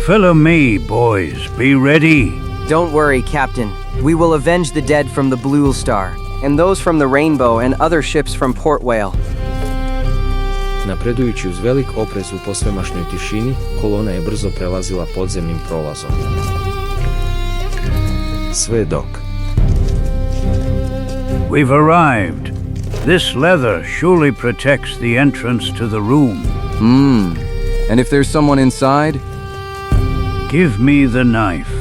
Follow me, boys. Be ready. Don't worry, Captain. We will avenge the dead from the Blue Star, and those from the Rainbow and other ships from Port Whale. Napredujući uz velik oprez u posvemašnjoj tišini, kolona je brzo prelazila podzemnim prolazom. Sve dok. We've arrived. This leather surely protects the entrance to the room. And if there's someone inside? Give me the knife.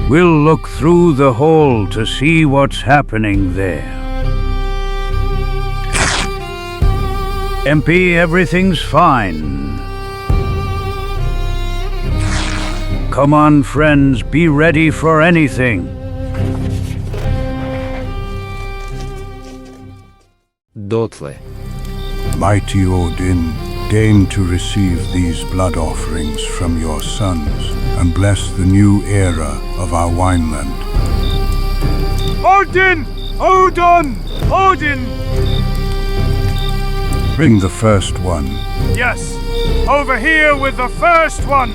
We'll look through the hole to see what's happening there. MP, everything's fine. Come on, friends, be ready for anything. Dotle. Mighty Odin, deign to receive these blood offerings from your sons and bless the new era of our wineland. Odin! Odin! Odin! Bring the first one. Yes, over here with the first one.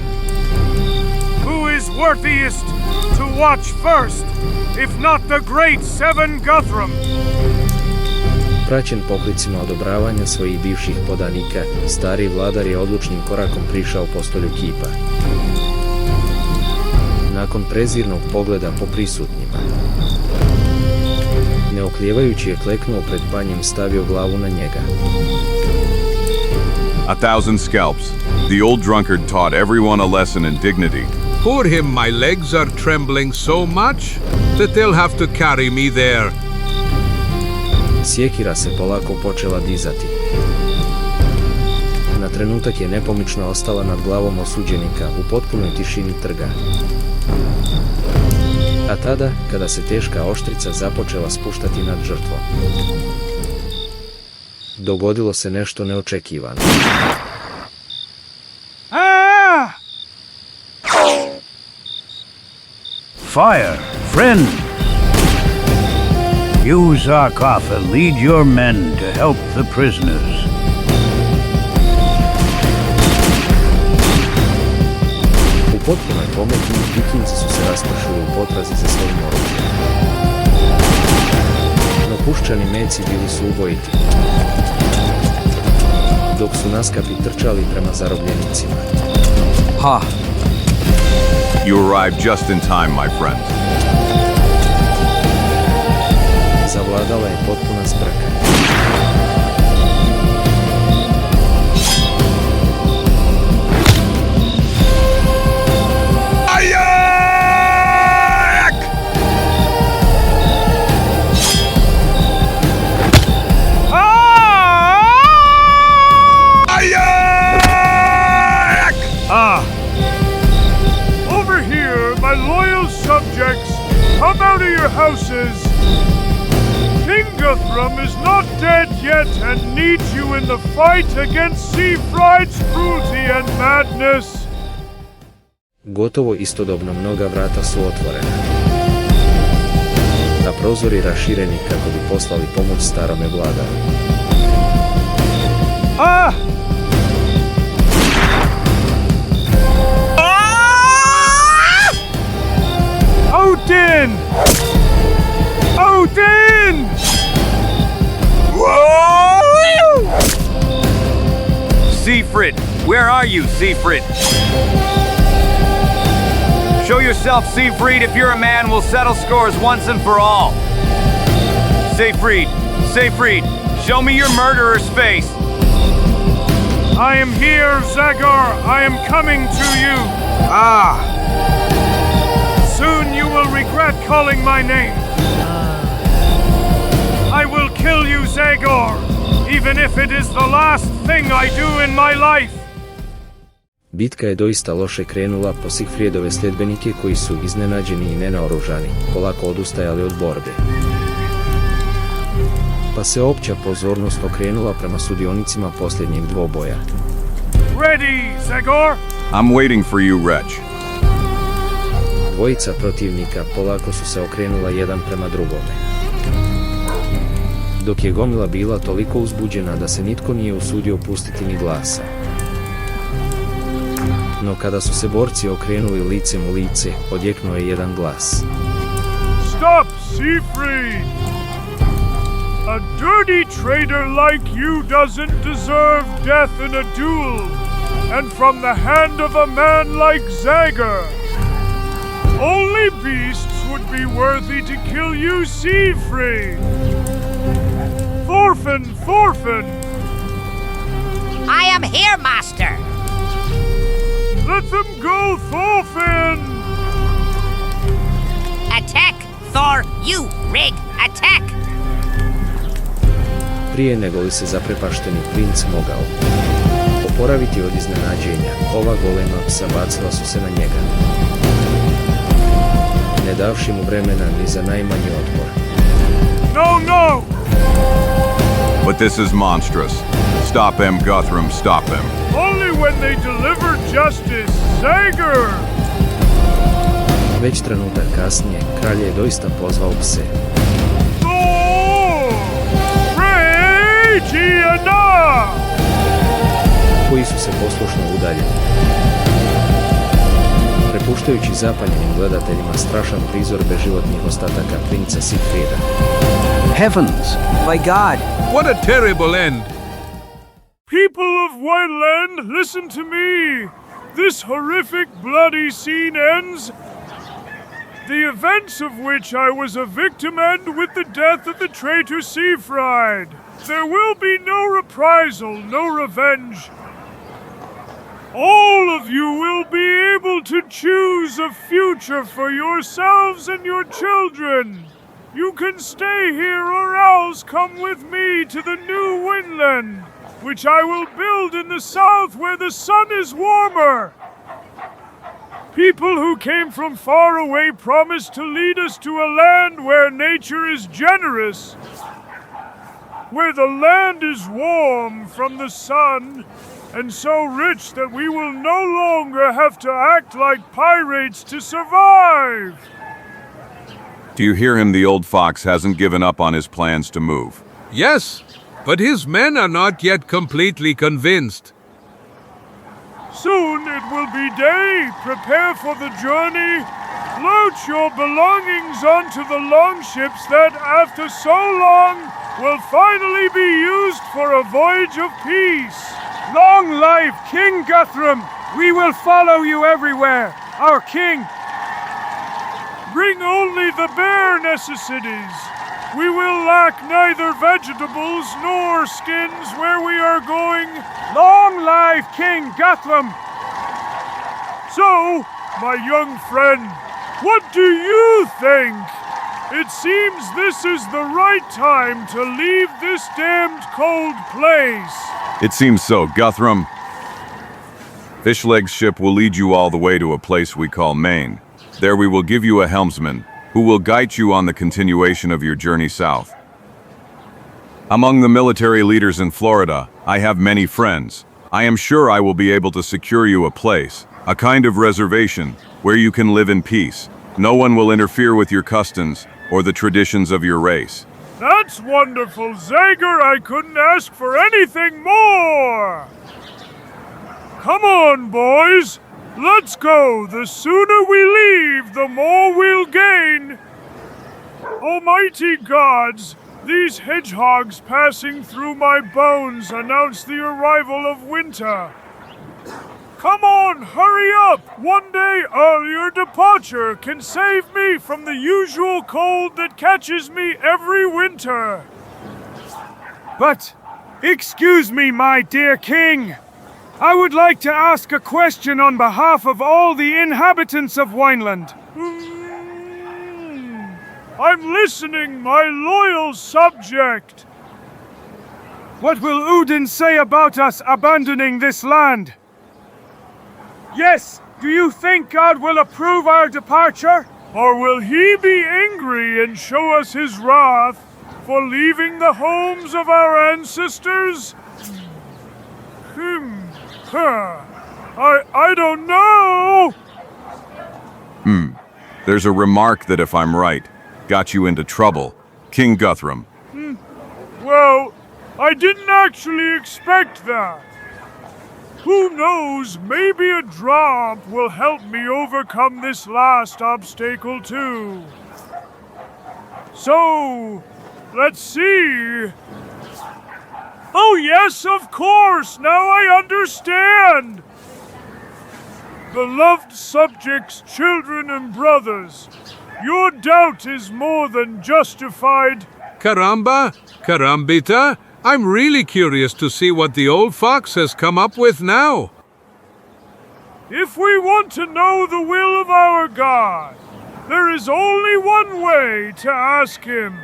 Who is worthiest to watch first, if not the great Seven Guthrum? Praćen poklicima odobravanja svojih bivših podanika, stari vladar je odlučnim korakom prišao postolju kipa. Nakon prezirnog pogleda po prisutnima. Ne oklijevajući je kleknuo pred panjem, stavio glavu na njega. 1,000 scalps. The old drunkard taught everyone a lesson in dignity. Poor him, my legs are trembling so much that they'll have to carry me there. Sjekira se polako počela dizati. Na trenutak je nepomično ostala nad glavom osuđenika u potpunoj tišini trga. A tada, kada se teška oštrica započela spuštati nad žrtvom, dogodilo se nešto neočekivano. Fire, friend! You, Zarkotha, lead your men to help the prisoners. U potpunoj pometi vikinci su se raspršili u potrazi za svojim oružjem. No puščani meci bili su ubojiti, dok su naskapi trčali prema zarobljenicima. Ha! You arrived just in time, my friend. Zavladala je potpuna zbrka. Over here, my loyal subjects, come out of your houses. King Guthrum is not dead yet and needs you in the fight against Seafried's cruelty and madness. Gotovo istodobno mnoga vrata su otvorena, a prozori rašireni kako bi poslali pomoć starome vladaru. Odin! Odin! Siegfried! Where are you, Siegfried? Show yourself, Siegfried. If you're a man, we'll settle scores once and for all. Siegfried! Siegfried! Show me your murderer's face! I am here, Zagor. I am coming to you. Soon you will regret calling my name. I will kill you, Zagor, even if it is the last thing I do in my life. Bitka je doista loše krenula po Sigfriedove sljedbenike koji su, iznenađeni i nenaoružani, polako odustajali od borbe. Pa se opća pozornost okrenula prema sudionicima posljednjeg dvoboja. Ready, Zagor? I'm waiting for you, wretch. Dvojica protivnika polako su se okrenula jedan prema drugome, dok je gomila bila toliko uzbuđena da se nitko nije usudio pustiti ni glasa. No kada su se borci okrenuli licem u lice, odjeknuo je jedan glas. Stop, Siegfried! A dirty traitor like you doesn't deserve death in a duel, and from the hand of a man like Zagor. Only beasts would be worthy to kill you, Siegfried! Thorfinn, Thorfinn! I am here, master! Let them go, Thorfinn! Attack, Thor! You, Rig! Attack! Prije nego li se zaprepašteni princ mogao oporaviti od iznenađenja, ova golema psa bacila su se na njega, ne davši mu vremena ni za najmanji otpor. No, no! But this is monstrous. Stop him, Guthrum, stop him. Only when they deliver justice, Zagor! Već trenutak kasnije, kralj je doista pozvao pse. Hitna! Koji su se poslušno udaljili, prepuštajući zapaljenim gledateljima strašan prizor beživotnih ostataka princa Sigfrida. Heavens! My God! What a terrible end! People of Wineland, listen to me! This horrific, bloody scene ends the events of which I was a victim end with the death of the traitor Seafried. There will be no reprisal, no revenge. All of you will be able to choose a future for yourselves and your children. You can stay here or else come with me to the new Winland, which I will build in the south where the sun is warmer. People who came from far away promised to lead us to a land where nature is generous, where the land is warm from the sun, and so rich that we will no longer have to act like pirates to survive. Do you hear him? The old fox hasn't given up on his plans to move. Yes, but his men are not yet completely convinced. Soon it will be day. Prepare for the journey. Load your belongings onto the longships that, after so long, will finally be used for a voyage of peace. Long life King Guthrum! We will follow you everywhere, our king! Bring only the bare necessities. We will lack neither vegetables nor skins where we are going. Long life King Guthrum! So, my young friend, what do you think? It seems this is the right time to leave this damned cold place. It seems so, Guthrum. Fishleg's ship will lead you all the way to a place we call Maine. There we will give you a helmsman, who will guide you on the continuation of your journey south. Among the military leaders in Florida, I have many friends. I am sure I will be able to secure you a place, a kind of reservation, where you can live in peace. No one will interfere with your customs or the traditions of your race. That's wonderful, Zagor. I couldn't ask for anything more. Come on, boys. Let's go. The sooner we leave, the more we'll gain. Almighty gods, these hedgehogs passing through my bones announce the arrival of winter. Come on, hurry up! One day earlier departure can save me from the usual cold that catches me every winter. But, excuse me, my dear king. I would like to ask a question on behalf of all the inhabitants of Wineland. I'm listening, my loyal subject. What will Udin say about us abandoning this land? Yes, do you think God will approve our departure? Or will he be angry and show us his wrath for leaving the homes of our ancestors? I don't know. There's a remark that, if I'm right, got you into trouble, King Guthrum. Well, I didn't actually expect that. Who knows, maybe a drop will help me overcome this last obstacle too. So, let's see. Oh yes, of course, now I understand. Beloved subjects, children and brothers, your doubt is more than justified. Caramba, carambita, I'm really curious to see what the old fox has come up with now. If we want to know the will of our God, there is only one way to ask him.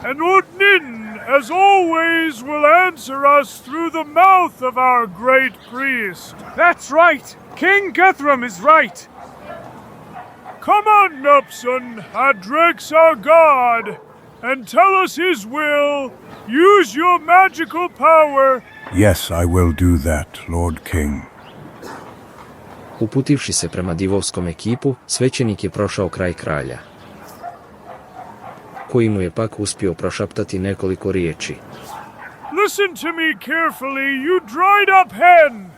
And Odnin, as always, will answer us through the mouth of our great priest. That's right! King Guthrum is right! Come on, Nupson, address our God, and tell us his will. Use your magical power. Yes, I will do that, Lord King. Uputivši se prema divovskom ekipu, svećenik je prošao kraj kralja, koji mu je pak uspio prošaptati nekoliko riječi. Listen to me carefully, you dried up hen!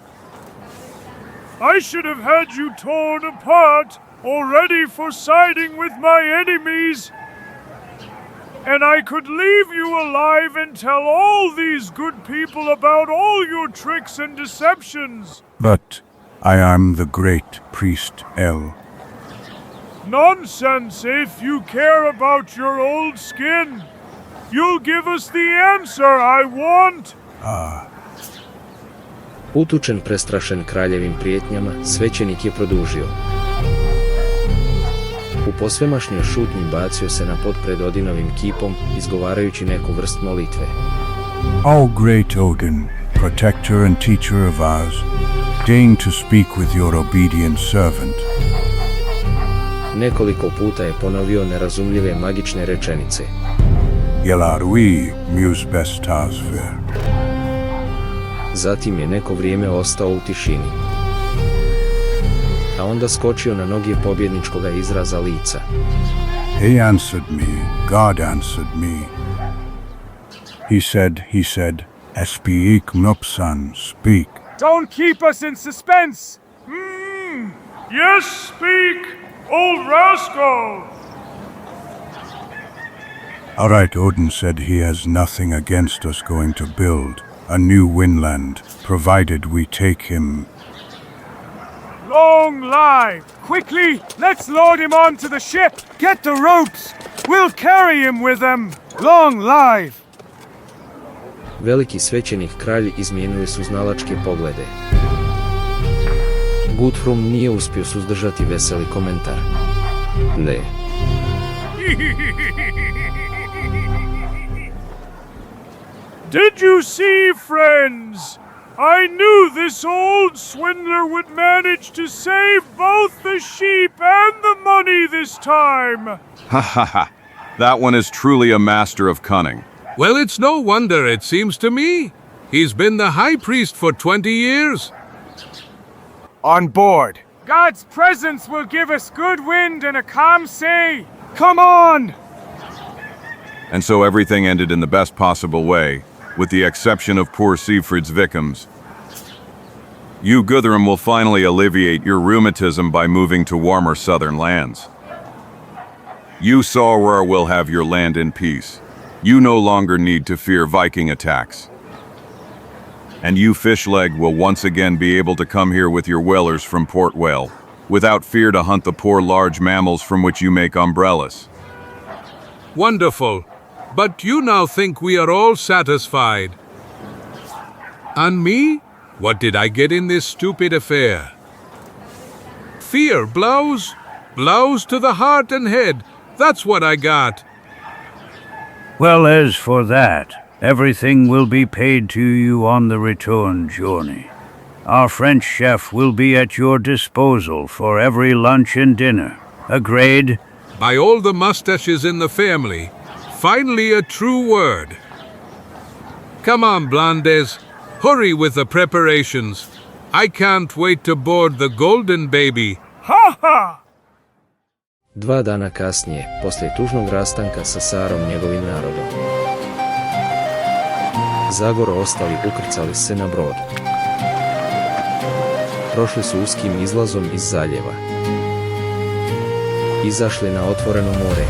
I should have had you torn apart, already for siding with my enemies. And I could leave you alive and tell all these good people about all your tricks and deceptions. But I am the great priest El. Nonsense if you care about your old skin. You'll give us the answer I want. Utučen prestrašen kraljevim prijetnjama, svećenik je produžio. U posvemašnjoj šutnji bacio se na pod pred Odinovim kipom, izgovarajući neku vrst molitve. O great Odin, protector and teacher of ours, deign to speak with your obedient servant. Nekoliko puta je ponovio nerazumljive magične rečenice. Jelar vi mus bestas ver. Zatim je neko vrijeme ostao u tišini. A onda skočio na noge pobjedničkoga izraza lica. He answered me, God answered me. He said, Speak, Nopsan, speak. Don't keep us in suspense. Yes, speak, old rascal. All right, Odin said he has nothing against us going to build a new Winland, provided we take him. Long live! Quickly, let's load him onto the ship. Get the ropes. We'll carry him with them. Long live! Veliki svećenik kralj izmijenili su znalačke poglede. Guthrum nije uspio suzdržati veseli komentar. Ne. Did you see, friends? I knew this old swindler would manage to save both the sheep and the money this time. Ha ha ha. That one is truly a master of cunning. Well, it's no wonder, it seems to me. He's been the high priest for 20 years. On board. God's presence will give us good wind and a calm sea. Come on! And so everything ended in the best possible way, with the exception of poor Siegfried's victims. You, Guthrum, will finally alleviate your rheumatism by moving to warmer southern lands. You, Sauror, will have your land in peace. You no longer need to fear Viking attacks. And you, Fishleg, will once again be able to come here with your whalers from Port Whale, without fear to hunt the poor large mammals from which you make umbrellas. Wonderful. But you now think we are all satisfied. And me? What did I get in this stupid affair? Fear blows to the heart and head. That's what I got. Well, as for that, everything will be paid to you on the return journey. Our French chef will be at your disposal for every lunch and dinner. Agreed? By all the mustaches in the family, finally a true word. Come on, Blondes. Hurry with the preparations. I can't wait to board the golden baby. Ha ha! 2 dana kasnije, poslije tužnog rastanka sa Sarom njegovim narodom, Zagor ostali ukrcali se na brod. Prošli su uskim izlazom iz zaljeva. Izašli na otvoreno more.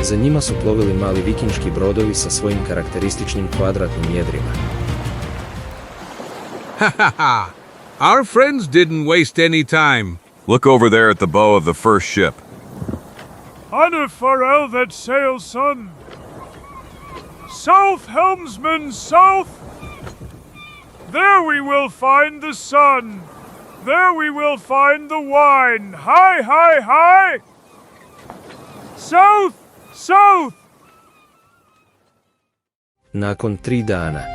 Za njima su plovili mali vikinški brodovi sa svojim karakterističnim kvadratnim jedrima. Ha ha ha! Our friends didn't waste any time. Look over there at the bow of the first ship. Honor farewell that sail, son. South, helmsman, south! There we will find the sun. There we will find the wine. Hi, hi, hi! South! South! Nakon 3 dana,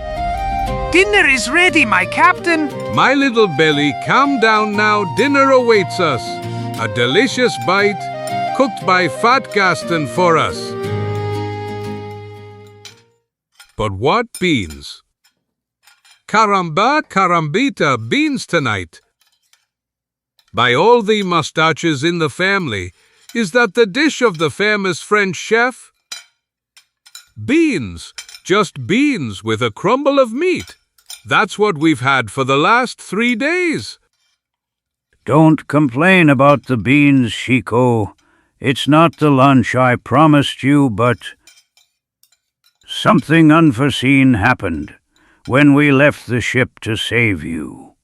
Dinner is ready, my captain. My little belly, calm down now. Dinner awaits us. A delicious bite, cooked by Fat Gaston for us. But what beans? Caramba, carambita, beans tonight. By all the mustaches in the family, is that the dish of the famous French chef? Beans, just beans with a crumble of meat. That's what we've had for the last 3 days. Don't complain about the beans, Chico. It's not the lunch I promised you, but something unforeseen happened when we left the ship to save you.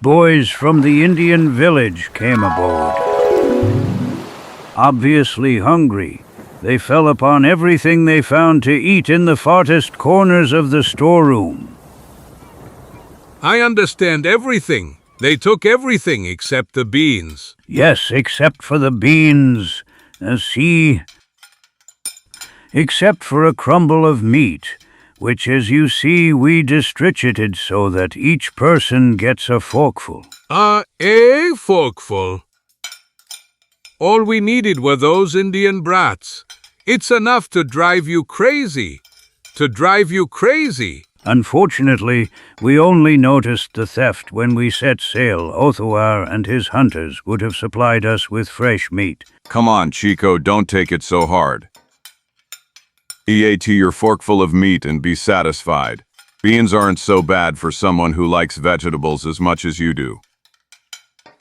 Boys from the Indian village came aboard. Obviously hungry, they fell upon everything they found to eat in the farthest corners of the storeroom. I understand everything. They took everything except the beans. Yes, except for the beans. See, except for a crumble of meat, which, as you see, we distributed so that each person gets a forkful. A forkful. All we needed were those Indian brats. It's enough to drive you crazy. To drive you crazy. Unfortunately, we only noticed the theft when we set sail. Othuar and his hunters would have supplied us with fresh meat. Come on, Chico, don't take it so hard. Eat your forkful of meat and be satisfied. Beans aren't so bad for someone who likes vegetables as much as you do.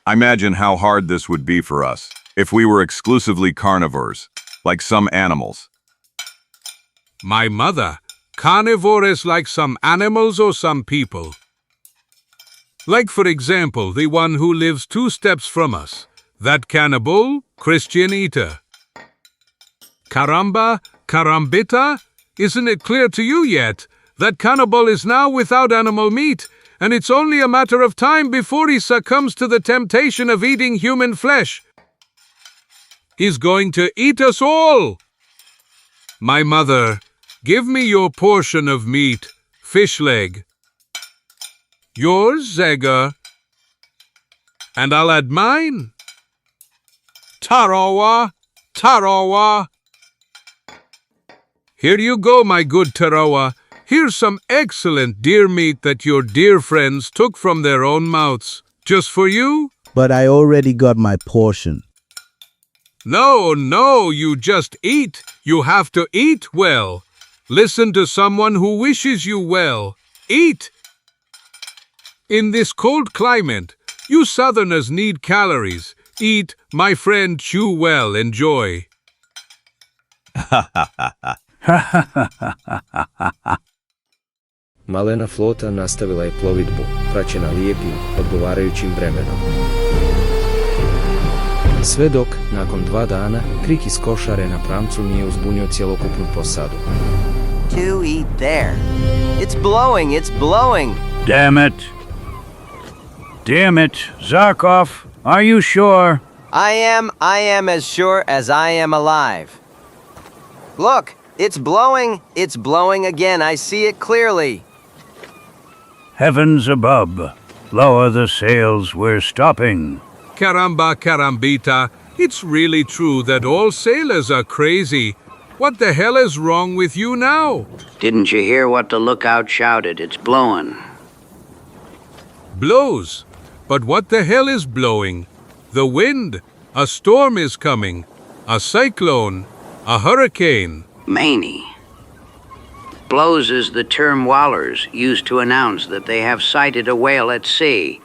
Imagine how hard this would be for us if we were exclusively carnivores, like some animals. My mother, carnivore is like some animals or some people. Like, for example, the one who lives 2 steps from us. That cannibal, Christian eater. Caramba, carambita, isn't it clear to you yet? That cannibal is now without animal meat, and it's only a matter of time before he succumbs to the temptation of eating human flesh. He's going to eat us all. My mother, give me your portion of meat, fish leg. Yours, Zagor. And I'll add mine. Tarawa, Tarawa. Here you go, my good Tarawa. Here's some excellent deer meat that your dear friends took from their own mouths. Just for you? But I already got my portion. No, you just eat. You have to eat well. Listen to someone who wishes you well. Eat. In this cold climate, you southerners need calories. Eat, my friend, chew well, enjoy. Malena flota nastavila je plovidbu, praćena lijepim, odgovarajućim vremenom. Sve dok, nakon 2 dana, krik iz košare na pramcu nije uzbunio cjelokupnu posadu. To eat there. It's blowing, it's blowing. Damn it, Zarkov, are you sure? I am as sure as I am alive. Look, it's blowing again, I see it clearly. Heavens above, lower the sails, we're stopping. Caramba, carambita, it's really true that all sailors are crazy. What the hell is wrong with you now? Didn't you hear what the lookout shouted? It's blowing. Blows? But what the hell is blowing? The wind. A storm is coming. A cyclone. A hurricane. Maney. Blows is the term whalers used to announce that they have sighted a whale at sea.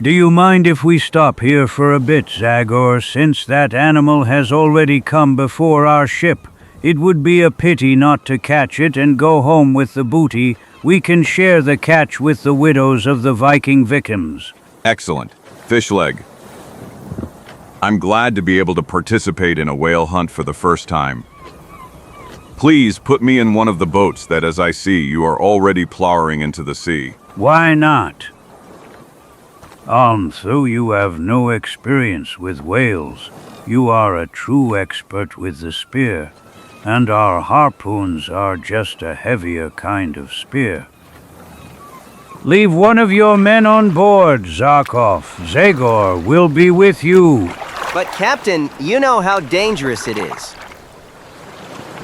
Do you mind if we stop here for a bit, Zagor, since that animal has already come before our ship? It would be a pity not to catch it and go home with the booty. We can share the catch with the widows of the Viking victims. Excellent. Fish leg. I'm glad to be able to participate in a whale hunt for the first time. Please put me in one of the boats that, as I see, you are already plowing into the sea. Why not? Though you have no experience with whales, you are a true expert with the spear, and our harpoons are just a heavier kind of spear. Leave one of your men on board, Zarkov. Zagor will be with you. But Captain, you know how dangerous it is.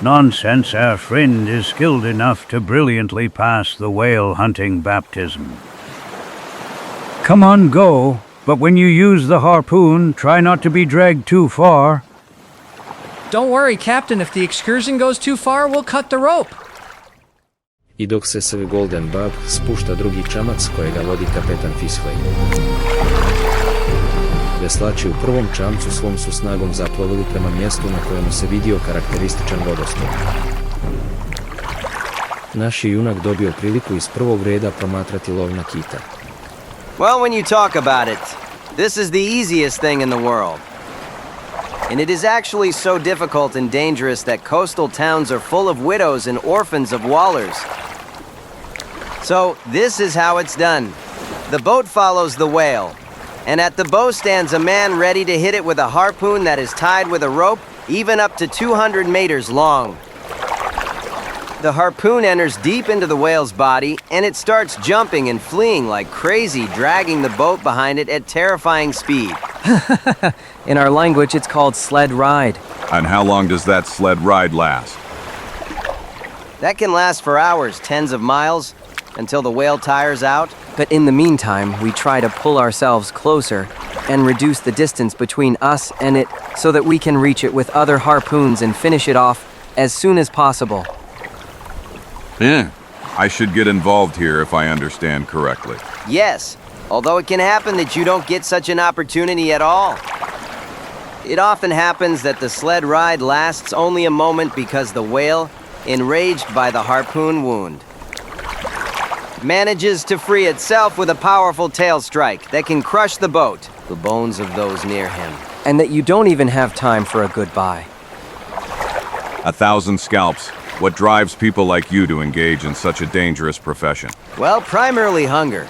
Nonsense, our friend is skilled enough to brilliantly pass the whale hunting baptism. Come on, go, but when you use the harpoon, try not to be dragged too far. Don't worry, Captain, if the excursion goes too far, we'll cut the rope. I dok se s Golden Bab spušta drugi čamac kojega vodi kapetan Fishley. Veslači u prvom čamcu svom su snagom zaplovili prema mjestu na kojemu se vidio karakterističan vodostok. Naš je junak dobio priliku iz prvog reda promatrati lov na kita. Well, when you talk about it, this is the easiest thing in the world. And it is actually so difficult and dangerous that coastal towns are full of widows and orphans of whalers. So, this is how it's done. The boat follows the whale, and at the bow stands a man ready to hit it with a harpoon that is tied with a rope, even up to 200 meters long. The harpoon enters deep into the whale's body, and it starts jumping and fleeing like crazy, dragging the boat behind it at terrifying speed. In our language, it's called sled ride. And how long does that sled ride last? That can last for hours, tens of miles, until the whale tires out. But in the meantime, we try to pull ourselves closer and reduce the distance between us and it so that we can reach it with other harpoons and finish it off as soon as possible. Yeah. I should get involved here if I understand correctly. Yes, although it can happen that you don't get such an opportunity at all. It often happens that the sled ride lasts only a moment because the whale, enraged by the harpoon wound, manages to free itself with a powerful tail strike that can crush the boat, the bones of those near him. And that you don't even have time for a goodbye. 1,000 scalps. What drives people like you to engage in such a dangerous profession? Well, primarily hunger.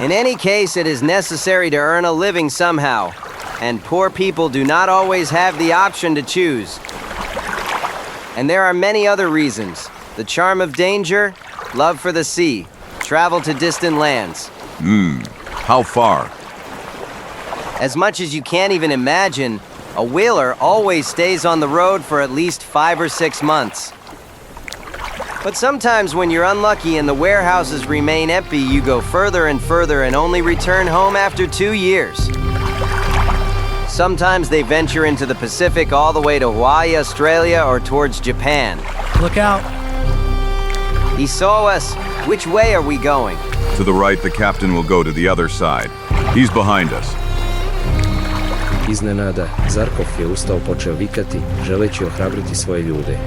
In any case, it is necessary to earn a living somehow, and poor people do not always have the option to choose. And there are many other reasons. The charm of danger, love for the sea, travel to distant lands. How far? As much as you can't even imagine, a whaler always stays on the road for at least 5 or 6 months. But sometimes when you're unlucky and the warehouses remain empty, you go further and further and only return home after 2 years. Sometimes they venture into the Pacific all the way to Hawaii, Australia, or towards Japan. Look out. He saw us. Which way are we going? To the right, the captain will go to the other side. He's behind us. Iznenada, Zarkov je ustao počeo vikati, želeći ohrabriti svoje ljude.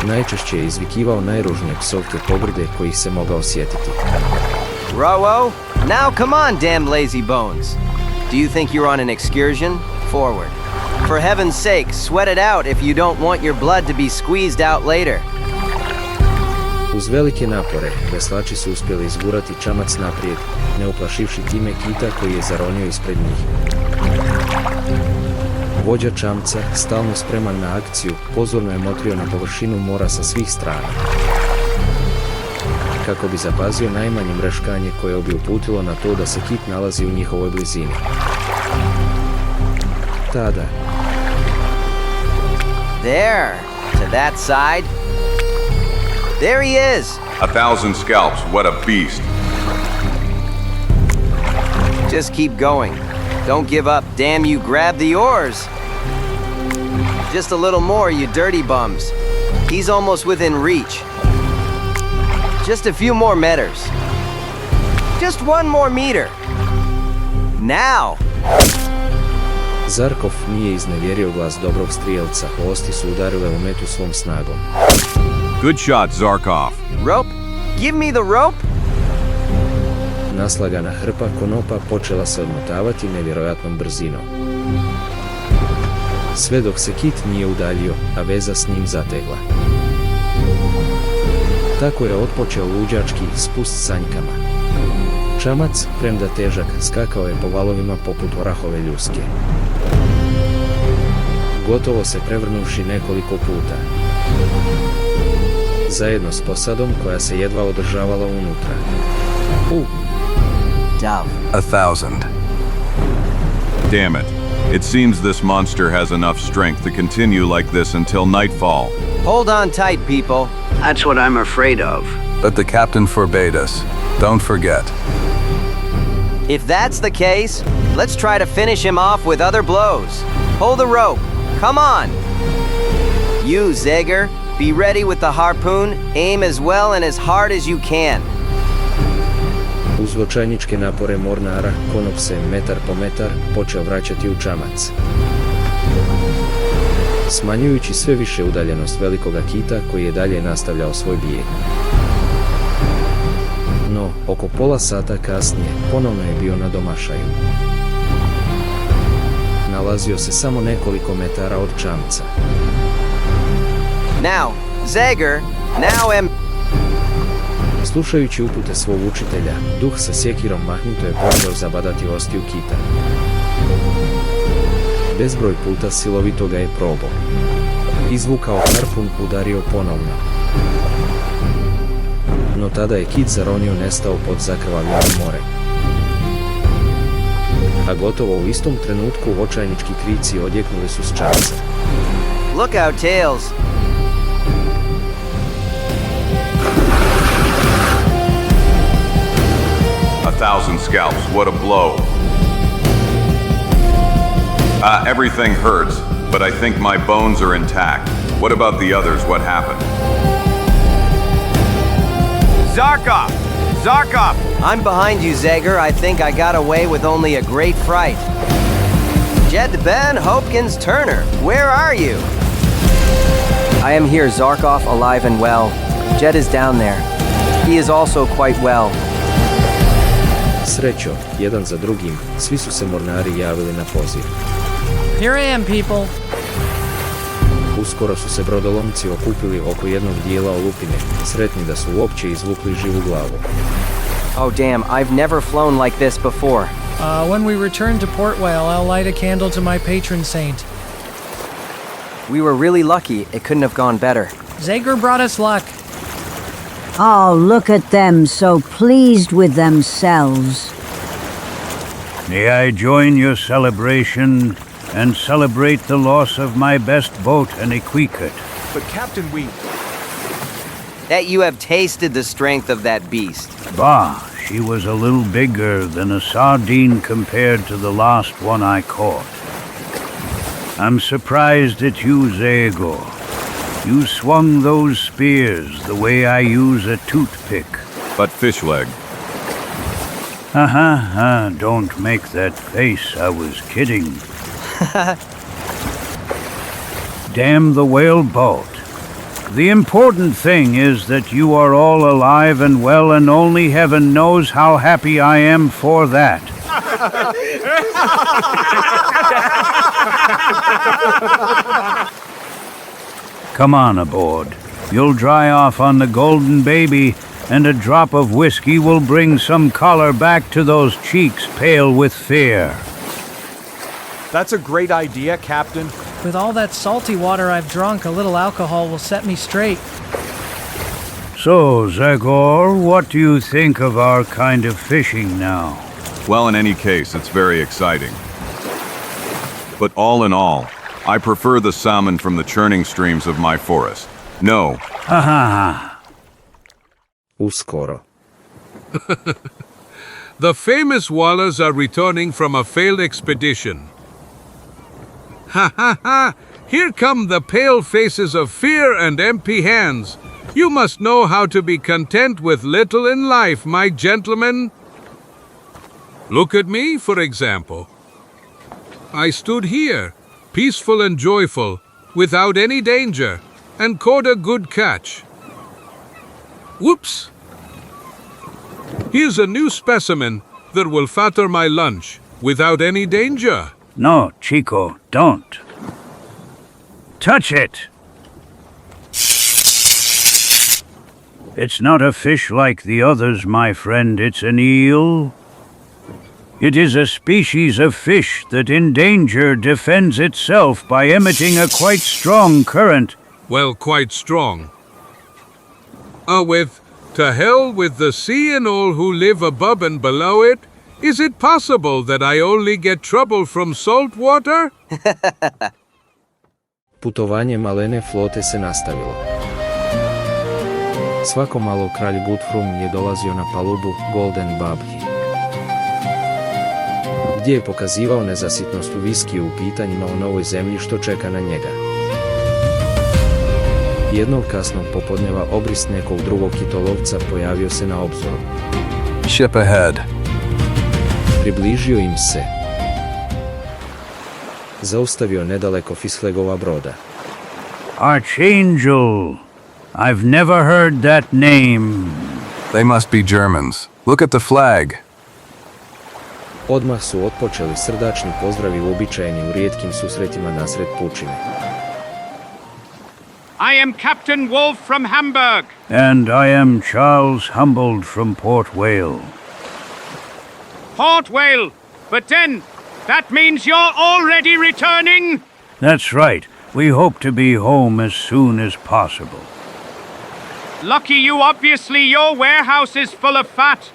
Najčešće je izvikivao najružnije psovke pogrde kojih se mogao sjetiti. Rowo, now come on, damn lazy bones. Do you think you're on an excursion? Forward. For heaven's sake, sweat it out if you don't want your blood to be squeezed out later. Uz velike napore, veslači su uspjeli izgurati čamac naprijed, ne uplašivši time kita koji je zaronio ispred njih. Vođa čamca, stalno spreman na akciju, pozorno je motrio na površinu mora sa svih strana, kako bi zapazio najmanje mreškanje koje bi uputilo na to da se kit nalazi u njihovoj blizini. Tada. There, to that side. There he is. 1,000 scalps, what a beast. Just keep going. Don't give up, damn you, grab the oars. Just a little more, you dirty bums. He's almost within reach. Just a few more meters. Just 1 more meter. Now! Zarkov nije iznevjerio glas dobrog strijelca, kosti su udarile u metu svom snagom. Good shot, Zarkov. Rope? Give me the rope? Naslagana hrpa konopa počela se odmotavati nevjerojatnom brzinom. Sve dok se kit nije udaljio, a veza s njim zategla. Tako je otpočeo luđački spust sanjkama. Čamac, premda težak, skakao je po valovima poput orahove ljuske, gotovo se prevrnuvši nekoliko puta, zajedno s posadom koja se jedva održavala unutra. Dove. 1,000. Damn it. It seems this monster has enough strength to continue like this until nightfall. Hold on tight, people. That's what I'm afraid of. But the captain forbade us. Don't forget. If that's the case, let's try to finish him off with other blows. Pull the rope. Come on. You, Zagor, be ready with the harpoon. Aim as well and as hard as you can. Uz očajničke napore mornara, konop se metar po metar počeo vraćati u čamac, smanjujući sve više udaljenost velikoga kita koji je dalje nastavljao svoj bijeg. No, Oko pola sata kasnije, ponovno je bio na domašaju. Nalazio se samo nekoliko metara od čamca. Now, Zagor, now am... Slušajući upute svog učitelja, duh sa sjekirom mahnuto je počeo zabadati ostiju kita. Bezbroj puta silovito ga je probao. Izvukao harpun, udario ponovno. No tada je kit zaronio, nestao pod zakrvavljenim morem. A gotovo u istom trenutku očajnički krici odjeknuli su s čamca. Look out, Tails! A 1,000 scalps, what a blow. Everything hurts, but I think my bones are intact. What about the others? What happened? Zarkov! Zarkov! I'm behind you, Zagor. I think I got away with only a great fright. Jed Ben Hopkins Turner, where are you? I am here, Zarkov, alive and well. Jed is down there. He is also quite well. Srećo, jedan za drugim, svi su se mornari javili na poziv. Here I am, people. Uskoro su se brodolomci okupili oko jednog dijela olupine, sretni da su uopće izvukli živu glavu. Oh damn, I've never flown like this before. When we return to Port Whale, I'll light a candle to my patron saint. We were really lucky. It couldn't have gone better. Zagor brought us luck. Oh, look at them, so pleased with themselves. May I join your celebration and celebrate the loss of my best boat and equipment? But Captain, we... That you have tasted the strength of that beast. Bah, she was a little bigger than a sardine compared to the last one I caught. I'm surprised at you, Zagor. You swung those spears the way I use a toothpick. But fish leg. Don't make that face, I was kidding. Damn the whale boat. The important thing is that you are all alive and well, and only heaven knows how happy I am for that. Come on aboard. You'll dry off on the golden baby, and a drop of whiskey will bring some color back to those cheeks pale with fear. That's a great idea, Captain. With all that salty water I've drunk, a little alcohol will set me straight. So, Zagor, what do you think of our kind of fishing now? Well, in any case, it's very exciting. But all in all, I prefer the salmon from the churning streams of my forest. No. Uskoro. The famous wallers are returning from a failed expedition. Ha ha ha! Here come the pale faces of fear and empty hands. You must know how to be content with little in life, my gentlemen. Look at me, for example. I stood here, peaceful and joyful, without any danger, and caught a good catch. Whoops! Here's a new specimen that will fatter my lunch, without any danger. No, Chico, don't. Touch it! It's not a fish like the others, my friend. It's an eel. It is a species of fish that in danger defends itself by emitting a quite strong current. Well, quite strong. With to hell with the sea and all who live above and below it. Is it possible that I only get trouble from salt water? Putovanje malene flote se nastavilo. Svako malo kralj Gutfrum je dolazio na palubu Golden Babhi, gdje je pokazivao nezasitnost u viskiju u pitanjima o novoj zemlji što čeka na njega. Jednog kasnog popodneva obris nekog drugog kitolovca pojavio se na obzoru. Ship ahead. Približio im se. Zaustavio nedaleko Fislegova broda. Archangel! I've never heard that name. They must be Germans. Look at the flag. Odmah su otpočeli srdačni pozdravi uobičajeni u rijetkim susretima nasred pučine. I am Captain Wolf from Hamburg. And I am Charles Humboldt from Port Whale. Port Whale. But then, that means you're already returning? That's right. We hope to be home as soon as possible. Lucky you, obviously your warehouse is full of fat.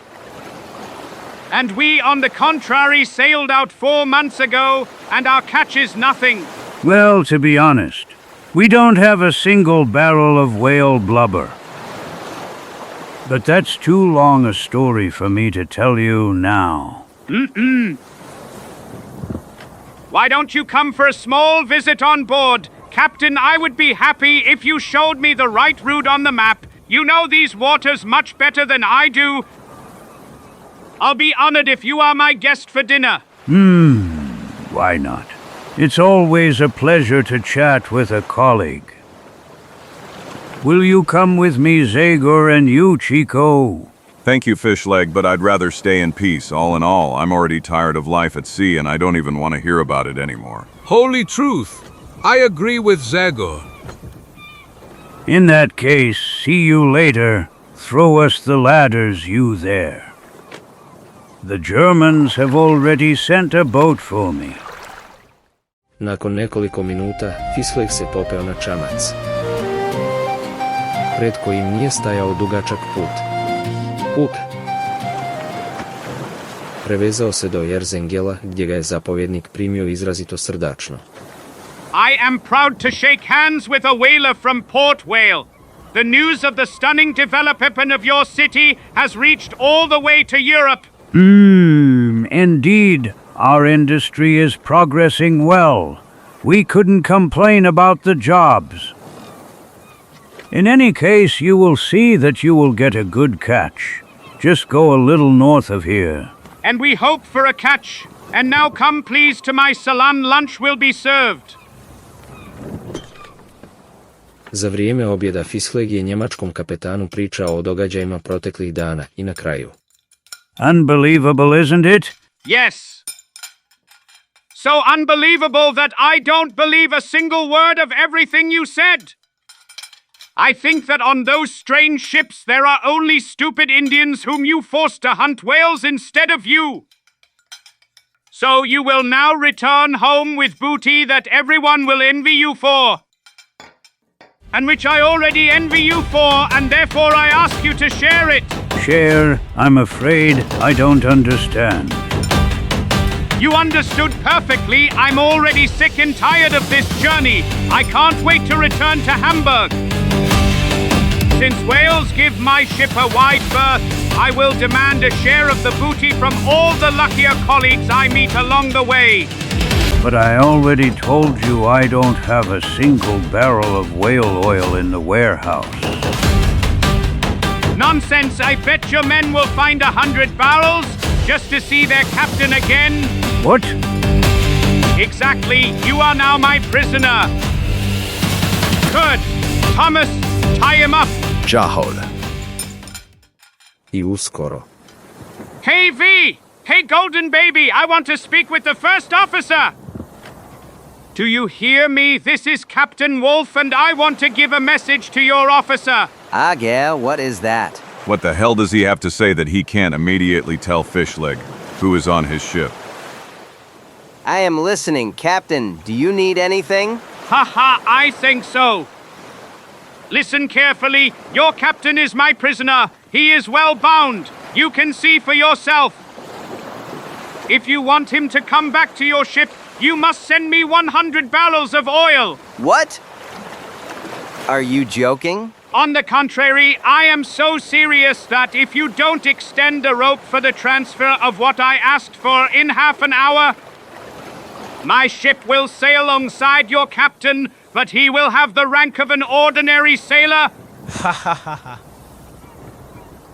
And we, on the contrary, sailed out 4 months ago, and our catch is nothing. Well, to be honest, we don't have a single barrel of whale blubber. But that's too long a story for me to tell you now. Why don't you come for a small visit on board? Captain, I would be happy if you showed me the right route on the map. You know these waters much better than I do. I'll be honored if you are my guest for dinner. Why not? It's always a pleasure to chat with a colleague. Will you come with me, Zagor, and you, Chico? Thank you, Fishleg, but I'd rather stay in peace. All in all, I'm already tired of life at sea, and I don't even want to hear about it anymore. Holy truth. I agree with Zagor. In that case, see you later. Throw us the ladders, you there. The Germans have already sent a boat for me. Nakon nekoliko minuta, Fishleg se popeo na čamac, pred kojim nije stajao dugačak put. Prevezao se do Jerzengela, gdje ga je zapovjednik primio izrazito srdačno. I am proud to shake hands with a whaler from Port Whale. The news of the stunning development of your city has reached all the way to Europe. Indeed, our industry is progressing well. We couldn't complain about the jobs. In any case, you will see that you will get a good catch. Just go a little north of here. And we hope for a catch. And now come please to my salon, lunch will be served. Za vrijeme objeda Fishleg je njemačkom kapetanu pričao o događajima proteklih dana i na kraju. Unbelievable, isn't it? Yes. So unbelievable that I don't believe a single word of everything you said. I think that on those strange ships there are only stupid Indians whom you forced to hunt whales instead of you. So you will now return home with booty that everyone will envy you for. And which I already envy you for, and therefore I ask you to share it. Share? I'm afraid I don't understand. You understood perfectly. I'm already sick and tired of this journey. I can't wait to return to Hamburg. Since whales give my ship a wide berth, I will demand a share of the booty from all the luckier colleagues I meet along the way. But I already told you I don't have a single barrel of whale oil in the warehouse. Nonsense! I bet your men will find 100 barrels just to see their captain again. What? Exactly. You are now my prisoner. Good. Thomas, tie him up. Čahol. I uskoro. Hey V! Hey Golden Baby, I want to speak with the first officer. Do you hear me? This is Captain Wolf and I want to give a message to your officer. Yeah, what is that? What the hell does he have to say that he can't immediately tell Fishleg, who is on his ship? I am listening, Captain. Do you need anything? Haha, I think so. Listen carefully. Your captain is my prisoner. He is well bound. You can see for yourself. If you want him to come back to your ship, you must send me 100 barrels of oil. What? Are you joking? On the contrary, I am so serious that if you don't extend the rope for the transfer of what I asked for in half an hour, my ship will sail alongside your captain, but he will have the rank of an ordinary sailor.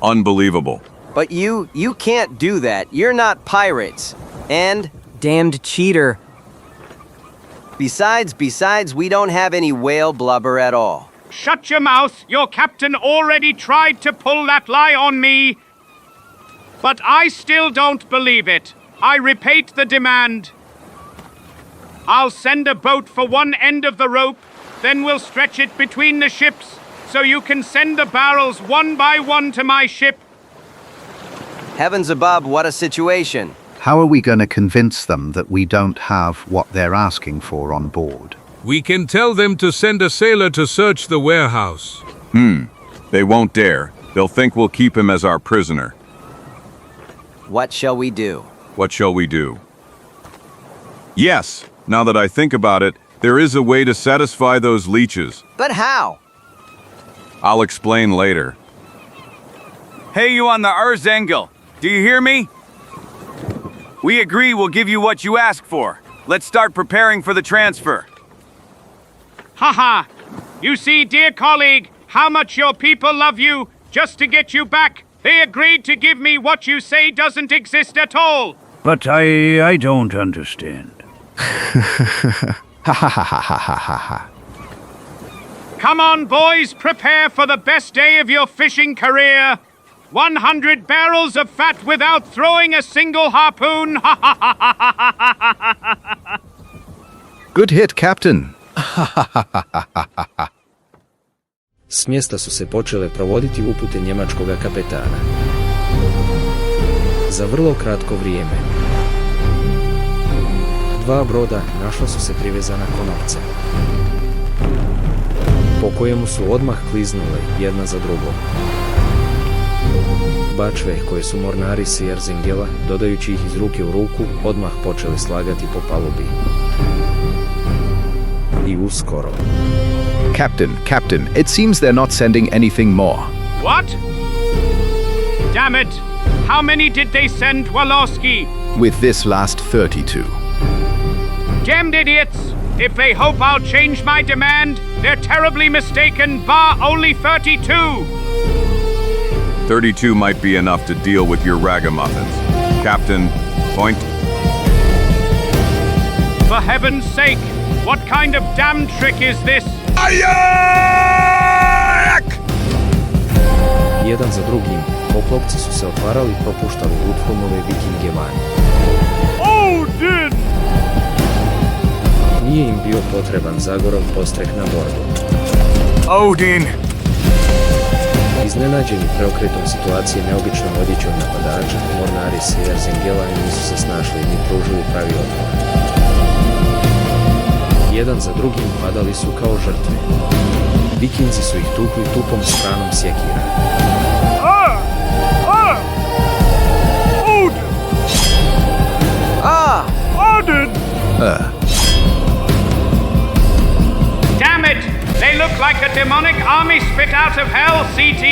Unbelievable. But you can't do that. You're not pirates. And... Damned cheater. Besides, we don't have any whale blubber at all. Shut your mouth. Your captain already tried to pull that lie on me. But I still don't believe it. I repeat the demand. I'll send a boat for one end of the rope, then we'll stretch it between the ships, so you can send the barrels one by one to my ship. Heavens above, what a situation. How are we going to convince them that we don't have what they're asking for on board? We can tell them to send a sailor to search the warehouse. They won't dare. They'll think we'll keep him as our prisoner. What shall we do? What shall we do? Yes, now that I think about it, there is a way to satisfy those leeches. But how? I'll explain later. Hey, you on the Erzengel. Do you hear me? We agree we'll give you what you ask for. Let's start preparing for the transfer. Haha! You see, dear colleague, how much your people love you. Just to get you back, they agreed to give me what you say doesn't exist at all. But I don't understand. Come on, boys, prepare for the best day of your fishing career. 100 barrels of fat without throwing a single harpoon. Good hit, Captain. S mjesta su se počele provoditi upute njemačkoga kapetana. Za vrlo kratko vrijeme. 2 broda našla su se privezana konopce, po kojemu su odmah kliznule jedna za drugom. Bačve koje su mornari s Erzengela, dodajući ih iz ruke u ruku, odmah počeli slagati po palubi. I uskoro. Captain, it seems they're not sending anything more. What? Damn it! How many did they send, Walowski? With this last 32. Damned idiots! If they hope I'll change my demand, they're terribly mistaken, bar only 32! 32 might be enough to deal with your ragamuffins. Captain, point. For heaven's sake, what kind of damn trick is this? Jedan za drugim, poklopci su se otvarali i propuštali Gutfrumove vikinge van. Odin! Nije im bio potreban Zagorov postreh na bordu. Odin! Iznenađeni preokretom situacije neobičnom odjećom napadača, mornari s Erzengela nisu se snašli ni pružili pravi otpor. Jedan za drugim padali su kao žrtve. Vikinzi su ih tukli tupom stranom sjekira. Odin! Damn it! They look like a demonic army spit out of hell, CT!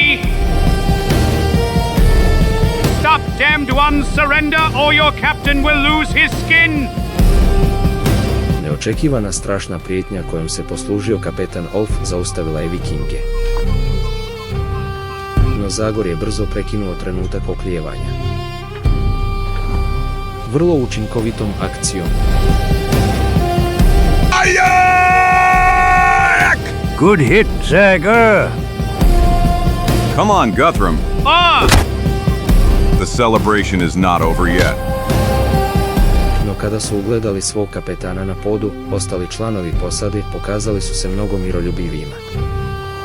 Stop, damned ones, surrender, or your captain will lose his skin! Neočekivana strašna prijetnja kojom se poslužio kapetan Olf zaustavila je vikinge. No Zagor je brzo prekinuo trenutak oklijevanja. Vrlo učinkovitom akcijom. Good hit, Zagor! Come on, Guthrum. The celebration is not over yet. No kada su ugledali svog kapetana na podu, ostali članovi posade pokazali su se mnogo miroljubivijima.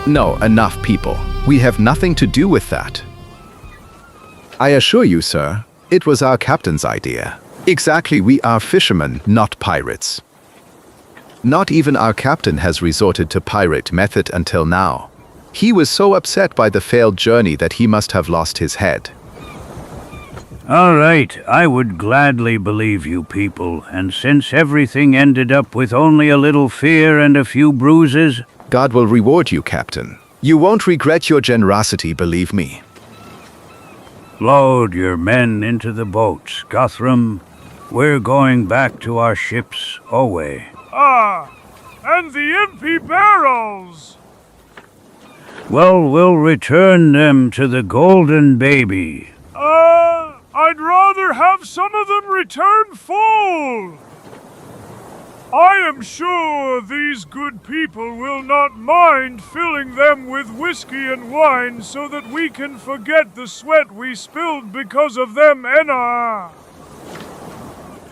No, enough people. We have nothing to do with that. I assure you, sir, it was our captain's idea. Exactly, we are fishermen, not pirates. Not even our captain has resorted to pirate method until now. He was so upset by the failed journey that he must have lost his head. All right, I would gladly believe you people, and since everything ended up with only a little fear and a few bruises... God will reward you, Captain. You won't regret your generosity, believe me. Load your men into the boats, Guthrum. We're going back to our ships, away. And the empty barrels! Well, we'll return them to the golden baby. I'd rather have some of them return full! I am sure these good people will not mind filling them with whiskey and wine so that we can forget the sweat we spilled because of them, Enna.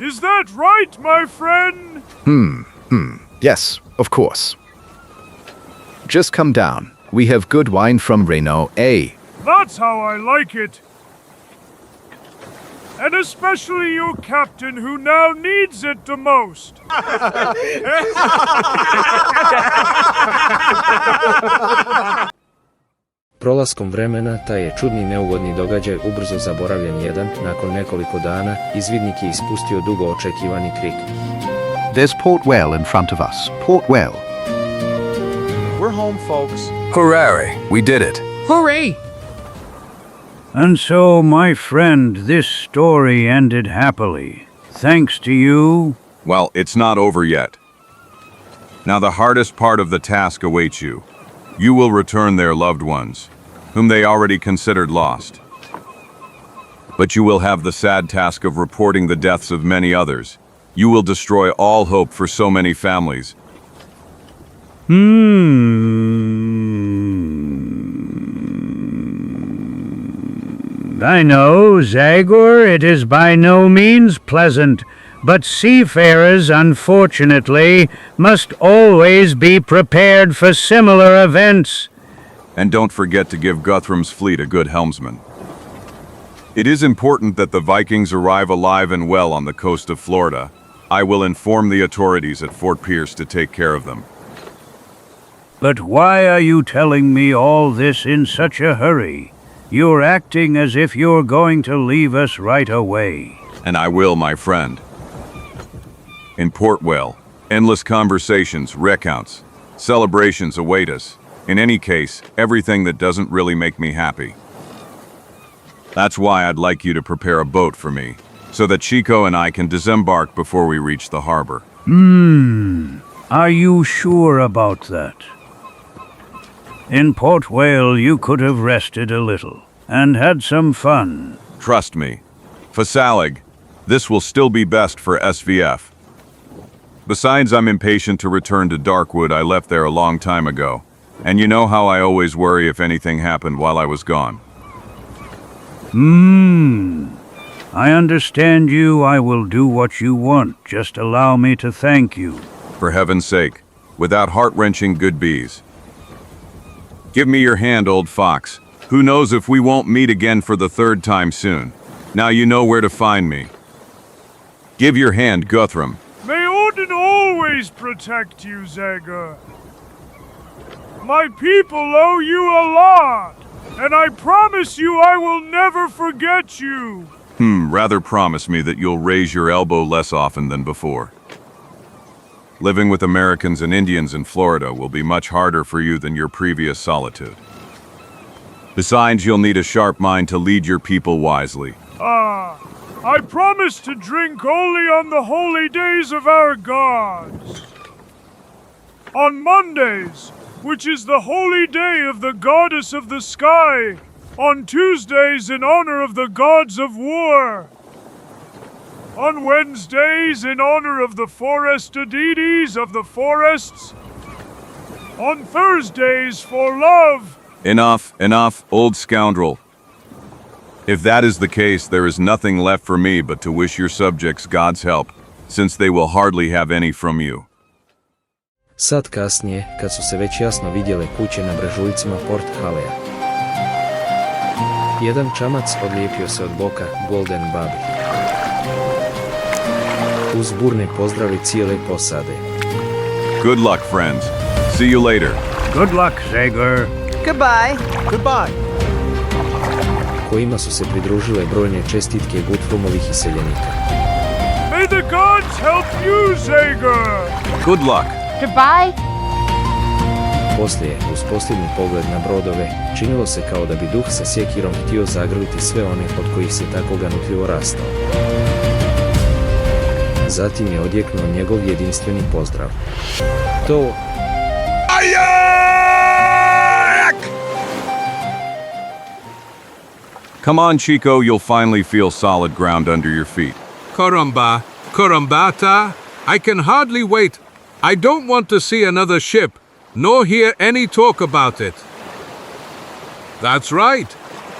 Is that right, my friend? Yes, of course. Just come down. We have good wine from Reno, A. That's how I like it. And especially you, Captain, who now needs it the most. Prolaskom vremena, taj je čudni neugodni događaj ubrzo zaboravljen jedan, nakon nekoliko dana, izvidnik je ispustio dugo očekivani krik. There's Port Well in front of us. Port Well. We're home, folks. Hooray! We did it. Hooray! And so, my friend, this story ended happily. Thanks to you. Well, it's not over yet. Now the hardest part of the task awaits you. You will return their loved ones, whom they already considered lost. But you will have the sad task of reporting the deaths of many others. You will destroy all hope for so many families. I know, Zagor, it is by no means pleasant, but seafarers, unfortunately, must always be prepared for similar events. And don't forget to give Guthrum's fleet a good helmsman. It is important that the Vikings arrive alive and well on the coast of Florida. I will inform the authorities at Fort Pierce to take care of them. But why are you telling me all this in such a hurry? You're acting as if you're going to leave us right away. And I will, my friend. In Port Well, endless conversations, recounts, celebrations await us. In any case, everything that doesn't really make me happy. That's why I'd like you to prepare a boat for me, so that Chico and I can disembark before we reach the harbor. Are you sure about that? In Port Whale, you could have rested a little and had some fun. Trust me. Fasalig, this will still be best for SVF. Besides, I'm impatient to return to Darkwood. I left there a long time ago. And you know how I always worry if anything happened while I was gone. I understand you. I will do what you want. Just allow me to thank you. For heaven's sake, without heart-wrenching good bees. Give me your hand, old fox. Who knows if we won't meet again for the third time soon. Now you know where to find me. Give your hand, Guthrum. May Odin always protect you, Zagor. My people owe you a lot, and I promise you I will never forget you. Rather promise me that you'll raise your elbow less often than before. Living with Americans and Indians in Florida will be much harder for you than your previous solitude. Besides, you'll need a sharp mind to lead your people wisely. I promise to drink only on the holy days of our gods. On Mondays, which is the holy day of the goddess of the sky. On Tuesdays, in honor of the gods of war. On Wednesdays, in honor of the forest deities of the forests. On Thursdays, for love. Enough, old scoundrel. If that is the case, there is nothing left for me but to wish your subjects God's help, since they will hardly have any from you. Sad kasnije, kad su se već jasno vidjele kuće na brežuljcima Port Halleja. Jedan čamac odlijepio se od boka Golden babi. Uz burne pozdrave cijele posade. Good luck, friends. See you later. Good luck, Zagor. Goodbye. Goodbye. Kojima su se pridružile brojne čestitke Guthrumovih iseljenika. May the gods help you, Zagor. Good luck. Goodbye. Poslije, uz posljednji pogled na brodove, činilo se kao da bi duh sa sjekirom htio zagrliti sve one od kojih se tako ganutljivo rastao. Zatim je odjeknuo njegov jedinstveni pozdrav. To... Come on, Chico, you'll finally feel solid ground under your feet. Caramba, carambata, I can hardly wait. I don't want to see another ship, nor hear any talk about it. That's right.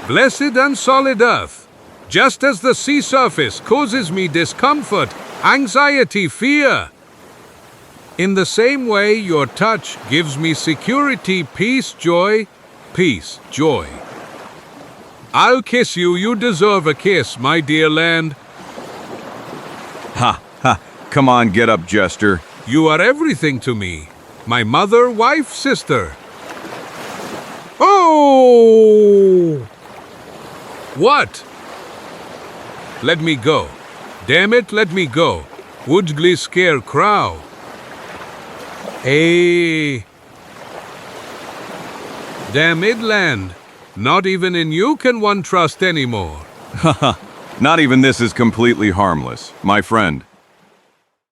Blessed and solid earth. Just as the sea surface causes me discomfort, anxiety, fear. In the same way, your touch gives me security, peace, joy. Peace, joy. I'll kiss you. You deserve a kiss, my dear land. Ha, ha. Come on, get up, Jester. You are everything to me. My mother, wife, sister. Oh! What? Let me go. Damn it, let me go. Woodgly scarecrow. Hey. Damn it, land. Not even in you can one trust anymore. Haha. Not even this is completely harmless. My friend,